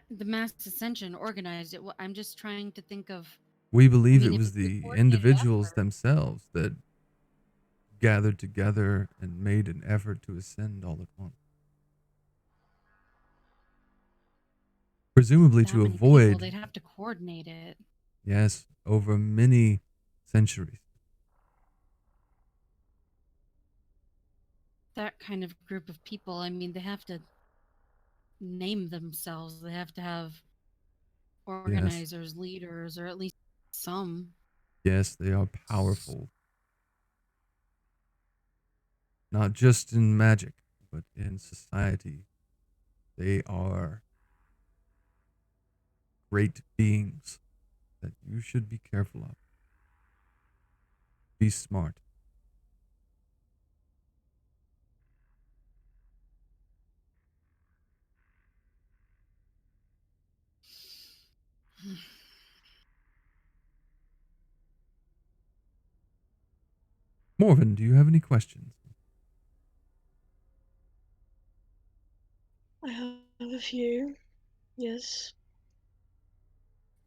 The mass ascension organized it. I'm just trying to think of. We believe it if was it's a the coordinated individuals effort, themselves that gathered together and made an effort to ascend all at once. Presumably that to many people, avoid, they'd have to coordinate it. yes, over many centuries. That kind of group of people, I mean, they have to name themselves. They have to have organizers, leaders, or at least some. Yes, they are powerful. Not just in magic, but in society. They are great beings that you should be careful of. Be smart. Morven, do you have any questions? I have a few, yes,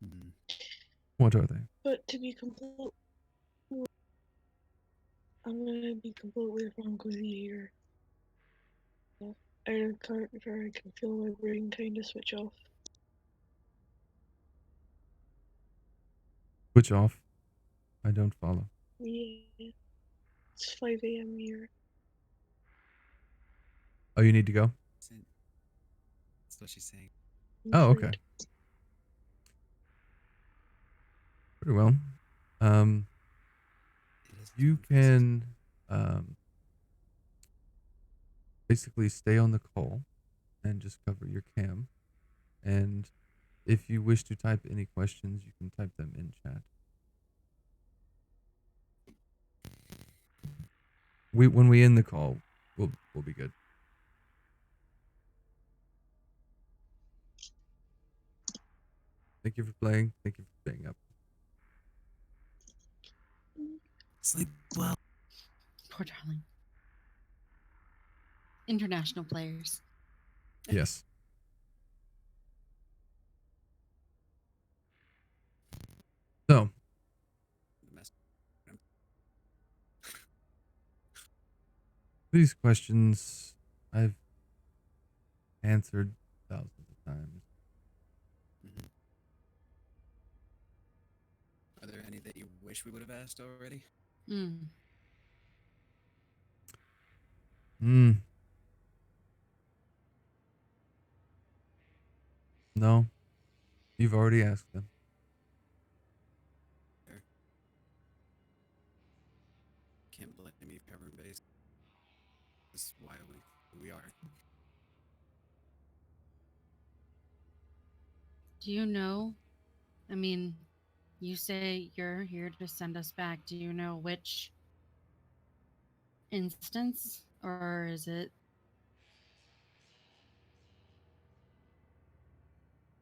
Mhm. What are they? but to be complete, I'm gonna be completely frank with you here. I can't, I can feel my brain kind of switch off. Switch off. I don't follow. Yeah, it's 5 a.m. here. Oh, you need to go? That's what she's saying. I'm Oh, afraid. okay. Very well. Um, It is you time for us. can basically stay on the call and just cover your cam. And if you wish to type any questions, you can type them in chat. When we end the call, we'll be good. Thank you for playing. Thank you for staying up. Sleep well. Poor darling. International players. Yes. So, these questions I've answered thousands of times. Mhm. Are there any that you wish we would have asked already? Mm. No, you've already asked them. Fair. Can't blame me for covering base. That's why we are. Do you know? I mean, you say you're here to send us back. Do you know which instance? Or is it.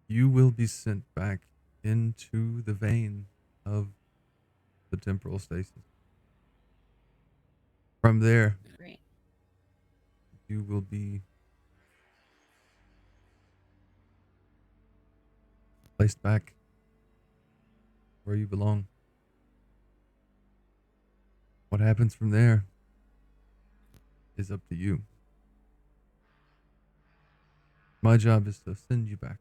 You will be sent back into the vein of the temporal stasis. From there, Great. you will be placed back where you belong. What happens from there is up to you. My job is to send you back.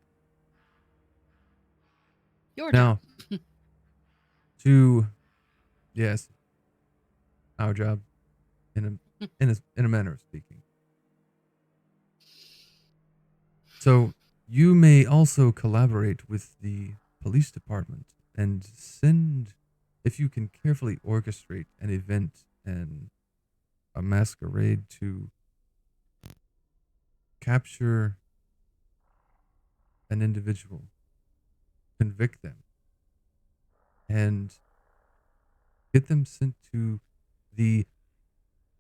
Your Now, job. to yes, our job in a manner of speaking. So you may also collaborate with the police department and send, if you can carefully orchestrate an event and a masquerade to capture an individual, convict them, and get them sent to the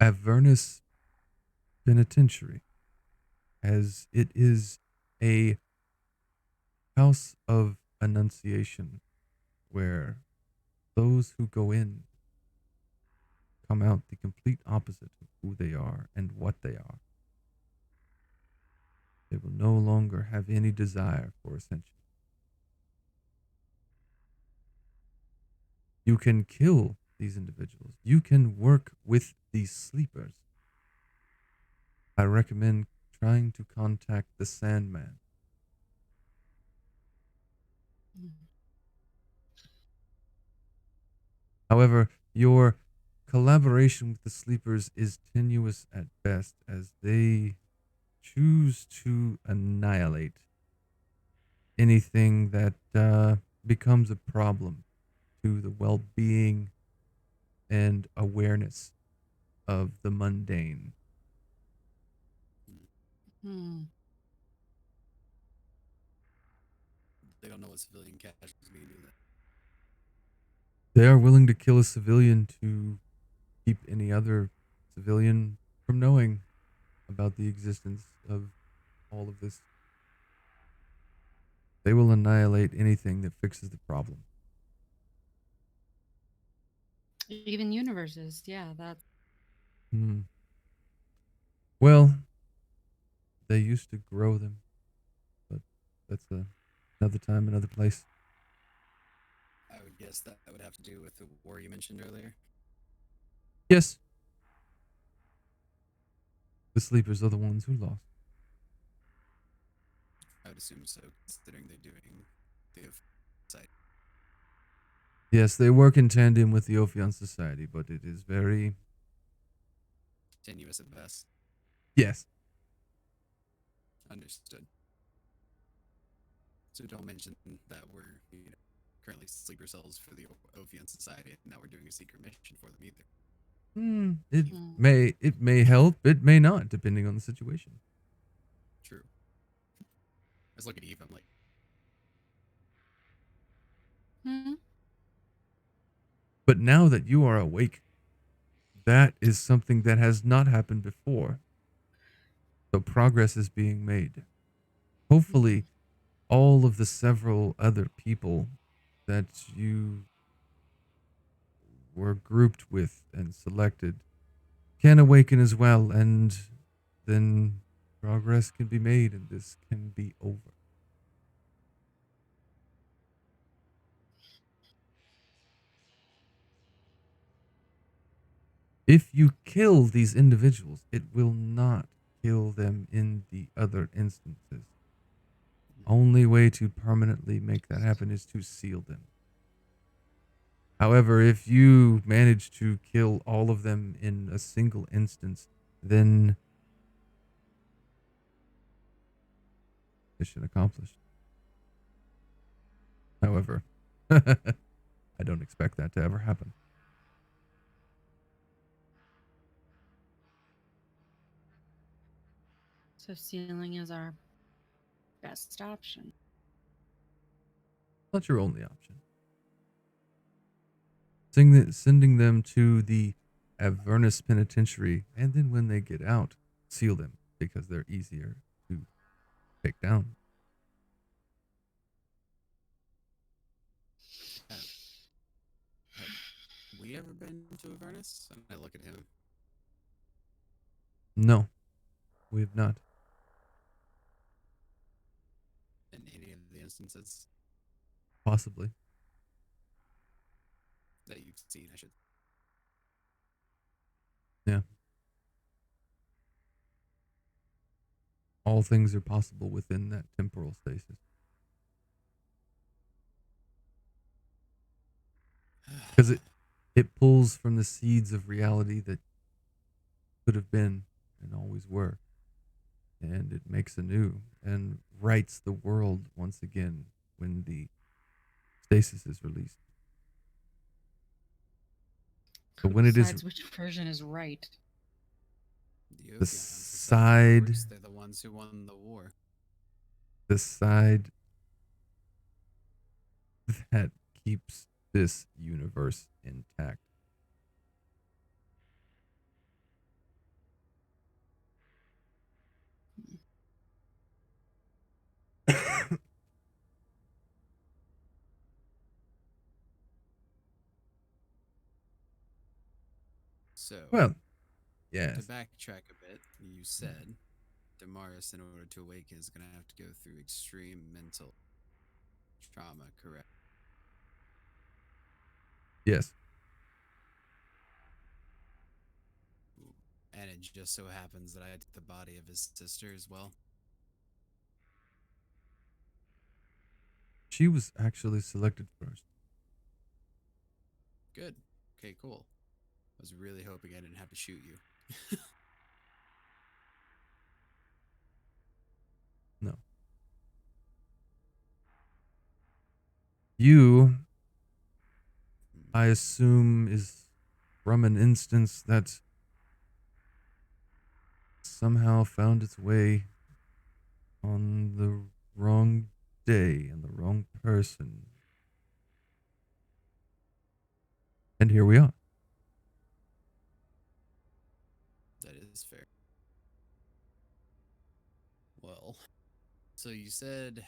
Avernus Penitentiary, as it is a house of annunciation where those who go in come out the complete opposite of who they are and what they are. They will no longer have any desire for ascension. You can kill these individuals. You can work with these sleepers. I recommend trying to contact the Sandman. However, your collaboration with the sleepers is tenuous at best, as they choose to annihilate anything that becomes a problem to the well being and awareness of the mundane. Hmm. They don't know what civilian casualties mean, do they? They are willing to kill a civilian to keep any other civilian from knowing about the existence of all of this. They will annihilate anything that fixes the problem. Even universes, yeah, that's Hmm. Well, they used to grow them, but that's another time, another place. I would guess that would have to do with the war you mentioned earlier. Yes, the sleepers are the ones who lost. I would assume so, considering they're doing the site. Yes, they work in tandem with the Ophion Society, but it is very Tenuous at best. yes. Understood. So don't mention that we're currently sleeper cells for the Ophion Society, and now we're doing a secret mission for them either. It Hmm. may help, it may not, depending on the situation. True. I was looking at Eve, I'm like, hmm. But now that you are awake, that is something that has not happened before. So progress is being made. Hopefully, all of the several other people that you were grouped with and selected can awaken as well, and then progress can be made and this can be over. If you kill these individuals, it will not kill them in the other instances. Only way to permanently make that happen is to seal them. However, if you manage to kill all of them in a single instance, then mission accomplished. However, I don't expect that to ever happen. So sealing is our best option. Not your only option. Sending them to the Avernus Penitentiary, and then when they get out, seal them because they're easier to take down. have we ever been to Avernus? And I look at him. No, we have not. In any of the instances Possibly. that you've seen, I should. Yeah. All things are possible within that temporal stasis. Because it pulls from the seeds of reality that could have been and always were. And it makes anew and writes the world once again when the stasis is released. So Who when it is decides which version is right? The the Otheons decide, of side, course, they're the ones who won the war. the side that keeps this universe intact. So, Well, to yes. backtrack a bit, you said Damaris, in order to awaken, is going to have to go through extreme mental trauma, correct? Yes. And it just so happens that I took the body of his sister as well. She was actually selected first. Good. Okay, cool. I was really hoping I didn't have to shoot you. No. You, I assume, is from an instance that somehow found its way on the wrong day and the wrong person. And here we are. That is fair. Well, so you said,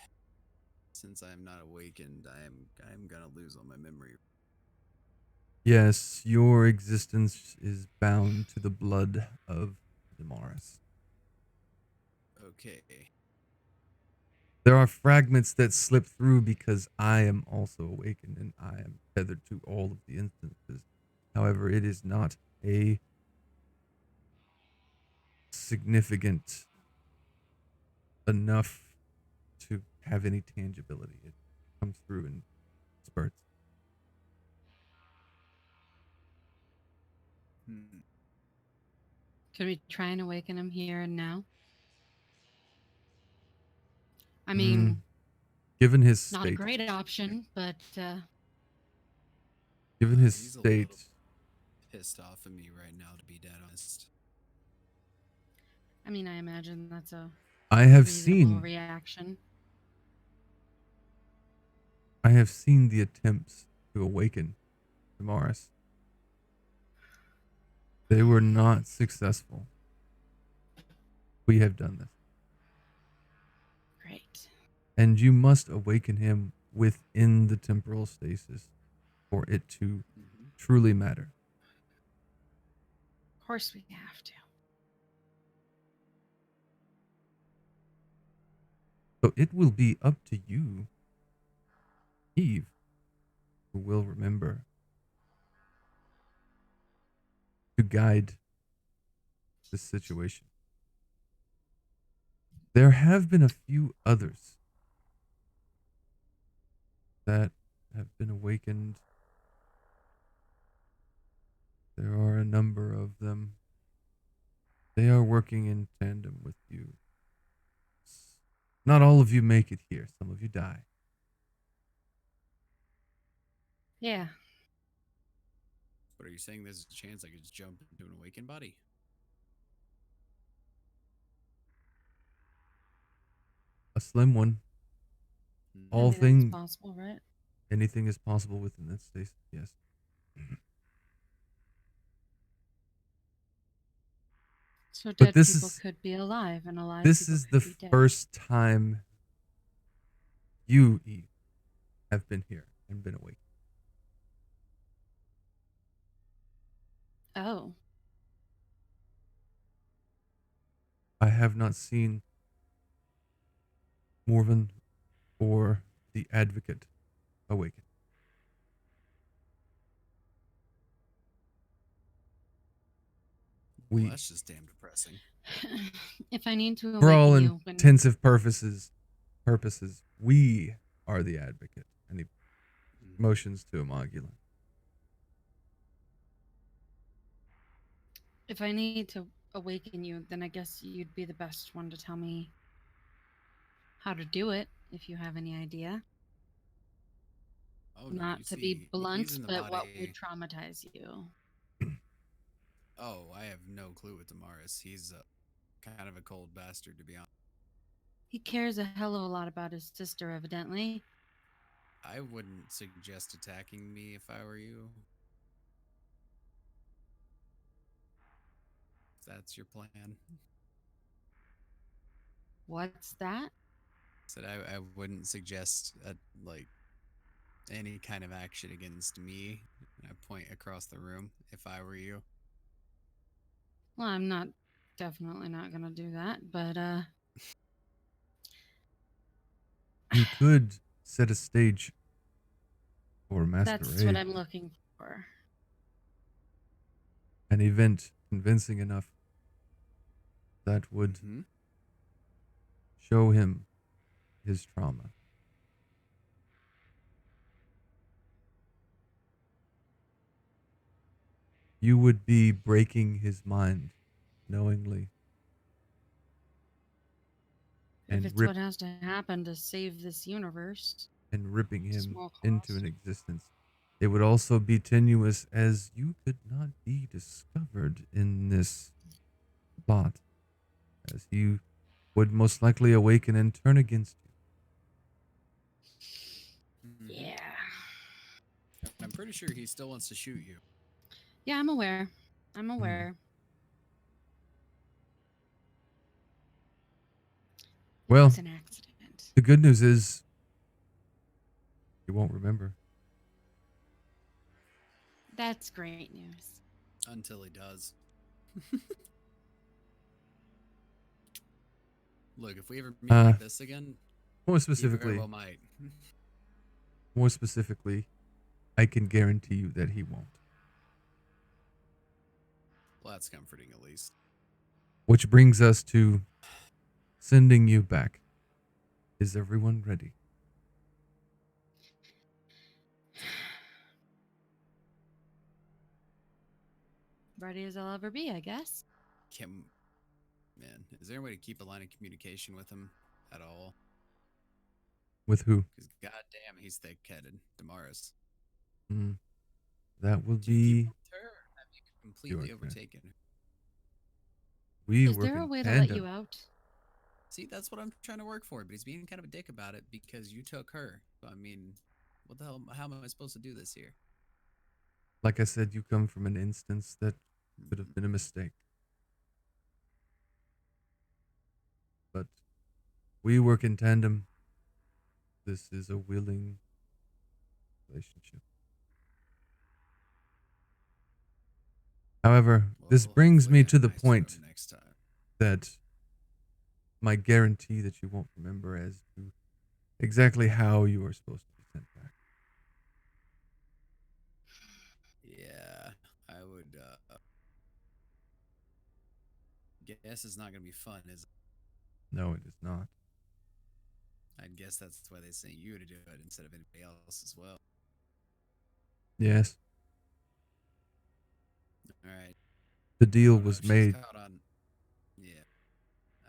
since I am not awakened, I'm gonna lose all my memory. Yes, your existence is bound to the blood of Damaris. Okay. There are fragments that slip through because I am also awakened and I am tethered to all of the instances. However, it is not a significant enough to have any tangibility. It comes through in spurts. Hmm. Could we try and awaken him here and now? I Mm, mean, given his not a state, great option, but given his He's a state, little pissed off at me right now, to be dead honest. I mean, I imagine that's a I have reasonable seen reaction. the attempts to awaken Damaris. They were not successful. We have done this. Great. And you must awaken him within the temporal stasis for it to Mm-hmm. truly matter. Of course we have to. So it will be up to you, Eve, who will remember to guide this situation. There have been a few others that have been awakened. There are a number of them. They are working in tandem with you. Not all of you make it here. Some of you die. Yeah. But are you saying there's a chance I could just jump into an awakened body? A slim one. I All mean, that's thing, possible, right? anything is possible within that stasis. Yes. So But dead people could be alive, and alive this people is could the be dead. first time you, Eve, have been here and been awakened. Oh. I have not seen Morven or the Advocate awaken. Well, We, that's just damn depressing. If I need to for all awaken you when intensive purposes, we are the advocate. And he Mhm. motions to Amogula. if I need to awaken you, then I guess you'd be the best one to tell me how to do it if you have any idea. Oh no, you Not to be see, he's blunt, in the but what would body. traumatize you? Oh, I have no clue with Damaris. He's kind of a cold bastard, to be honest. He cares a hell of a lot about his sister, evidently. I wouldn't suggest attacking me if I were you. If that's your plan. What's that? Said I wouldn't suggest like any kind of action against me. And I point across the room if I were you. Well, I'm definitely not gonna do that, but You could set a stage for a that's what masquerade, I'm looking for. an event convincing enough that would Mm-hmm. show him his trauma. You would be breaking his mind knowingly If and it's what has to happen to save this universe, ripping him small into cost. an existence. It would also be tenuous, as you could not be discovered in this plot, as he would most likely awaken and turn against you. Mm-hmm. Yeah. I'm pretty sure he still wants to shoot you. Yeah, I'm aware. I'm aware. It Well, was an accident. the good news is you won't remember. That's great news. Until he does. Look, if we ever meet like this again, More he very specifically, well might. I can guarantee you that he won't. Well, that's comforting at least. Which brings us to sending you back. Is everyone ready? Ready as I'll ever be, I guess. Man, is there a way to keep a line of communication with him at all? With who? Because goddamn, he's thick-headed, Damaris. That will Do you keep be up with her, or have you completely turn. overtaken her? We Is work there a in way to tandem. let you out? See, that's what I'm trying to work for, but he's being kind of a dick about it because you took her. So, I mean, what the hell? How am I supposed to do this here? Like I said, you come from an instance that could have been a mistake. But we work in tandem. This is a willing relationship. However, this Well, brings me hopefully to a the nice point room next time. that my guarantee that you won't remember as to exactly how you are supposed to be sent back. Yeah, I would guess it's not going to be fun, is it? No, it is not. I guess that's why they sent you to do it instead of anybody else as well. Yes, All right. the I deal don't know was if she's made. caught on. Yeah,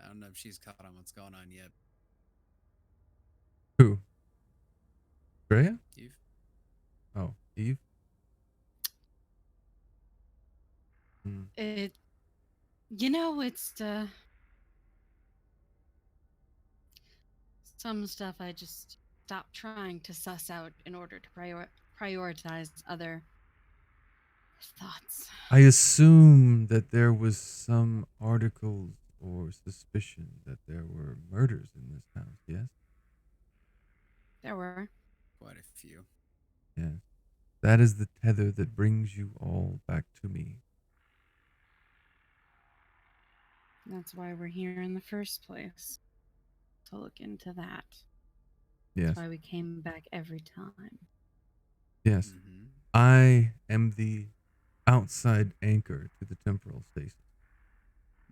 I don't know if she's caught on what's going on yet. Who? Freya? Eve? Oh, Eve? It's some stuff I just stopped trying to suss out in order to prioritize other thoughts. I assume that there was some articles or suspicion that there were murders in this house, yes? There were. Quite a few. Yes. That is the tether that brings you all back to me. That's why we're here in the first place. To look into that. Yes. That's why we came back every time. Yes. Mm-hmm. I am the outside anchor to the temporal stasis.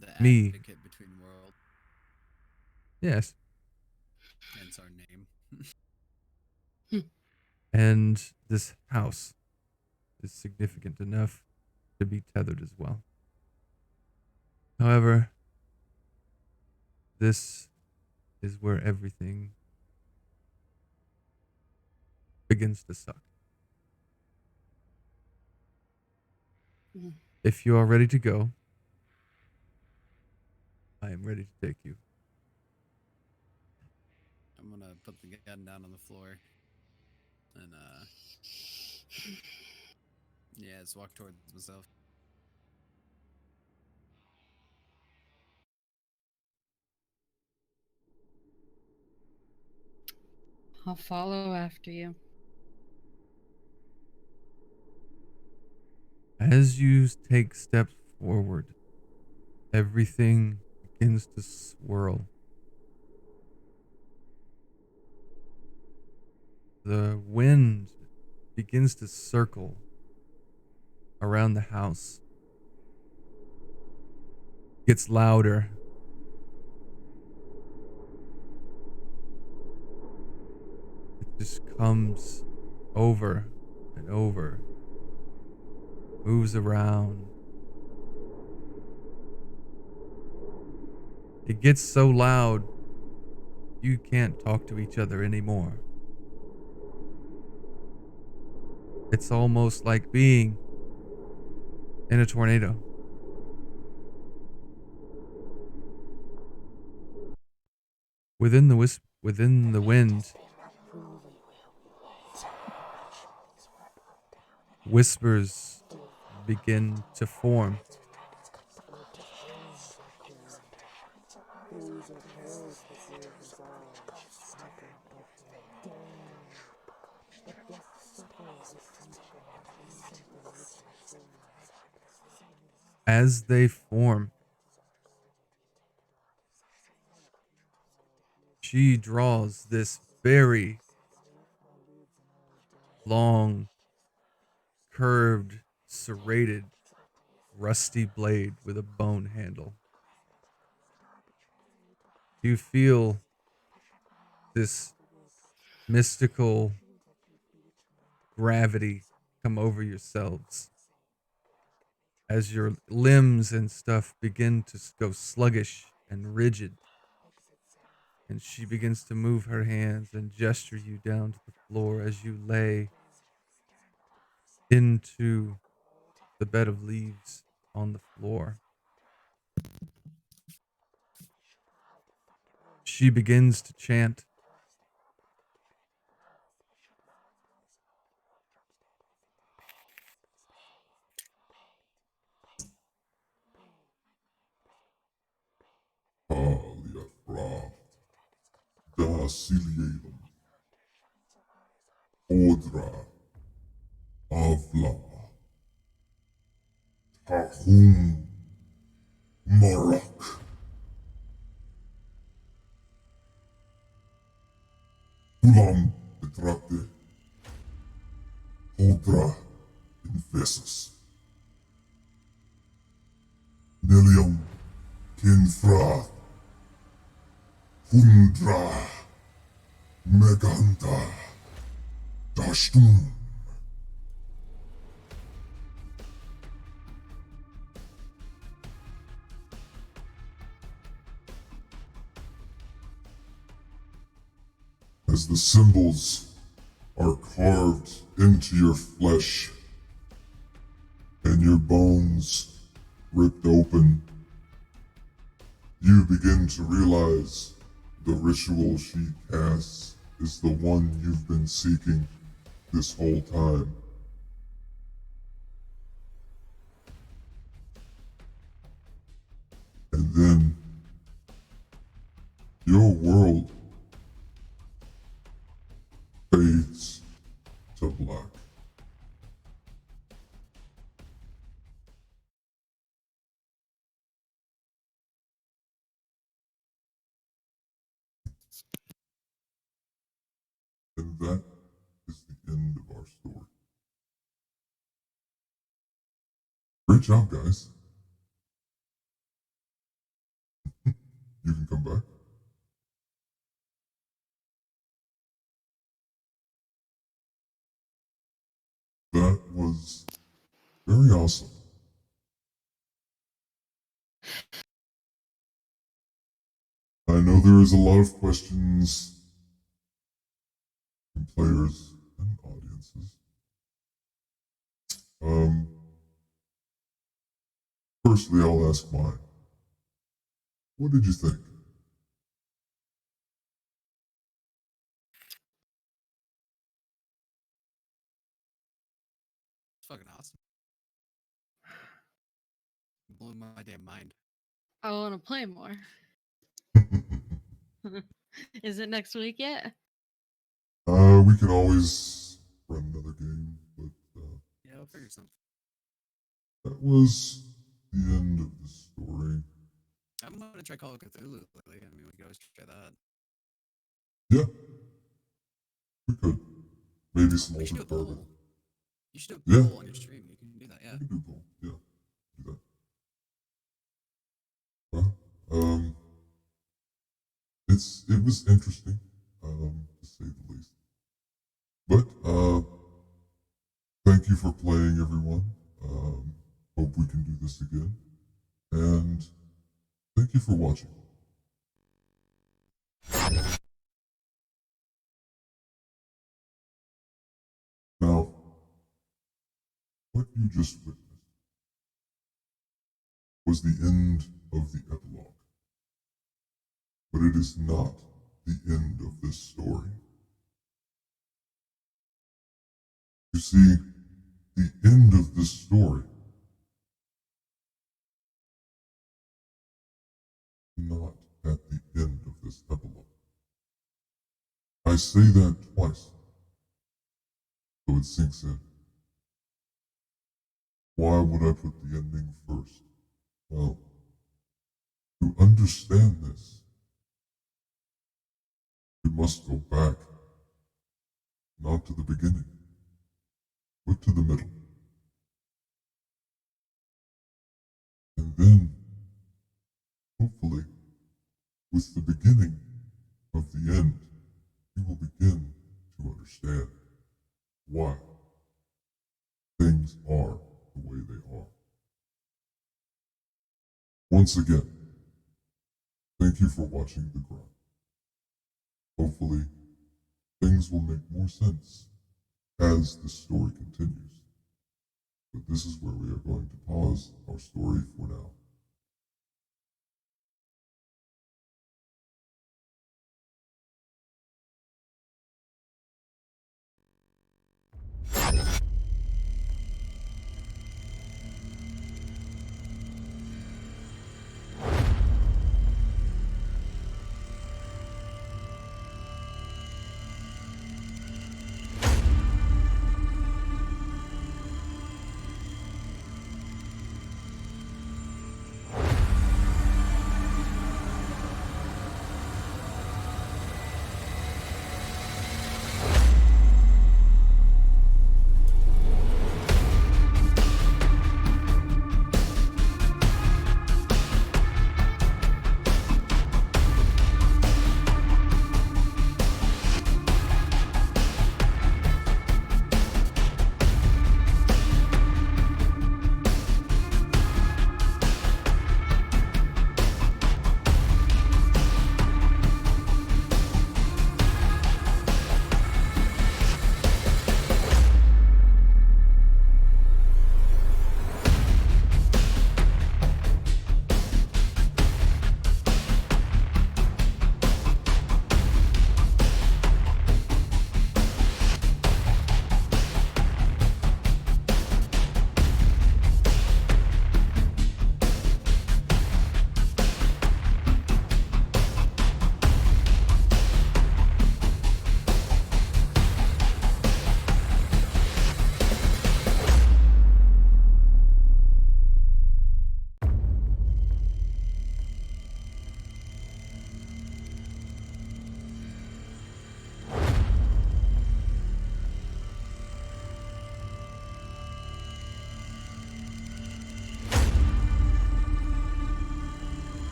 The Me. advocate between worlds. Yes. Hence our name. And this house is significant enough to be tethered as well. However, this is where everything begins to suck. Mhm. If you are ready to go, I am ready to take you. I'm gonna put the gun down on the floor and yeah, just walk towards myself. I'll follow after you. As you take steps forward, everything begins to swirl. The wind begins to circle around the house. Gets louder. It just comes over and over. Moves around. It gets so loud you can't talk to each other anymore. It's almost like being in a tornado. Within the wind, whispers begin to form. As they form, she draws this very long, curved, serrated, rusty blade with a bone handle. You feel this mystical gravity come over yourselves as your limbs and stuff begin to go sluggish and rigid. And she begins to move her hands and gesture you down to the floor as you lay into the bed of leaves on the floor. She begins to chant. Da Silielum, Odra, Avla, Tahum, Marak, Ulam, Betrate, Odra, Infessus, Nilium, Kinfra, Hundra, Meganta, Dashtum. As the symbols are carved into your flesh and your bones ripped open, you begin to realize the ritual she casts is the one you've been seeking this whole time. And then your world fades to black. And that is the end of our story. Great job, guys. That was very awesome. I know there is a lot of questions from players and audiences. Firstly, I'll ask mine. What did you think? It's fucking awesome. Blew my damn mind. I want to play more. Is it next week yet? We can always run another game, but Yeah, I'll figure something. that was the end of the story. I'm gonna try Call of Cthulhu lately. I mean, we could always try that. Yeah, we could. Maybe some We should do a alternate carbon. poll. You should do a Yeah. poll on your stream. You can do that, yeah. We can do both. Yeah, do that. Well, it was interesting, to say the least. But thank you for playing, everyone. Hope we can do this again, and thank you for watching. Now, what you just witnessed was the end of the epilogue. But it is not the end of this story. You see, the end of this story not at the end of this epilogue. I say that twice, so it sinks in. Why would I put the ending first? Well, to understand this, we must go back, not to the beginning, but to the middle. And then, hopefully, with the beginning of the end, you will begin to understand why things are the way they are. Once again, thank you for watching The Grind. Hopefully, things will make more sense as the story continues. But this is where we are going to pause our story for now.